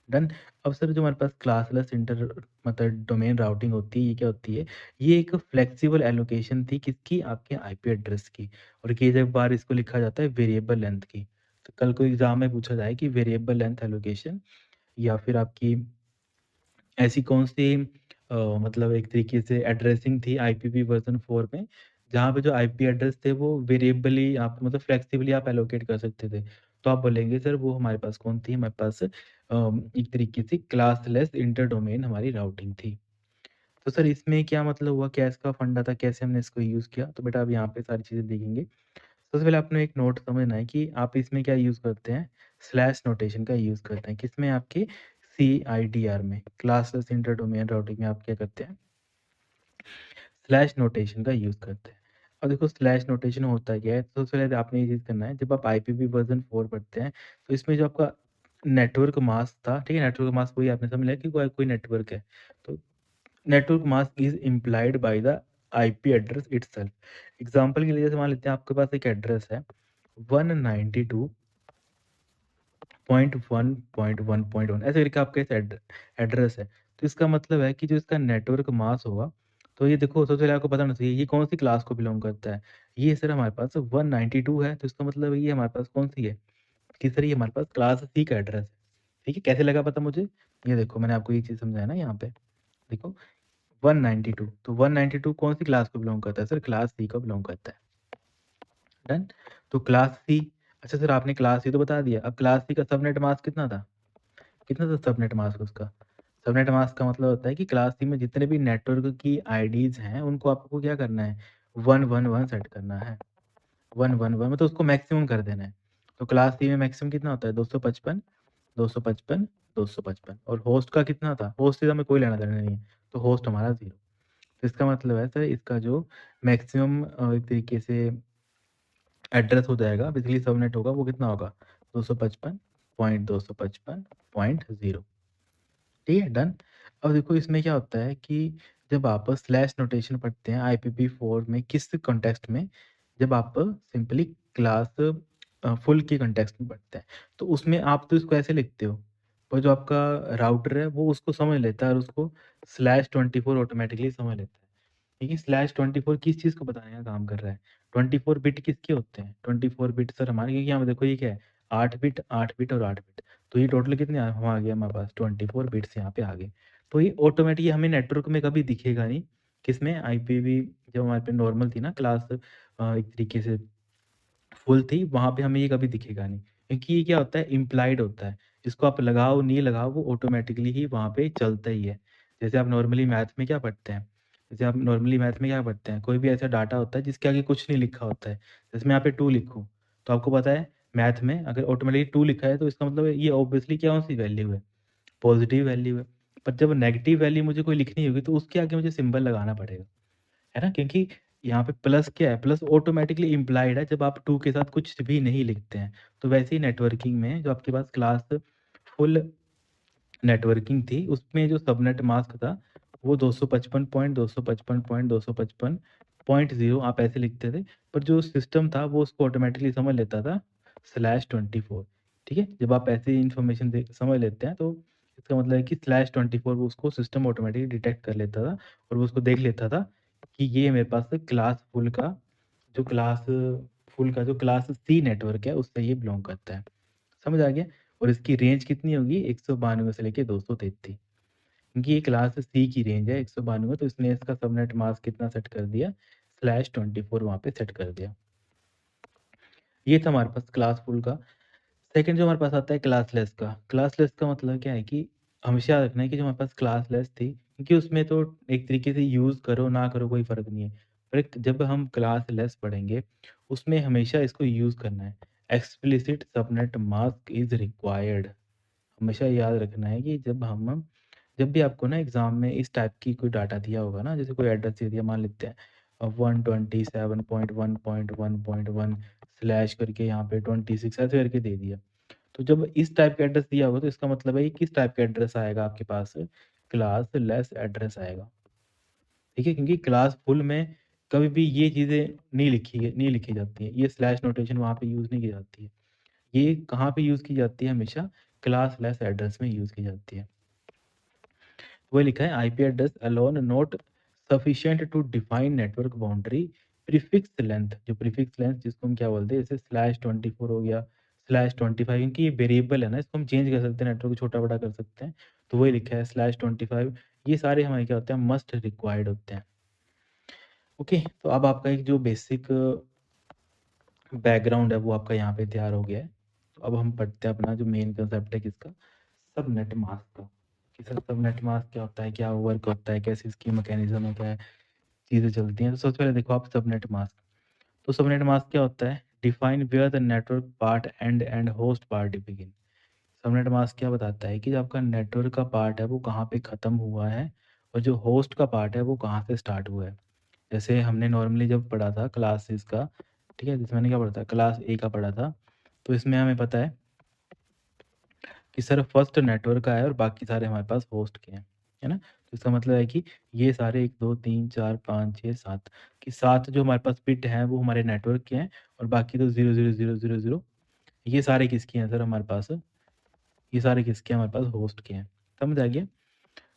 A: Done? अब सर जो हमारे पास क्लासलेस इंटर मतलब डोमेन राउटिंग होती है, ये क्या होती है? ये एक फ्लेक्सिबल एलोकेशन थी किसकी? आपके आईपी एड्रेस की। और कई जगह बार इसको लिखा जाता है वेरिएबल लेंथ की। तो कल को एग्ज़ाम में पूछा जाए कि वेरिएबल लेंथ एलोकेशन या फिर आपकी ऐसी कौन-सी मतलब एक तरीके से एड्रेसिंग थी आईपीवी वर्ज़न 4 में, जहाँ पे जो आईपी एड्रेस थे वो वेरिएबली आप मतलब फ्लेक्सिबली आप एलोकेट कर सकते थे। तो आप बोलेंगे सर वो हमारे पास कौन थी? हमारे पास एक तरीके से क्लासलेस इंटर डोमेन हमारी राउटिंग थी। तो सर इसमें क्या मतलब हुआ? क्या इसका फंडा था? कैसे हमने इसको यूज़ किया? तो बेटा अब यहाँ पे सारी चीज़ें देखेंगे। सबसे पहले आपने एक नोट समझना है कि आप इसमें क्या यूज़ करते हैं, स्लैश नोटेशन का यूज़ करते हैं। किसमें? आपके CIDR में, क्लासेस इंटर डोमेन राउटिंग में आप क्या करते हैं, स्लैश नोटेशन का यूज़ करते हैं। अब देखो स्लैश नोटेशन होता क्या है, तो सबसे पहले आपने ये चीज़ करना है, जब आप IPv वर्ज़न 4 पढ़ते हैं, तो इसमें जो आपका नेटवर्क मास्क था, ठीक है? नेटवर्क मास्क वही आपने समझ लिया कि कोई कोई नेटवर्क है। तो network mask is implied by the IP address itself. Example के लिए जैसे मान लेते हैं आपके पास एक एड्रेस है 192.1.1.1 ऐसे करके आपका इस एड्रेस है। तो इसका मतलब है कि जो इसका नेटवर्क मास्क होगा, तो ये देखो सबसे पहले आपको पता होना चाहिए ये कौन-सी क्लास को बिलॉन्ग करता है। ये सर हमारे पास 192 है, तो इसका मतलब ये हमारे पास कौन-सी है? कि सर ये हमारे पास क्लास सी का एड्रेस है। ठीक है? कैसे लगा पता मुझे? ये देखो मैंने आपको ये चीज़ समझाया ना यहाँ पे। देखो 192 तो 192 कौन-सी क्लास को बिलॉन्ग करता है? सर क्लास सी को बिलॉन्ग करता है। डन? तो क्लास सी, अच्छा सर आपने क्लास सी तो बता दिया, अब क्लास सी का सबनेट मास्क कितना था? कितना था सबनेट मास्क उसका? सबनेट मास्क का मतलब होता है कि क्लास सी में जितने भी नेटवर्क की आईडीज़ हैं, उनको आपको क्या करना है? 111 सेट करना है। 111 मतलब उसको मैक्सिमम कर देना है। तो क्लास सी में मैक्सिमम कितना होता है? 255, 255, 255 और होस्ट का कितना था? होस्ट से तो हमें कोई लेना-देना नहीं है, तो होस्ट हमारा 0। तो इसका मतलब है सर इसका जो मैक्सिमम एक तरीके से एड्रेस हो जाएगा, बेसिकली सबनेट होगा, वो कितना होगा? 255.255.0। ठीक है, डन। अब देखो इसमें क्या होता है कि जब आप स्लैश नोटेशन पढ़ते हैं IPv4 में किस कॉन्टेक्स्ट में, जब आप सिंपली क्लास फुल के कॉन्टेक्स्ट में पढ़ते हैं, तो उसमें आप तो इसको ऐसे लिखते हो, पर जो आपका राउटर है वो उसको समझ लेता है और उसको स्लैश 24 ऑटोमैटिकली समझ लेता है। देखिए स्लैश 24 किस चीज़ को बताने का काम कर रहा है? 24 बिट किसके होते हैं? 24 बिट सर हमारे, क्योंकि यहाँ पे देखो ये क्या है 8 बिट, 8 बिट और 8 बिट। तो ये टोटल कितने आ गए हमारे पास 24 बिट्स यहाँ पे आ गए। तो ये ऑटोमेटिक हमें नेटवर्क में कभी दिखेगा नहीं। किसमें? आईपीवी जब हमारे पे नॉर्मल थी ना क्लास एक तरीके से फुल थी, वहाँ पे हमें ये कभी दिखेगा नहीं। क्योंकि ये क्या होता है इम्प्लाइड होता है। इसको आप लगाओ, नहीं लगाओ वो ऑटोमेटिकली ही वहाँ पे चलता ही है। जैसे आप नॉर्मली मैथ में क्या पढ़ते हैं? जैसे आप नॉर्मली मैथ में क्या पढ़ते हैं? कोई भी ऐसा डाटा होता है जिसके आगे कुछ नहीं लिखा होता है। जैसे मैं यहाँ पे 2 लिखूँ, तो आपको पता है मैथ में अगर ऑटोमेटिकली 2 लिखा है तो इसका मतलब ये ऑब्वियसली कौन-सी वैल्यू है? पॉज़िटिव वैल्यू है। पर जब नेगेटिव वैल्यू मुझे कोई लिखनी होगी तो उसके आगे मुझे सिंबल लगाना पड़ेगा। है ना? क्योंकि यहाँ पे प्लस क्या है? प्लस ऑटोमैटिकली इम्प्लाइड है जब आप 2 के साथ कुछ भी नहीं लिखते हैं। तो वैसे ही नेटवर्किंग में जो आपके पास क्लास फुल नेटवर्किंग थी, उसमें जो सबनेट मास्क था, वो 255.255.255 0.0 आप ऐसे लिखते थे, पर जो सिस्टम था वो उसको ऑटोमैटिकली समझ लेता था /24, ठीक है? जब आप ऐसे इन्फॉर्मेशन दे समझ लेते हैं तो इसका मतलब है कि /24 वो उसको सिस्टम ऑटोमैटिकली डिटेक्ट कर लेता था और वो उसको देख लेता था कि ये मेरे पास क्लास फुल का जो क्लास सी नेटवर्क है उससे ये बिलॉन्ग करता है। समझ आ गया? और इसकी रेंज कितनी होगी 192 से लेके 233, क्योंकि ये क्लास सी की रेंज है 192, तो इसने इसका सबनेट मास्क कितना सेट कर दिया /24 वहाँ पे सेट कर दिया। ये था हमारे पास क्लास फुल का। सेकंड जो हमारे पास आता है क्लासलेस का। क्लासलेस का मतलब क्या है कि हमेशा याद रखना है कि जो हमारे पास क्लासलेस थी, क्योंकि उसमें तो एक तरीके से यूज़ करो ना करो कोई फ़र्क नहीं है। पर एक जब हम क्लासलेस पढ़ेंगे, उसमें हमेशा इसको यूज़ करना है। Explicit subnet mask is required. हमेशा याद रखना है कि जब भी आपको ना एग्ज़ाम में इस टाइप की कोई डाटा दिया होगा ना, जैसे कोई एड्रेस दे दिया, मान लेते हैं 127.1.1.1 स्लैश करके यहाँ पे 26 ऐसे करके दे दिया। तो जब इस टाइप का एड्रेस दिया होगा तो इसका मतलब है ये किस टाइप का एड्रेस आएगा आपके पास? क्लासलेस एड्रेस आएगा, ठीक है? क्योंकि क्लास फुल में कभी भी ये चीज़ें नहीं लिखी जाती हैं। ये स्लैश नोटेशन वहाँ पे यूज़ नहीं की जाती है। ये कहाँ पे यूज़ की जाती है हमेशा? क्लासलेस एड्रेस में यूज़ की जाती है। वही लिखा है IP address alone not sufficient to define network boundary prefix length, जो प्रीफिक्स लेंथ जिसको हम क्या बोलते हैं, जैसे /24 हो गया, /25, इनकी ये वेरिएबल है ना, इसको हम चेंज कर सकते हैं, नेटवर्क को छोटा बड़ा कर सकते हैं। तो वही लिखा है /25, ये सारे हमारे क्या होते हैं, मस्ट रिक्वायर्ड होते हैं। ओके, तो अब आपका एक जो बेसिक बैकग्राउंड है वो आपका यहाँ पे तैयार हो गया है। तो अब हम पढ़ते हैं अपना जो मेन कंसेप्ट है किसका, सबनेट मास्क का। कि सर सबनेट मास्क क्या होता है, क्या वर्क होता है, कैसे इसकी मैकेनिज्म है, क्या चीज़ें चलती हैं। तो सबसे पहले देखो आप सबनेट मास्क। तो सबनेट मास्क क्या होता है? Define where the network part and host part begin. Subnet mask क्या बताता है कि जो आपका नेटवर्क का पार्ट है वो कहाँ पे ख़त्म हुआ है और जो होस्ट का पार्ट है वो कहाँ से स्टार्ट हुआ है। जैसे हमने नॉर्मली जब पढ़ा था क्लासेस का, ठीक है, जिसमें मैंने क्या पढ़ा था, क्लास ए का पढ़ा था, तो इसमें हमें पता है कि सर फर्स्ट नेटवर्क का है और बाकी सारे हमारे पास होस्ट के हैं, है ना? तो इसका मतलब है कि ये सारे 1 2 3 4 5 6 7 कि 7 जो हमारे पास बिट हैं वो हमारे नेटवर्क के हैं और बाकी तो 0 0 0 0 0 ये सारे किसके हैं सर हमारे पास? ये सारे किसके हैं हमारे पास? होस्ट के हैं। समझ आ गया?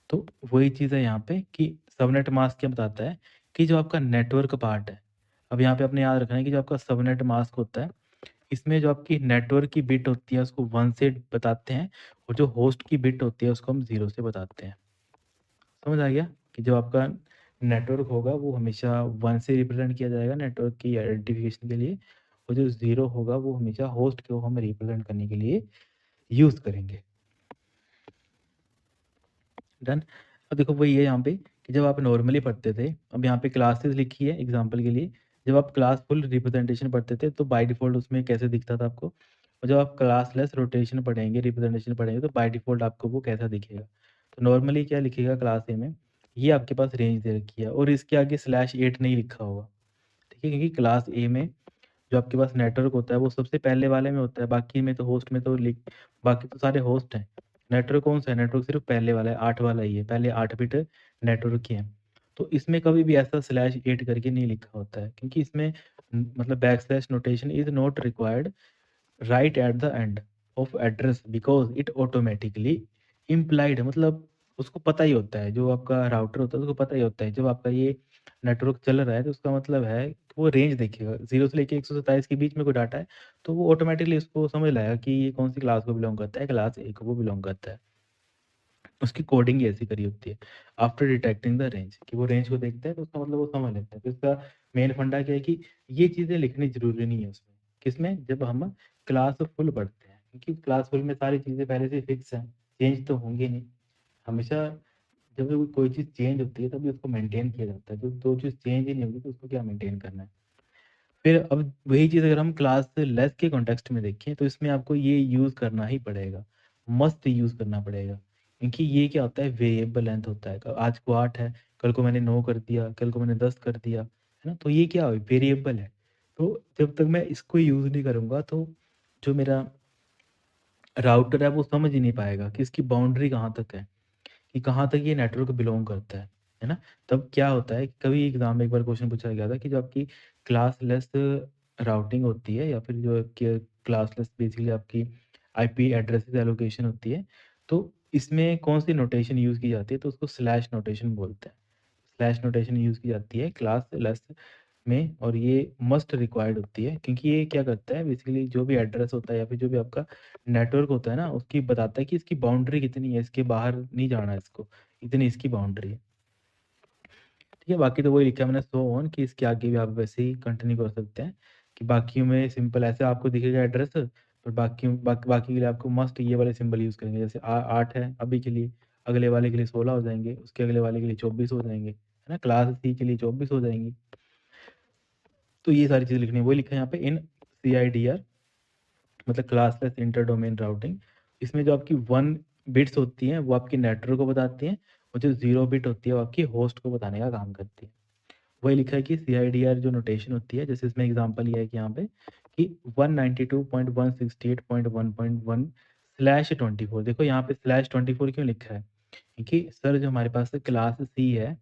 A: तो वही चीज़ है यहाँ पे कि सबनेट मास्क क्या बताता है कि जो आपका नेटवर्क पार्ट है, अब यहाँ पे आपने याद रखना है कि जो आपका सबनेट मास्क होता है, इसमें जो आपकी नेटवर्क की बिट होती है उसको 1 से बताते हैं और जो होस्ट की बिट होती है उसको हम 0 से बताते हैं। समझ आ गया? कि जो आपका नेटवर्क होगा वो हमेशा 1 से रिप्रेज़ेंट किया जाएगा नेटवर्क की आइडेंटिफ़िकेशन के लिए और जो 0 होगा वो हमेशा होस्ट को हम रिप्रेज़ेंट करने के लिए यूज़ करेंगे। डन? अब देखो वही है यहाँ पे कि जब आप नॉर्मली पढ़ते थे, अब यहाँ पे क्लासेस लिखी है एग्ज़ाम्पल के लिए, जब आप क्लास फुल रिप्रेजेंटेशन पढ़ते थे तो बाय डिफ़ॉल्ट उसमें कैसे दिखता था आपको? और जब आप क्लासलेस रोटेशन पढ़ेंगे, रिप्रेजेंटेशन पढ़ेंगे तो बाय डिफ़ॉल्ट आपको वो कैसा दिखेगा? तो नॉर्मली क्या लिखेगा क्लास ए में, ये आपके पास रेंज दे रखी है और इसके आगे /8 नहीं लिखा होगा, ठीक है? क्योंकि क्लास ए में जो आपके पास नेटवर्क होता है वो सबसे पहले वाले में होता है, बाकी में तो होस्ट में तो लिख बाकी तो सारे होस्ट हैं। नेटवर्क कौन-सा है? नेटवर्क सिर्फ़ पहले वाला है, 8 वाला ही है, पहले 8 बिट नेटवर्क ही है। तो इसमें कभी भी ऐसा /8 करके नहीं लिखा होता है क्योंकि इसमें मतलब backslash notation is not required right at the end of address because it automatically implied, मतलब उसको पता ही होता है, जो आपका राउटर होता है उसको पता ही होता है जब आपका ये नेटवर्क चल रहा है तो उसका मतलब है कि वो रेंज देखेगा 0 से लेके 127 के बीच में कोई डाटा है तो वो ऑटोमैटिकली उसको समझ लाएगा कि ये कौन-सी क्लास को बिलॉन्ग करता है, क्लास ए को वो बिलॉन्ग करता है। उसकी कोडिंग ही ऐसी करी होती है। आफ्टर डिटेक्टिंग द रेंज कि वो रेंज को देखता है तो उसका मतलब वो समझ लेता है। तो इसका मेन फंडा क्या है कि ये चीज़ें लिखनी ज़रूरी नहीं है उसमें। किसमें? जब हम क्लास फुल पढ़ते हैं क्योंकि क्लास फुल में सारी चीज़ें पहले से फिक्स हैं, चेंज तो होंगी नहीं। हमेशा जब भी कोई चीज़ चेंज होती है तभी उसको मेंटेन किया जाता है। तो जो चीज़ चेंज ही नहीं होगी तो उसको क्या मेंटेन करना है। फिर अब वही चीज़ अगर हम क्लास लेस के कॉन्टेक्स्ट में देखें तो इसमें आपको ये यूज़ करना ही पड़ेगा, मस्ट यूज़ करना पड़ेगा। क्योंकि ये क्या होता है वेरिएबल लेंथ होता है। आज को 8 है, कल को मैंने 9 कर दिया, कल को मैंने 10 कर दिया, है ना? तो ये क्या है वेरिएबल है। तो जब तक मैं इसको यूज़ नहीं करूँगा तो जो मेरा राउटर है वो समझ ही नहीं पाएगा कि इसकी बाउंड्री कहाँ तक है, कि कहाँ तक ये नेटवर्क बिलॉन्ग करता है। है ना? तब क्या होता है, कभी एग्ज़ाम में एक बार क्वेश्चन पूछा गया था कि जो आपकी क्लासलेस राउटिंग होती है या फिर जो कि क्लासलेस बेसिकली आपकी आईपी एड्रेसेस एलोकेशन होती है, तो इसमें कौन-सी नोटेशन यूज़ की जाती है? तो उसको स्लैश नोटेशन बोलते हैं। स्लैश नोटेशन यूज़ की जाती है क्लासलेस में और ये मस्ट रिक्वायर्ड होती है क्योंकि ये क्या करता है बेसिकली जो भी एड्रेस होता है या फिर जो भी आपका नेटवर्क होता है ना, उसकी बताता है कि इसकी बाउंड्री कितनी है, इसके बाहर नहीं जाना है इसको, इतनी इसकी बाउंड्री है। ठीक है, बाकी तो वही लिखा है मैंने सो ऑन कि इसके आगे भी आप वैसे ही कंटिन्यू कर सकते हैं कि बाकियों में सिंपल ऐसे आपको दिखेगा एड्रेस और बाकी के लिए आपको मस्ट ये वाले सिंबल यूज़ करेंगे जैसे 8 है अभी के लिए, अगले वाले के लिए 16 हो जाएँगे, उसके अगले वाले के लिए 24 हो जाएँगे, है ना? क्लास सी के लिए 24 हो जाएँगी। तो ये सारी चीज़ें लिखनी है, वही लिखा है यहाँ पे इन सीआईडीआर मतलब क्लासलेस इंटर डोमेन राउटिंग। इसमें जो आपकी 1 बिट्स होती हैं वो आपके नेटवर्क को बताती हैं और जो 0 बिट होती है वो आपकी होस्ट को बताने का काम करती है। वही लिखा है कि सीआईडीआर जो नोटेशन होती है, जैसे इसमें एग्ज़ाम्पल ये है कि यहाँ पे कि 192.168.1.1/24 देखो यहाँ पे /24 क्यों लिखा है? क्योंकि सर जो हमारे पास क्लास सी है,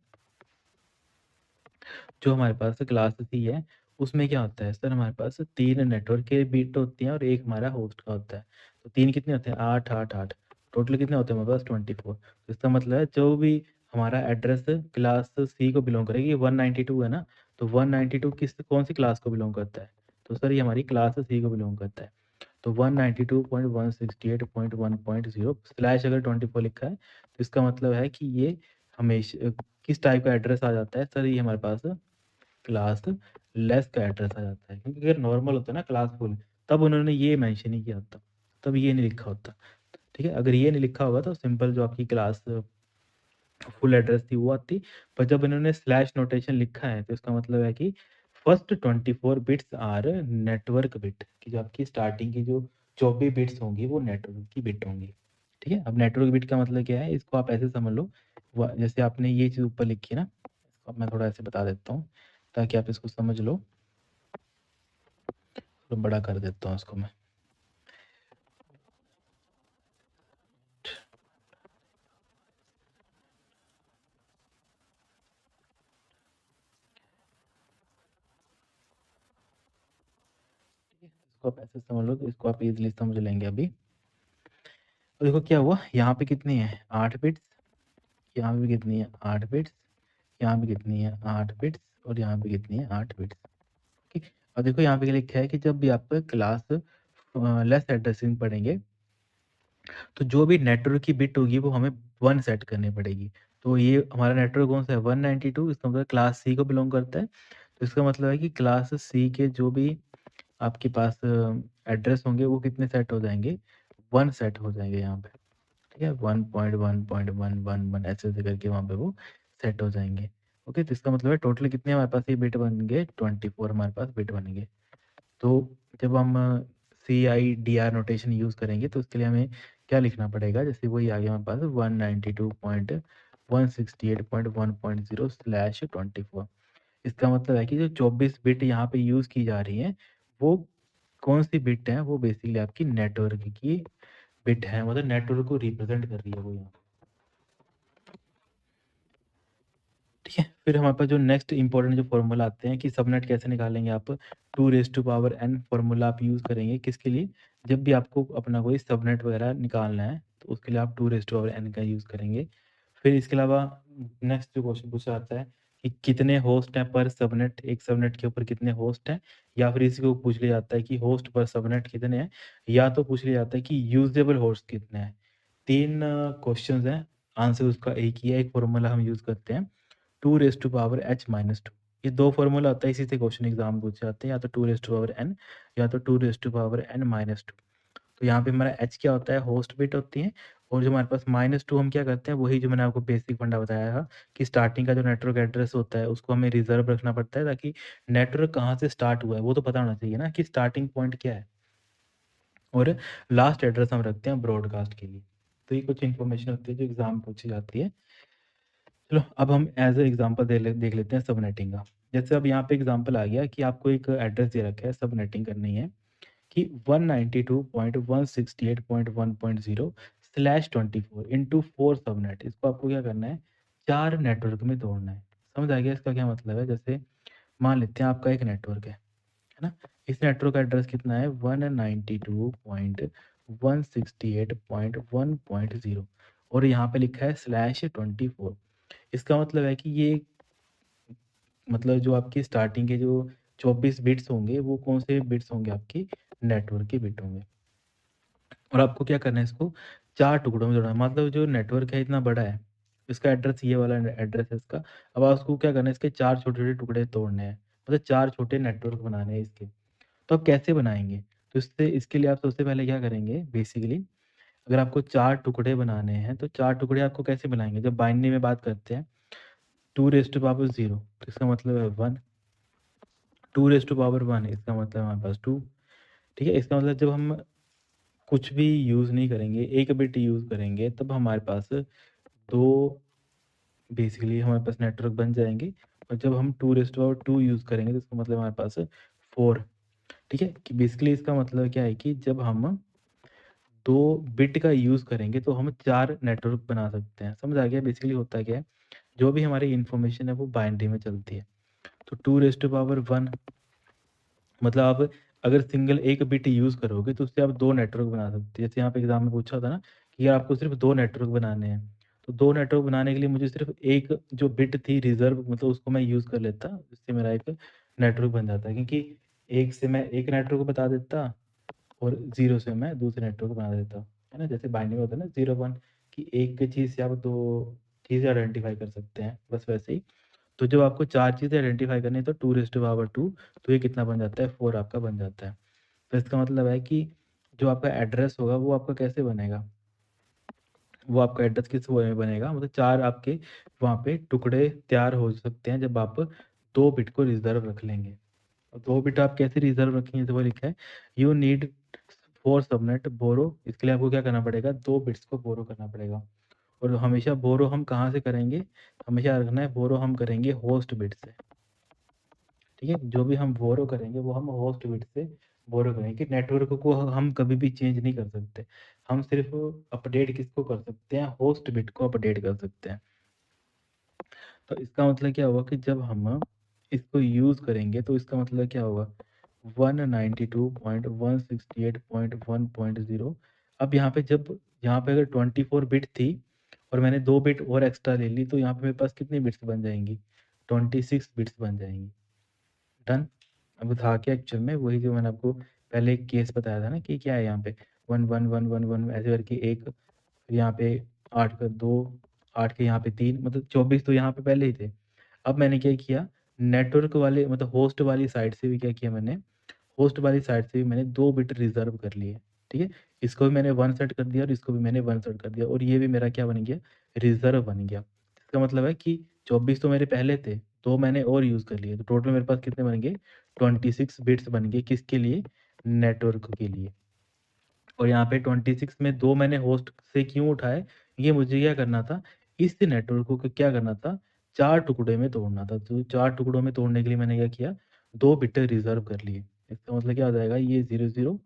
A: जो हमारे पास क्लास सी है, उसमें क्या होता है सर हमारे पास 3 नेटवर्क के बिट होती हैं और 1 हमारा होस्ट का होता है। तो 3 कितने होते हैं? 8, 8, 8 टोटल कितने होते हैं हमारे पास 24। तो इसका मतलब है जो भी हमारा एड्रेस क्लास सी को बिलॉन्ग करेगी 192 है ना, तो 192 कौन-सी क्लास को बिलॉन्ग करता है? तो सर ये हमारी क्लास सी को बिलॉन्ग करता है। तो 192.168.1.0 स्लैश अगर 24 लिखा है, तो इसका मतलब है कि ये हमेशा किस टाइप का एड्रेस आ जाता है? सर ये हमारे पास क्लास लेस का एड्रेस आ जाता है क्योंकि अगर नॉर्मल होता ना क्लास फुल तब उन्होंने ये मेंशन ही किया होता, तब ये नहीं लिखा होता। ठीक है, अगर ये नहीं लिखा होगा तो सिंपल जो आपकी क्लास फुल एड्रेस थी वो आती, पर जब इन्होंने स्लैश नोटेशन लिखा है तो इसका मतलब है कि first 24 bits are network bit कि जो आपकी स्टार्टिंग की जो 24 बिट्स होंगी वो नेटवर्क की बिट होंगी। ठीक है, अब नेटवर्क बिट का मतलब क्या है इसको आप ऐसे समझ लो, जैसे आपने ये चीज़ ऊपर लिखी है ना, इसको अब मैं थोड़ा ऐसे बता देता हूँ ताकि आप इसको समझ लो। तो बड़ा कर देता हूँ इसको मैं। इसको आप ऐसे समझ लो तो इसको आप इजीली समझ लेंगे अभी। तो देखो क्या हुआ, यहाँ पे कितनी है 8 बिट्स, यहाँ पे कितनी है 8 बिट्स, यहाँ पे कितनी है 8 बिट्स और यहाँ पे कितनी है 8 बिट्स। ठीक, और देखो यहाँ पे लिखा है कि जब भी आप क्लास लेस एड्रेसिंग पढ़ेंगे तो जो भी नेटवर्क की बिट होगी वो हमें 1 सेट करनी पड़ेगी। तो ये हमारा नेटवर्क कौन सा है 192, इसका मतलब क्लास सी को बिलोंग करता है। तो इसका मतलब है कि क्लास सी के जो भी आपके पास एड्रेस होंगे वो कितने सेट हो जाएँगे? 1 सेट हो जाएँगे यहाँ पे। ठीक है? 1.1.111 ऐसे-ऐसे करके वहाँ पे वो सेट हो जाएँगे। ओके, तो इसका मतलब है टोटल कितने हमारे पास ये बिट बन गए 24 हमारे पास बिट बनेंगे। तो जब हम सीआईडीआर नोटेशन यूज़ करेंगे तो उसके लिए हमें क्या लिखना पड़ेगा? जैसे वही आ गया हमारे पास 192.168.1.0/24 इसका मतलब है कि जो 24 बिट यहाँ पे यूज़ की जा रही हैं, वो कौन-सी बिट हैं? वो बेसिकली आपकी नेटवर्क की बिट है, मतलब नेटवर्क को रिप्रेज़ेंट कर रही है वो यहाँ। ठीक है? फिर हमारे पास जो नेक्स्ट इम्पोर्टेंट जो फ़ॉर्मूला आते हैं कि सबनेट कैसे निकालेंगे आप 2 raise to power n formula आप यूज़ करेंगे किसके लिए? जब भी आपको अपना कोई सबनेट वगैरह निकालना है, तो उसके लिए आप 2 रेज़ टू पावर n का यूज़ करेंगे। फिर इसके अलावा नेक्स्ट जो क्वेश्चन पूछा जाता है कि कितने होस्ट हैं पर सबनेट, एक सबनेट के ऊपर कितने होस्ट हैं? या फिर इसी को पूछ लिया जाता है कि होस्ट पर सबनेट कितने हैं? या तो पूछ लिया जाता है कि यूज़ेबल होस्ट कितने हैं? 3 क्वेश्चंस हैं, आंसर उसका एक ही है, एक फ़ॉर्मूला हम यूज़ करते हैं 2 रेज़ टू पावर h-2 ये 2 फ़ॉर्मूला होता है, इसी से क्वेश्चन एग्ज़ाम पूछे जाते हैं, या तो 2 रेज़ टू पावर n या तो 2 रेज़ टू पावर n-2। तो यहाँ पे हमारा h क्या होता है? होस्ट बिट होती है और जो हमारे पास -2 हम क्या करते हैं, वही जो मैंने आपको बेसिक फंडा बताया था कि स्टार्टिंग का जो नेटवर्क एड्रेस होता है, उसको हमें रिज़र्व रखना पड़ता है ताकि नेटवर्क कहाँ से स्टार्ट हुआ है, वो तो पता होना चाहिए ना कि स्टार्टिंग पॉइंट क्या है और लास्ट एड्रेस हम रखते हैं ब्रॉडकास्ट के लिए। तो ये कुछ इन्फॉर्मेशन होती है जो एग्ज़ाम में पूछी जाती है। चलो अब हम एज़ अ एग्ज़ाम्पल देख लेते हैं सबनेटिंग का। जैसे अब यहाँ पे एग्ज़ाम्पल आ गया कि आपको एक एड्रेस दे रखा है, सबनेटिंग करनी है कि 192.168.1.0/24 इंटू 4 सबनेट। इसको आपको क्या करना है, 4 नेटवर्क में तोड़ना है। समझ आ गया इसका क्या मतलब है? जैसे मान लेते हैं आपका एक नेटवर्क है ना? इस नेटवर्क का एड्रेस कितना है? 192.168.1.0 और यहाँ पे लिखा है /24। इसका मतलब है कि ये मतलब जो आपकी स्टार्टिंग के जो 24 बिट्स होंगे, वो कौन से बिट्स होंगे? आपकी नेटवर्क के बिट होंगे। और आपको क्या करना है? इसको 4 टुकड़ों में तोड़ना है। मतलब जो नेटवर्क है इतना बड़ा है, इसका एड्रेस ये वाला एड्रेस है इसका। अब आपको क्या करना है? इसके 4 छोटे-छोटे टुकड़े तोड़ने हैं, मतलब 4 छोटे नेटवर्क बनाने हैं इसके। तो आप कैसे बनाएँगे? तो इसके लिए आप सबसे पहले क्या करेंगे बेसिकली, अगर आपको 4 टुकड़े बनाने हैं, तो 4 टुकड़े आपको कैसे बनाएँगे? जब बाइनरी में बात करते हैं 2⁻0 तो इसका मतलब है 1, 2⁻1 इसका मतलब हमारे पास 2, ठीक है? इसका मतलब जब हम कुछ भी यूज़ नहीं करेंगे, 1 बिट यूज़ करेंगे, तब हमारे पास 2 बेसिकली हमारे पास नेटवर्क बन जाएँगे और जब हम 2⁻2 यूज़ करेंगे, तो इसका मतलब हमारे पास 4, ठीक है? कि बेसिकली इसका मतलब क्या है कि जब हम 2 बिट का यूज़ करेंगे, तो हम 4 नेटवर्क बना सकते हैं। समझ आ गया बेसिकली होता क्या है? जो भी हमारी इन्फॉर्मेशन है, वो बाइनरी में चलती है। तो 2⁻1 मतलब आप अगर सिंगल 1 बिट यूज़ करोगे तो उससे आप 2 नेटवर्क बना सकते हैं। जैसे यहाँ पे एग्ज़ाम में पूछा था ना कि अगर आपको सिर्फ़ 2 नेटवर्क बनाने हैं, तो 2 नेटवर्क बनाने के लिए मुझे सिर्फ़ 1 जो बिट थी रिज़र्व मतलब उसको मैं यूज़ कर लेता, जिससे मेरा एक नेटवर्क बन जाता। क्योंकि 1 से मैं 1 नेटवर्क बता देता और 0 से मैं दूसरे नेटवर्क बना देता हूँ, है ना? जैसे बाइनरी में होता है ना 0 1 कि एक चीज़ से आप 2 चीज़ें आइडेंटिफ़ाई कर सकते हैं, बस वैसे ही। तो जब आपको 4 चीज़ें आइडेंटिफ़ाई करनी है तो 2⁻2 तो ये कितना बन जाता है? 4 आपका बन जाता है। तो इसका मतलब है कि जो आपका एड्रेस होगा वो आपका कैसे बनेगा? वो आपका एड्रेस किस वे में बनेगा? मतलब 4 आपके वहाँ पे टुकड़े तैयार हो सकते हैं जब आप 2 बिट को रिज़र्व रख लेंगे। और 2 बिट आप कैसे रिज़र्व रखेंगे? तो वो लिखा है यू नीड फॉर सबनेट बोरो इसके लिए आपको क्या करना पड़ेगा? 2 बिट्स को बोरो करना पड़ेगा। और हमेशा बोरो हम कहाँ से करेंगे? हमेशा रखना है बोरो हम करेंगे होस्ट बिट से। ठीक है? जो भी हम बोरो करेंगे वो हम होस्ट बिट से बोरो करेंगे। नेटवर्क को हम कभी भी चेंज नहीं कर सकते। हम सिर्फ़ अपडेट किसको कर सकते हैं? होस्ट बिट को अपडेट कर सकते हैं। तो इसका मतलब क्या होगा कि जब हम इसको यूज़ करेंगे तो इसका मतलब क्या होगा? 192.168.1.0 अब यहाँ पे अगर 24 बिट थी और मैंने 2 बिट और एक्स्ट्रा ले ली तो यहाँ पे मेरे पास कितनी बिट्स बन जाएँगी? 26 बिट्स बन जाएँगी। डन? अब था क्या एक्चुअल में वही जो मैंने आपको पहले एक केस बताया था ना कि क्या है यहाँ पे 1 1 1 1 1 ऐसे करके 1 यहाँ पे 8 का 2 8 के यहाँ पे 3 मतलब 24 तो यहाँ पे पहले ही थे। अब मैंने क्या किया नेटवर्क वाले मतलब होस्ट वाली साइड से भी क्या किया मैंने होस्ट वाली साइड से भी मैंने 2 बिट रिज़र्व कर लिए, ठीक है? इसको भी मैंने 1 सेट कर दिया और इसको भी मैंने 1 सेट कर दिया और ये भी मेरा क्या बन गया रिज़र्व बन गया। इसका मतलब है कि 24 तो मेरे पहले थे, 2 मैंने और यूज़ कर लिए तो टोटल मेरे पास कितने बन गए 26 बिट्स बन गए किसके लिए? नेटवर्क के लिए। और यहाँ पे 26 में 2 मैंने होस्ट से क्यों उठाए? ये मुझे क्या करना था, इस नेटवर्क को क्या करना था, 4 टुकड़े में तोड़ना था। तो 4 टुकड़ों में तोड़ने के लिए मैंने क्या किया, 2 बिट रिज़र्व कर लिए। इसका मतलब क्या हो जाएगा, ये 00,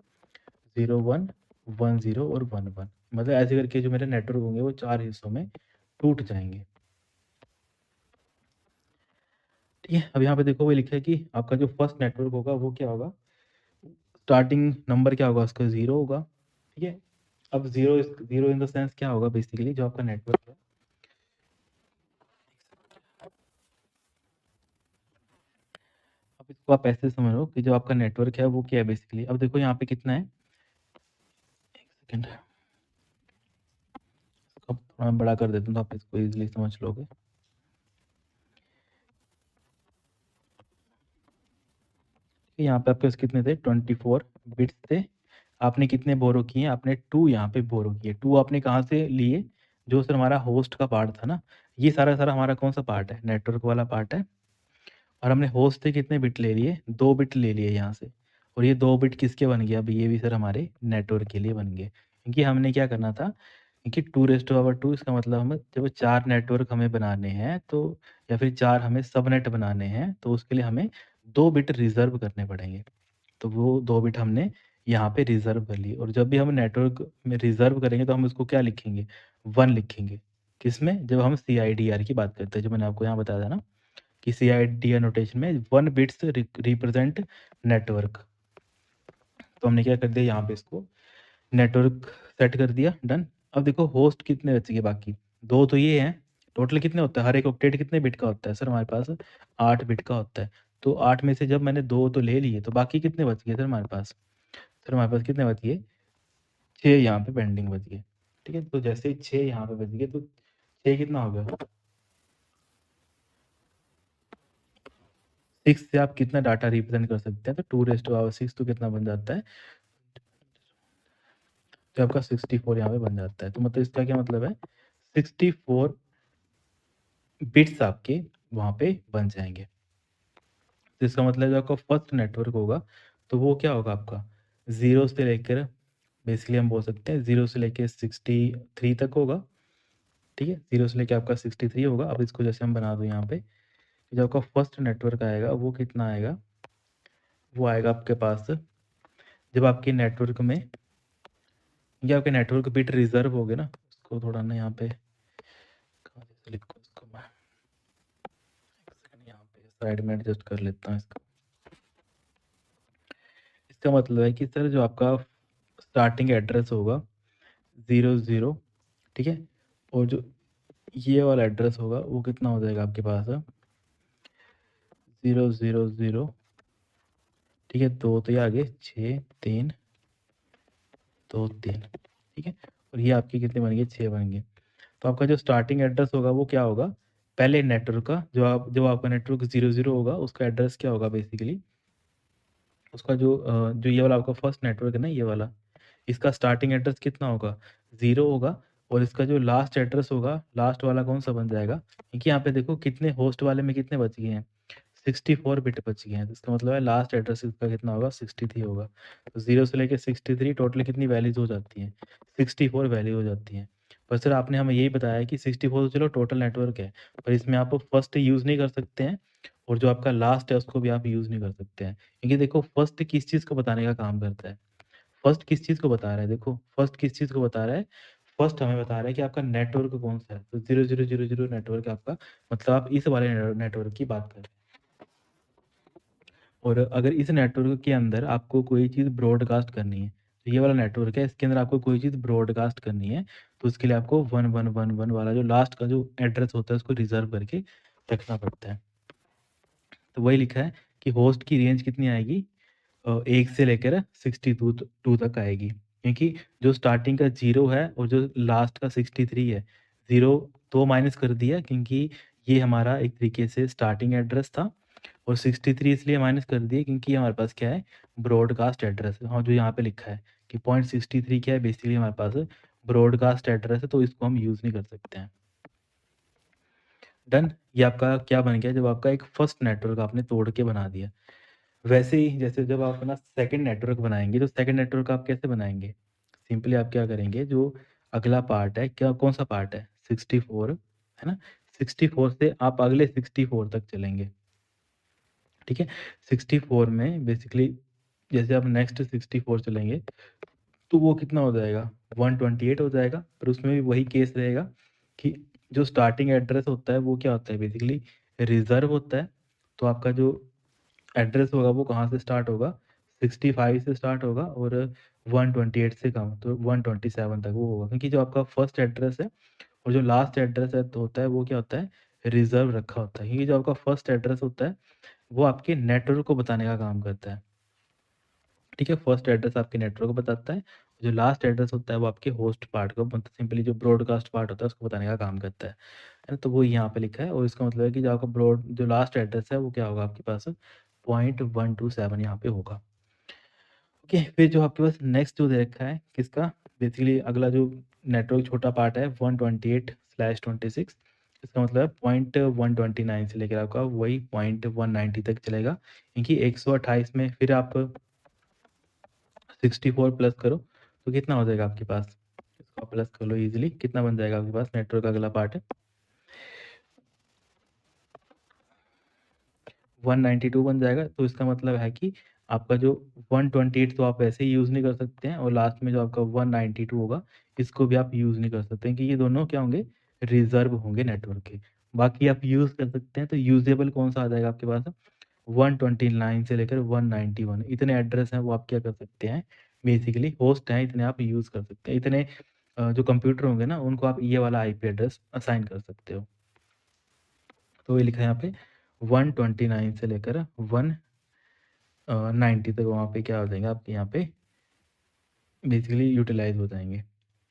A: 01, 10 और 11 मतलब ऐसे करके जो मेरे नेटवर्क होंगे वो 4 हिस्सों में टूट जाएँगे। ठीक है? अब यहाँ पे देखो वो लिखा है कि आपका जो फर्स्ट नेटवर्क होगा वो क्या होगा, स्टार्टिंग नंबर क्या होगा उसका 0 होगा, ठीक है? अब 0 इन द सेंस क्या होगा बेसिकली जो आपका नेटवर्क है अब इसको आप ऐसे समझो कि जो आपका नेटवर्क है वो क्या है बेसिकली। अब देखो यहाँ पे कितना है, 1 सेकंड इसको अब थोड़ा मैं बड़ा कर देता हूँ तो आप इसको ईज़िली समझ लोगे। यहाँ पे आपके पास कितने थे 24 बिट्स थे। आपने कितने बोरो किए? आपने 2 यहाँ पे बोरो किए। 2 आपने कहाँ से लिए? जो सर हमारा होस्ट का पार्ट था ना, ये सारा हमारा कौन-सा पार्ट है? नेटवर्क वाला पार्ट है। और हमने होस्ट से कितने बिट ले लिए? 2 बिट ले लिए यहाँ से। और ये 2 बिट किसके बन गए? अब ये भी सर हमारे नेटवर्क के लिए बन गए। क्योंकि हमने क्या करना था, क्योंकि 2 इसका मतलब हमें जब 4 नेटवर्क हमें बनाने हैं तो या फिर 4 हमें सबनेट बनाने हैं, तो उसके लिए हमें 2 बिट रिज़र्व करने पड़ेंगे। तो वो 2 बिट हमने यहाँ पे रिज़र्व कर लिए और जब भी हम नेटवर्क में रिज़र्व करेंगे तो हम उसको क्या लिखेंगे? 1 लिखेंगे। किसमें? जब हम CIDR की बात करते हैं, जो मैंने आपको यहाँ बताया था ना कि CIDR नोटेशन में 1 बिट्स रिप्रेजेंट नेटवर्क। तो हमने क्या कर दिया यहाँ पे, इसको नेटवर्क सेट कर दिया, डन। अब देखो होस्ट कितने बच गए बाकी, 2 तो ये हैं, टोटल कितने होता है, हर एक ऑक्टेट कितने बिट का होता है सर? हमारे पास 8 बिट का होता है। तो 8 में से जब मैंने 2 तो ले लिए, तो बाकी कितने बच गए सर हमारे पास? सर हमारे पास कितने बच गए? 6 यहाँ पे पेंडिंग बच गए, ठीक है। तो जैसे ही 6 यहाँ पे बच गए, तो 6 कितना हो गया? 6 से आप कितना डाटा रिप्रेजेंट कर सकते हैं? तो 2⁻6 तो कितना बन जाता है? तो आपका 64 यहाँ पे बन जाता है। तो मतलब इसका क्या मतलब है? 64 बिट्स आपके वहाँ पे बन जाएंगे। तो इसका मतलब जो आपका फर्स्ट नेटवर्क होगा, तो वो क्या होगा आपका? 0 से लेकर, बेसिकली हम बोल सकते हैं 0 से लेकर 63 तक होगा, ठीक है। 0 से लेकर आपका 63 होगा। अब इसको जैसे हम बना दो यहाँ पे, जो आपका फर्स्ट नेटवर्क आएगा वो कितना आएगा? वो आएगा आपके पास, जब आपके नेटवर्क में, ये आपके नेटवर्क बिट रिजर्व हो गए ना, उसको थोड़ा ना यहाँ पे कहाँ से लिखो इसको मैं, एक सेकंड यहाँ पे साइड में एडजस्ट कर लेता हूँ इसको। इसका मतलब है कि सर जो आपका स्टार्टिंग एड्रेस होगा 00, ठीक है, और जो ये वाला एड्रेस होगा वो कितना हो जाएगा आपके पास? 000, ठीक है। 2 तो ये आगे 6 3 2 3, ठीक है। और ये आपकी कितने बन गए? 6 बन गए। तो आपका जो स्टार्टिंग एड्रेस होगा वो क्या होगा? पहले नेटवर्क का, जो आपका नेटवर्क 00 होगा, उसका एड्रेस क्या होगा बेसिकली? उसका जो ये वाला आपका फर्स्ट नेटवर्क है ना, ये वाला, इसका स्टार्टिंग एड्रेस कितना होगा? 0 होगा। और इसका जो लास्ट एड्रेस होगा, लास्ट वाला कौन सा बन जाएगा? क्योंकि यहाँ पे देखो कितने होस्ट वाले में कितने बच गए हैं? 64 बिट बच गए हैं। तो इसका मतलब है लास्ट एड्रेस इसका कितना होगा? 63 होगा। तो 0 से लेकर 63 टोटल कितनी वैल्यूज हो जाती हैं? 64 वैल्यू हो जाती हैं। पर सर आपने हमें यही बताया कि 64 तो चलो टोटल नेटवर्क है, पर इसमें आप फर्स्ट यूज़ नहीं कर सकते हैं, और जो आपका लास्ट है उसको भी आप यूज़ नहीं कर सकते हैं। क्योंकि देखो फर्स्ट किस चीज़ को बताने का काम करता है? फर्स्ट किस चीज़ को बता रहा है? देखो फर्स्ट किस चीज़ को बता रहा है? फर्स्ट हमें बता रहा है कि आपका नेटवर्क कौन-सा है। तो 0000 नेटवर्क है आपका, मतलब आप इस वाले नेटवर्क की बात कर रहे हैं। और अगर इस नेटवर्क के अंदर आपको कोई चीज़ ब्रॉडकास्ट करनी है, तो ये वाला नेटवर्क है, इसके अंदर आपको कोई चीज़ ब्रॉडकास्ट करनी है, तो उसके लिए आपको 1111 वाला जो लास्ट का जो एड्रेस होता है उसको रिज़र्व करके रखना पड़ता है। तो वही लिखा है कि होस्ट की रेंज कितनी आएगी? 1 से लेकर 62 तक आएगी, क्योंकि जो स्टार्टिंग का 0 है और जो लास्ट का 63 है, 0 तो माइनस कर दिया क्योंकि ये हमारा एक तरीके से स्टार्टिंग एड्रेस था, और 63 इसलिए माइनस कर दिए क्योंकि हमारे पास क्या है? ब्रॉडकास्ट एड्रेस है। हाँ, जो यहाँ पे लिखा है कि 0.63 क्या है? बेसिकली हमारे पास ब्रॉडकास्ट एड्रेस है, तो इसको हम यूज़ नहीं कर सकते हैं। डन। ये आपका क्या बन गया? जब आपका एक फर्स्ट नेटवर्क आपने तोड़ के बना दिया। वैसे ही जैसे जब आप अपना सेकंड नेटवर्क बनाएँगे, तो सेकंड नेटवर्क आप कैसे बनाएँगे? सिंपली आप क्या करेंगे, जो अगला पार्ट है, क्या कौन-सा पार्ट है? 64, है ना? 64 से आप अगले 64 तक चलेंगे, ठीक है? 64 में बेसिकली जैसे आप नेक्स्ट 64 चलेंगे, तो वो कितना हो जाएगा? 128 हो जाएगा। पर उसमें भी वही केस रहेगा कि जो स्टार्टिंग एड्रेस होता है, वो क्या होता है? बेसिकली रिज़र्व होता है। तो आपका जो एड्रेस होगा वो कहाँ से स्टार्ट होगा? 65 से स्टार्ट होगा, और 128 से कम, तो 127 तक वो होगा, क्योंकि जो आपका फर्स्ट एड्रेस है और जो लास्ट एड्रेस है तो होता है, वो क्या होता है? रिज़र्व रखा होता है, क्योंकि जो आपका फर्स्ट एड्रेस होता है वो आपके नेटवर्क को बताने का काम करता है, ठीक है। फर्स्ट एड्रेस आपके नेटवर्क को बताता है, जो लास्ट एड्रेस होता है वो आपके होस्ट पार्ट को, मतलब सिंपली जो ब्रॉडकास्ट पार्ट होता है उसको बताने का काम करता है ना? तो वो यहाँ पे लिखा है, और इसका मतलब है कि जो आपका जो लास्ट एड्रेस है वो क्या होगा आपके पास? 0.127 यहाँ पे होगा। ओके, फिर जो आपके पास नेक्स्ट जो दे रखा है किसका? बेसिकली अगला जो नेटवर्क छोटा पार्ट है 128/26, इसका मतलब है 0.129 से लेकर आपका वही 0.190 तक चलेगा, क्योंकि 128 में फिर आप 64 प्लस करो तो कितना हो जाएगा आपके पास? इसको आप प्लस कर लो इजीली, कितना बन जाएगा आपके पास? नेटवर्क का अगला पार्ट है 192 बन जाएगा। तो इसका मतलब है कि आपका जो 128 तो आप वैसे ही यूज़ नहीं कर सकते हैं, और लास्ट में जो आपका 192 होगा, इसको भी आप यूज़ नहीं कर सकते हैं, क्योंकि ये दोनों क्या होंगे? रिज़र्व होंगे नेटवर्क के। बाकी आप यूज़ कर सकते हैं, तो यूज़ेबल कौन-सा आ जाएगा आपके पास 129 से लेकर 191 इतने एड्रेस हैं, वो आप क्या कर सकते हैं, बेसिकली होस्ट हैं, इतने आप यूज़ कर सकते हैं। इतने जो कंप्यूटर होंगे ना, उनको आप ये वाला आईपी एड्रेस असाइन कर सकते हो। तो ये लिखा है यहाँ पे 129 से लेकर 190 तक वहाँ पे क्या हो जाएंगे आपके यहाँ पे बेसिकली यूटिलाइज़ हो जाएँगे,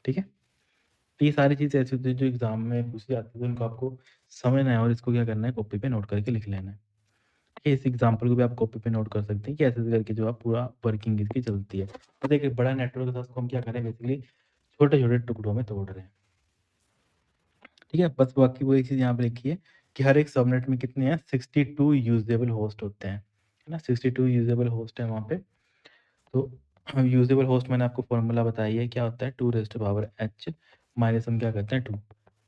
A: ठीक है? तो ये सारी चीज़ें ऐसी होती हैं जो एग्ज़ाम में पूछी जाती है, तो इनको आपको समझना है और इसको क्या करना है, कॉपी पे नोट करके लिख लेना है। ठीक है, इस एग्ज़ाम्पल को भी आप कॉपी पे नोट कर सकते हैं कि ऐसे-ऐसे करके जो आप पूरा वर्किंग इसकी चलती है। तो देखिए बड़ा नेटवर्क था, उसको हम क्या कर रहे हैं, बेसिकली छोटे-छोटे टुकड़ों में तोड़ रहे हैं। ठीक है? बस बाकी वो एक चीज़ यहाँ पे लिखी है कि हर एक सबनेट में कितने हैं, 62 यूज़ेबल होस्ट होते हैं। है ना? 62 यूज़ेबल होस्ट हैं वहाँ पे। तो यूज़ेबल होस्ट मैंने आपको फ़ॉर्मूला बताई है, क्या होता है 2 raise to power h minus हम क्या करते हैं 2,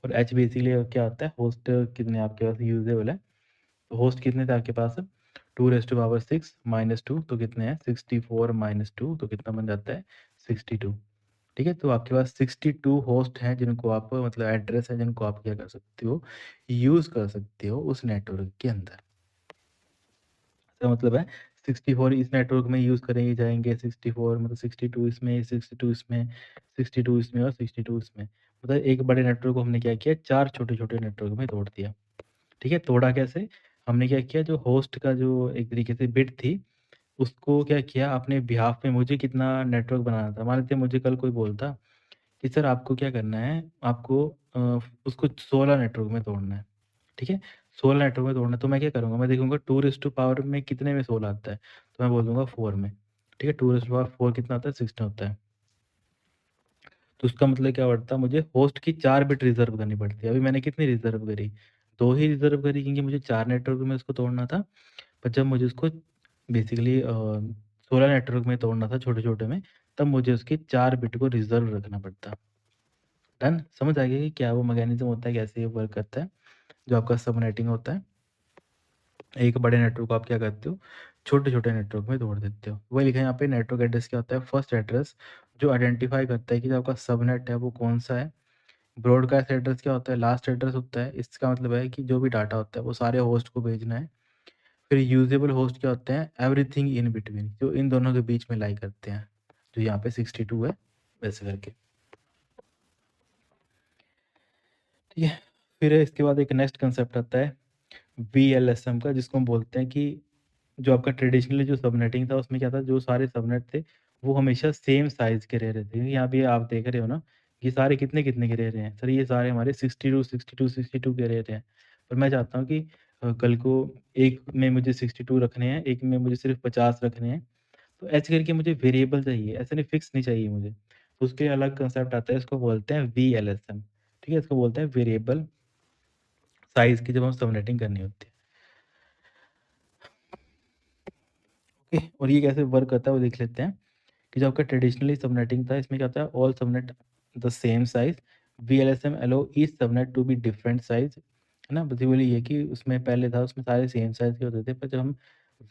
A: और h बेसिकली क्या होता है, होस्ट कितने आपके पास यूज़ेबल है। तो होस्ट कितने थे आपके पास, 2 रेज़ टू पावर 6 माइनस 2 तो कितने हैं, 64 माइनस 2 तो कितना बन जाता है, 62। ठीक है? तो आपके पास 62 होस्ट हैं जिनको आप मतलब एड्रेस है जिनको आप क्या कर सकते हो, यूज़ कर सकते हो उस नेटवर्क के अंदर। इसका मतलब है 64 इस नेटवर्क में यूज़ करेंगे जाएँगे, 64 मतलब 62 इसमें, 62 इसमें, 62 इसमें और 62 इसमें। मतलब एक बड़े नेटवर्क को हमने क्या किया, 4 छोटे-छोटे नेटवर्क में तोड़ दिया। ठीक है? तोड़ा कैसे? हमने क्या किया, जो होस्ट का जो एक तरीके से बिट थी, उसको क्या किया अपने बिहाफ़ में, मुझे कितना नेटवर्क बनाना था। मान लीजिए मुझे कल कोई बोलता कि सर आपको क्या करना है, आपको उसको 16 नेटवर्क में तोड़ना है। ठीक है? 16 नेटवर्क में तोड़ना है, तो मैं क्या करूँगा, मैं देखूँगा 2 रेज़ टू पावर में कितने में 16 आता है, तो मैं बोल दूँगा 4 में। ठीक है? 2 रेज़ टू पावर 4 कितना होता है, 16 होता है। तो उसका मतलब क्या पड़ता है, मुझे होस्ट की 4 बिट रिज़र्व करनी पड़ती है। अभी मैंने कितनी रिज़र्व करी? 2 ही रिज़र्व करी क्योंकि मुझे 4 नेटवर्क में उसको तोड़ना था। पर जब मुझे उसको बेसिकली 16 नेटवर्क में तोड़ना था छोटे-छोटे में, तब मुझे उसकी 4 बिट को रिज़र्व रखना पड़ता। डन? समझ आ गया कि क्या वो मैकेनिज़्म होता है, कैसे ये वर्क करता है, जो आपका सबनेटिंग होता है। एक बड़े नेटवर्क को आप क्या करते हो, छोटे-छोटे नेटवर्क में तोड़ देते हो। वही लिखा है यहाँ पे, नेटवर्क एड्रेस क्या होता है, फर्स्ट एड्रेस जो आइडेंटिफ़ाई करता है कि जो आपका सबनेट है वो कौन-सा है। ब्रॉडकास्ट एड्रेस क्या होता है, लास्ट एड्रेस होता है। इसका मतलब है कि जो भी डाटा होता है वो सारे होस्ट को भेजना है। फिर यूज़ेबल होस्ट क्या होते हैं, एवरीथिंग इन बिटवीन, जो इन दोनों के बीच में लाई करते हैं, जो यहाँ पे 62 है, वैसे करके। ठीक है? फिर इसके बाद एक नेक्स्ट कांसेप्ट आता है वीएलएसएम का, जिसको हम बोलते हैं कि जो आपका ट्रेडिशनली जो सबनेटिंग था उसमें क्या था, जो सारे सबनेट थे वो हमेशा सेम साइज़ के रह रहे थे। क्योंकि यहाँ पे आप देख रहे हो ना, ये सारे कितने-कितने के रह रहे हैं। सर ये सारे हमारे 62, 62, 62 के रह रहे हैं। पर मैं चाहता हूँ कि कल को एक में मुझे 62 रखने हैं, एक में मुझे सिर्फ़ 50 रखने हैं। तो ऐसे करके मुझे वेरिएबल चाहिए, ऐसे नहीं फिक्स नहीं चाहिए मुझे। तो उसके अलग कांसेप्ट आता है, इसको बोलते हैं वीएलएसएम। ठीक है? इसको बोलते हैं वेरिएबल साइज़ की जब हम सबनेटिंग करनी होती है। ओके? और ये कैसे वर्क करता है वो देख लेते हैं। कि जो आपका ट्रेडिशनली सबनेटिंग था, इसमें क्या होता है, all subnet the same size, VLSM allow each subnet to be different size, है ना? बेसिकली ये कि उसमें पहले था, उसमें सारे सेम साइज़ के होते थे, पर जब हम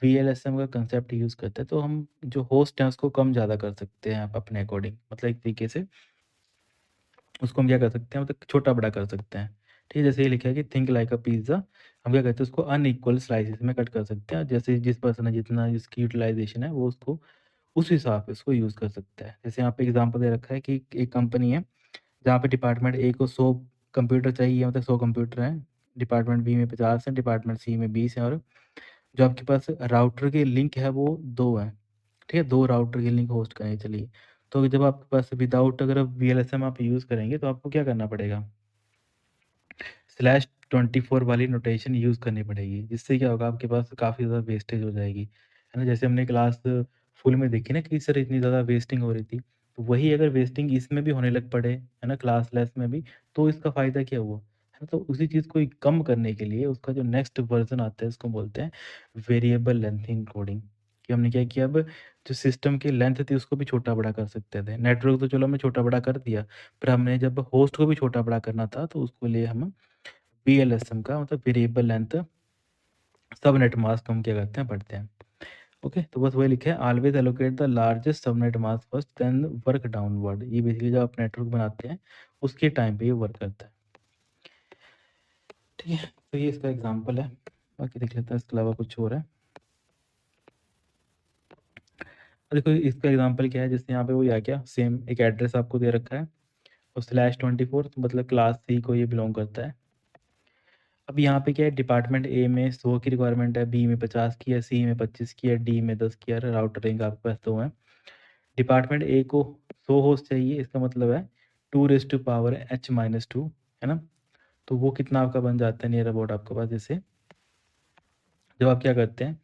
A: वीएलएसएम का कांसेप्ट यूज़ करते हैं तो हम जो होस्ट हैं उसको कम ज़्यादा कर सकते हैं आप अपने अकॉर्डिंग, मतलब एक तरीके से उसको हम क्या कर सकते हैं, मतलब छोटा-बड़ा कर सकते हैं। ठीक है? जैसे ये लिखा है कि थिंक लाइक अ पिज़्ज़ा, हम क्या कहते हैं उसको अनइक्वल स्लाइसेस में कट कर सकते हैं। जैसे जिस पर्सन ने जितना जिसकी यूटिलाइज़ेशन है वो उसको उस हिसाब से उसको यूज़ कर सकता है। जैसे यहाँ पे एग्ज़ाम्पल दे रखा है कि एक कंपनी है, जहाँ पे डिपार्टमेंट ए को 100 कंप्यूटर चाहिए, मतलब 100 कंप्यूटर हैं, डिपार्टमेंट बी में 50 हैं, डिपार्टमेंट सी में 20 हैं, और जो आपके पास राउटर के लिंक है वो 2 हैं, ठीक है? 2 राउटर के लिंक होस्ट करने चलिए। तो जब आपके पास विदाउट अगर आप वीएलएसएम आप यूज़ करेंगे तो आपको क्या करना पड़ेगा? /24 वाली नोटेशन यूज़ करनी पड़ेगी, जिससे क्या होगा, आपके पास काफ़ी ज़्यादा वेस्टेज हो जाएगी, है ना? जैसे हमने क्लास फुल में देखी ना कि सर इतनी ज़्यादा वेस्टिंग हो रही थी, तो वही अगर वेस्टिंग इसमें भी होने लग पड़े, है ना, क्लास लेस में भी, तो इसका फ़ायदा क्या हुआ? है ना? तो उसी चीज़ को कम करने के लिए उसका जो नेक्स्ट वर्ज़न आता है, उसको बोलते हैं वेरिएबल लेंथ एन्कोडिंग, कि हमने क्या किया, अब जो सिस्टम की लेंथ थी उसको भी छोटा-बड़ा कर सकते थे। नेटवर्क तो चलो हमने छोटा-बड़ा कर दिया, पर हमने जब होस्ट को भी छोटा-बड़ा करना था तो उसके लिए हम वीएलएसएम का मतलब वेरिएबल लेंथ सबनेट मास्क हम क्या करते हैं, पढ़ते हैं। ओके, तो बस वही लिखे है, always allocate the largest subnet mask first then work downward. ये बेसिकली जब आप नेटवर्क बनाते हैं उसके टाइम पे ये वर्क करता है। ठीक है, तो ये इसका एग्जांपल है। बाकी देख लेते हैं इसके अलावा कुछ और है। देखो इसका एग्जांपल क्या है, जैसे यहाँ पे वही आ गया, सेम एक एड्रेस आपको दे रखा है और /24 तो मतलब क्लास सी को ये बिलोंग करता है। अब यहाँ पे क्या है, डिपार्टमेंट ए में 100 की रिक्वायरमेंट है, बी में 50 की है, सी में 25 की है, डी में 10 की है, राउटर रिंग आपके पास तो है। डिपार्टमेंट ए को 100 होस्ट चाहिए, इसका मतलब है 2⁻H-2, है ना। तो वो कितना आपका बन जाता है नियर अबाउट आपके पास, जैसे जब आप क्या करते हैं,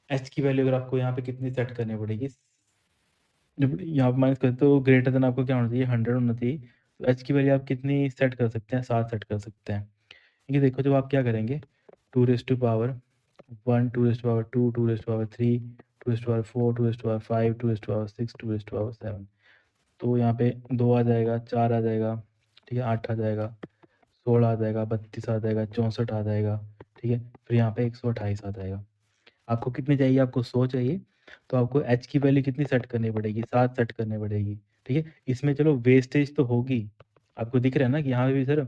A: एच की वैल्यू अगर आपको यहाँ पे कितनी सेट करनी पड़ेगी, जब यहाँ पे माइनस करते तो ग्रेटर देन आपको क्या होना चाहिए, 100 होना चाहिए। तो एच की वैल्यू आप कितनी सेट कर सकते हैं, 7 सेट कर सकते हैं। ये देखो जब आप क्या करेंगे, 2⁻1, 2⁻2, 2⁻3, 2⁻4, 2⁻5, 2⁻6, 2⁻7, तो यहाँ पे 2 आ जाएगा, 4 आ जाएगा, ठीक है, 8 आ जाएगा, 16 आ जाएगा, 32 आ जाएगा, 64 आ जाएगा, ठीक है, फिर यहाँ पे 128 आ जाएगा। आपको कितनी चाहिए, आपको 100 चाहिए, तो आपको एच की वैल्यू कितनी सेट करनी पड़ेगी, 7 सेट करनी पड़ेगी, ठीक है। इसमें चलो वेस्टेज तो होगी, आपको दिख रहा है ना कि यहाँ पे भी सर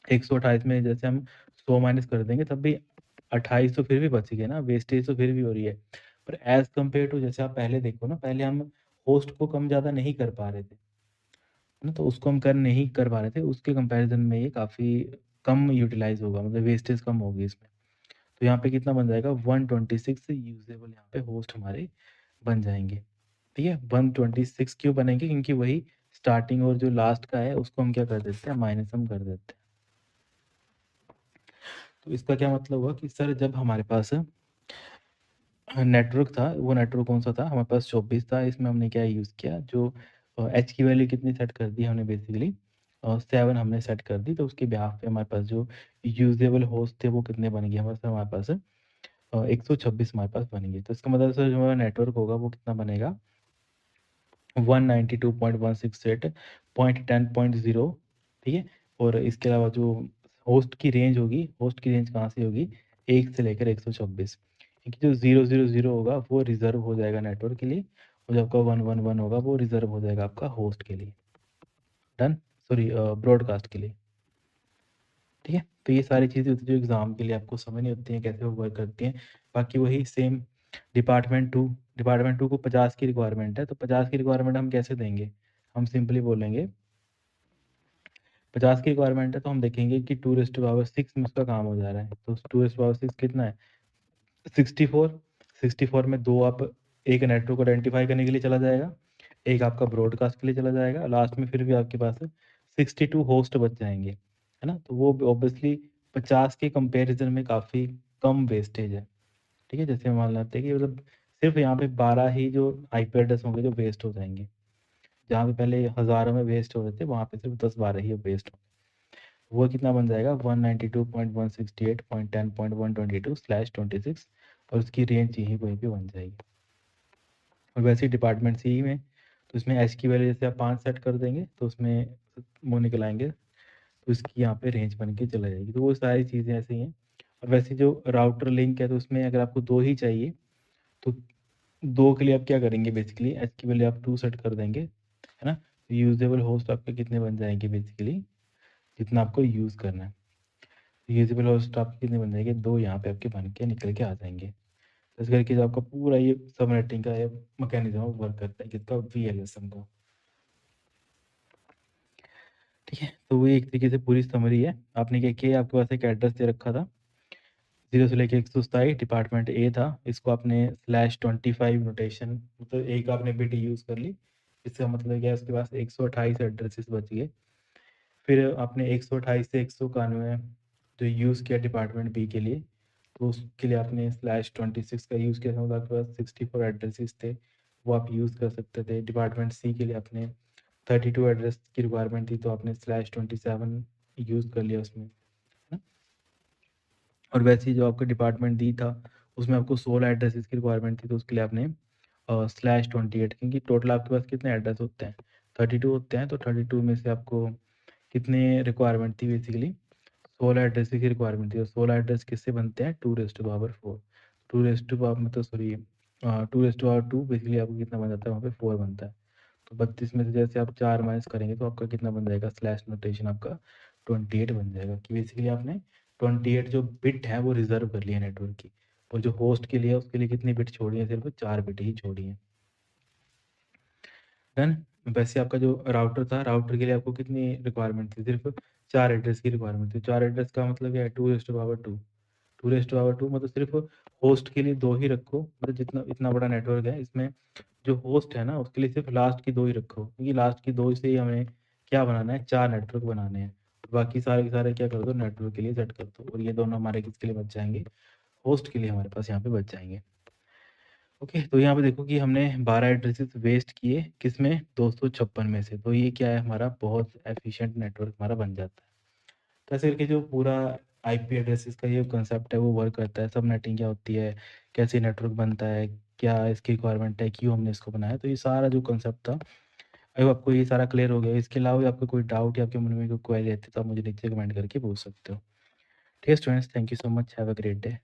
A: 128 में जैसे हम 100 माइनस कर देंगे तब भी 28 तो फिर भी बच गए ना, वेस्टेज तो फिर भी हो रही है। पर एज कम्पेयर टू जैसे आप पहले देखो ना, पहले हम होस्ट को कम ज़्यादा नहीं कर पा रहे थे ना, तो उसको हम कर नहीं कर पा रहे थे, उसके कंपैरिजन में ये काफ़ी कम यूटिलाइज होगा, मतलब वेस्टेज कम होगी इसमें। तो यहाँ पे कितना बन जाएगा, 126 यूजेबल यहाँ पे होस्ट हमारे बन जाएंगे, ठीक है। 126 क्यों बनेंगे, क्योंकि वही स्टार्टिंग और जो लास्ट का है उसको हम क्या कर देते हैं, माइनस हम कर देते हैं। तो इसका क्या मतलब हुआ कि सर जब हमारे पास नेटवर्क था, वो नेटवर्क कौन सा था, हमारे पास 24 था, इसमें हमने क्या यूज़ किया, जो एच की वैल्यू कितनी सेट कर दी हमने बेसिकली 7 हमने सेट कर दी, तो उसके बिहाफ पे हमारे पास जो यूजेबल होस्ट थे वो कितने बन गए हमारे पास 126 हमारे पास बन गए। तो इसका मतलब सर जो हमारा नेटवर्क होगा वो कितना बनेगा, 192.168.10.0, ठीक है। और इसके अलावा जो होस्ट की रेंज होगी, होस्ट की रेंज कहाँ से होगी, 1 से लेकर 126, क्योंकि जो 000 होगा वो रिजर्व हो जाएगा नेटवर्क के लिए, और जो आपका 111 होगा वो रिजर्व हो जाएगा आपका होस्ट के लिए, डन, सॉरी ब्रॉडकास्ट के लिए, ठीक है। तो ये सारी चीज़ें होती है जो एग्ज़ाम के लिए आपको समझनी होती हैं, कैसे वो वर्क करती हैं। बाकी वही सेम डिपार्टमेंट 2 को 50 की रिक्वायरमेंट है, तो 50 की रिक्वायरमेंट हम कैसे देंगे, हम सिंपली बोलेंगे 50 की रिक्वायरमेंट है, तो हम देखेंगे कि 2⁻6 में उसका काम हो जा रहा है, तो 2⁻6 कितना है, 64। 64 में 2 आप एक नेटवर्क को आइडेंटिफाई करने के लिए चला जाएगा, एक आपका ब्रॉडकास्ट के लिए चला जाएगा, लास्ट में फिर भी आपके पास 62 होस्ट बच जाएंगे, है ना। तो वो ऑब्वियसली 50 के कंपैरिजन में काफ़ी कम वेस्टेज है, ठीक है। जैसे मान लेते हैं कि मतलब सिर्फ यहाँ पे 12 ही जो आईपी एड्रेस होंगे जो वेस्ट हो जाएंगे, जहाँ पे पहले हज़ारों में वेस्ट हो रहे थे वहाँ पे सिर्फ 10-12 ही वेस्ट हो, वो कितना बन जाएगा, 192.168.10.122/26, और उसकी रेंज यही वहीं पे बन जाएगी। और वैसे ही डिपार्टमेंट सी में, तो इसमें एच की वैल्यू जैसे आप 5 सेट कर देंगे तो उसमें वो निकल आएंगे, तो इसकी यहाँ पे रेंज बन के चला जाएगी। तो वो सारी चीज़ें ऐसे ही हैं। और वैसे जो राउटर लिंक है, तो उसमें अगर आपको 2 ही चाहिए, तो 2 के लिए आप क्या करेंगे, बेसिकली एच की वैल्यू आप 2 सेट कर देंगे, है ना। तो यूजेबल होस्ट आपके कितने बन जाएंगे, बेसिकली जितना आपको यूज़ करना है, यूजेबल होस्ट आपके कितने बन जाएंगे, 2 यहाँ पे आपके बन के निकल के आ जाएंगे। तो इस करके जो आपका पूरा ये सबनेटिंग का ये मैकेनिज्म वर्क करता है, किसका, वीएलएसएम का, ठीक है। तो वो एक तरीके से पूरी समरी है। आपने क्या किया, आपके पास एक एड्रेस दे रखा था 0 से लेके 127, डिपार्टमेंट ए था, इसको आपने /25 नोटेशन, मतलब एक आपने बिट यूज़ कर ली, इसका मतलब क्या है, उसके पास 128 एड्रेसेस बच गए। फिर आपने 128 से 191 जो यूज़ किया डिपार्टमेंट बी के लिए, तो उसके लिए आपने /26 का यूज़ किया था, मतलब आपके पास 64 एड्रेसेस थे, वो आप यूज़ कर सकते थे। डिपार्टमेंट सी के लिए आपने 32 एड्रेस की रिक्वायरमेंट थी, तो आपने /27 यूज़ कर लिया उसमें, है ना। और वैसे ही जो आपका डिपार्टमेंट डी था, उसमें आपको 16 एड्रेसेस की रिक्वायरमेंट थी, तो उसके लिए आपने /28, क्योंकि टोटल आपके पास कितने एड्रेस होते हैं, 32 होते हैं, तो 32 में से आपको कितने रिक्वायरमेंट थी, बेसिकली 16 एड्रेस की रिक्वायरमेंट थी। और 16 एड्रेस किससे बनते हैं, 2⁻4, 2 मतलब सॉरी 2 बेसिकली आपको कितना बन जाता है, वहाँ पे 4 बनता है। तो 32 में से जैसे आप 4 माइनस करेंगे तो आपका कितना बन जाएगा, स्लैश नोटेशन आपका 28 बन जाएगा, कि बेसिकली आपने 28 जो बिट है वो रिजर्व कर लिया नेटवर्क की, और जो होस्ट के लिए उसके लिए कितनी बिट छोड़ी है, सिर्फ 4 बिट ही छोड़ी है। डन। वैसे आपका जो राउटर था, राउटर के लिए आपको कितनी रिक्वायरमेंट थी, सिर्फ 4 एड्रेस की रिक्वायरमेंट थी। 4 एड्रेस का मतलब क्या है, 2 टू रेस्ट पावर टू, मतलब सिर्फ होस्ट के लिए 2 ही रखो, मतलब जितना इतना बड़ा नेटवर्क है इसमें जो होस्ट है ना उसके लिए सिर्फ लास्ट की 2 ही रखो, क्योंकि लास्ट की 2 से ही हमें क्या बनाना है, 4 नेटवर्क बनाने हैं। बाकी सारे के सारे क्या कर दो, नेटवर्क के लिए सेट कर दो, और ये दोनों हमारे किसके लिए बच जाएंगे, होस्ट के लिए हमारे पास यहाँ पे बच जाएंगे। ओके, तो यहाँ पे देखो कि हमने 12 एड्रेसेस वेस्ट किए, किसमें, 256 में से। तो ये क्या है, हमारा बहुत एफिशिएंट नेटवर्क हमारा बन जाता है। तो ऐसे करके जो पूरा आईपी एड्रेसेस का ये कंसेप्ट है वो वर्क करता है। सब नेटिंग क्या होती है, कैसे नेटवर्क बनता है, क्या इसकी रिक्वायरमेंट है, क्यों हमने इसको बनाया, तो ये सारा जो कंसेप्ट था, अगर आपको ये सारा क्लियर हो गया। इसके अलावा भी आपको कोई डाउट या आपके मन में कोई क्वेरी रहती है तो आप मुझे नीचे कमेंट करके पूछ सकते हो। ठीक है students, thank you so much, have a great day.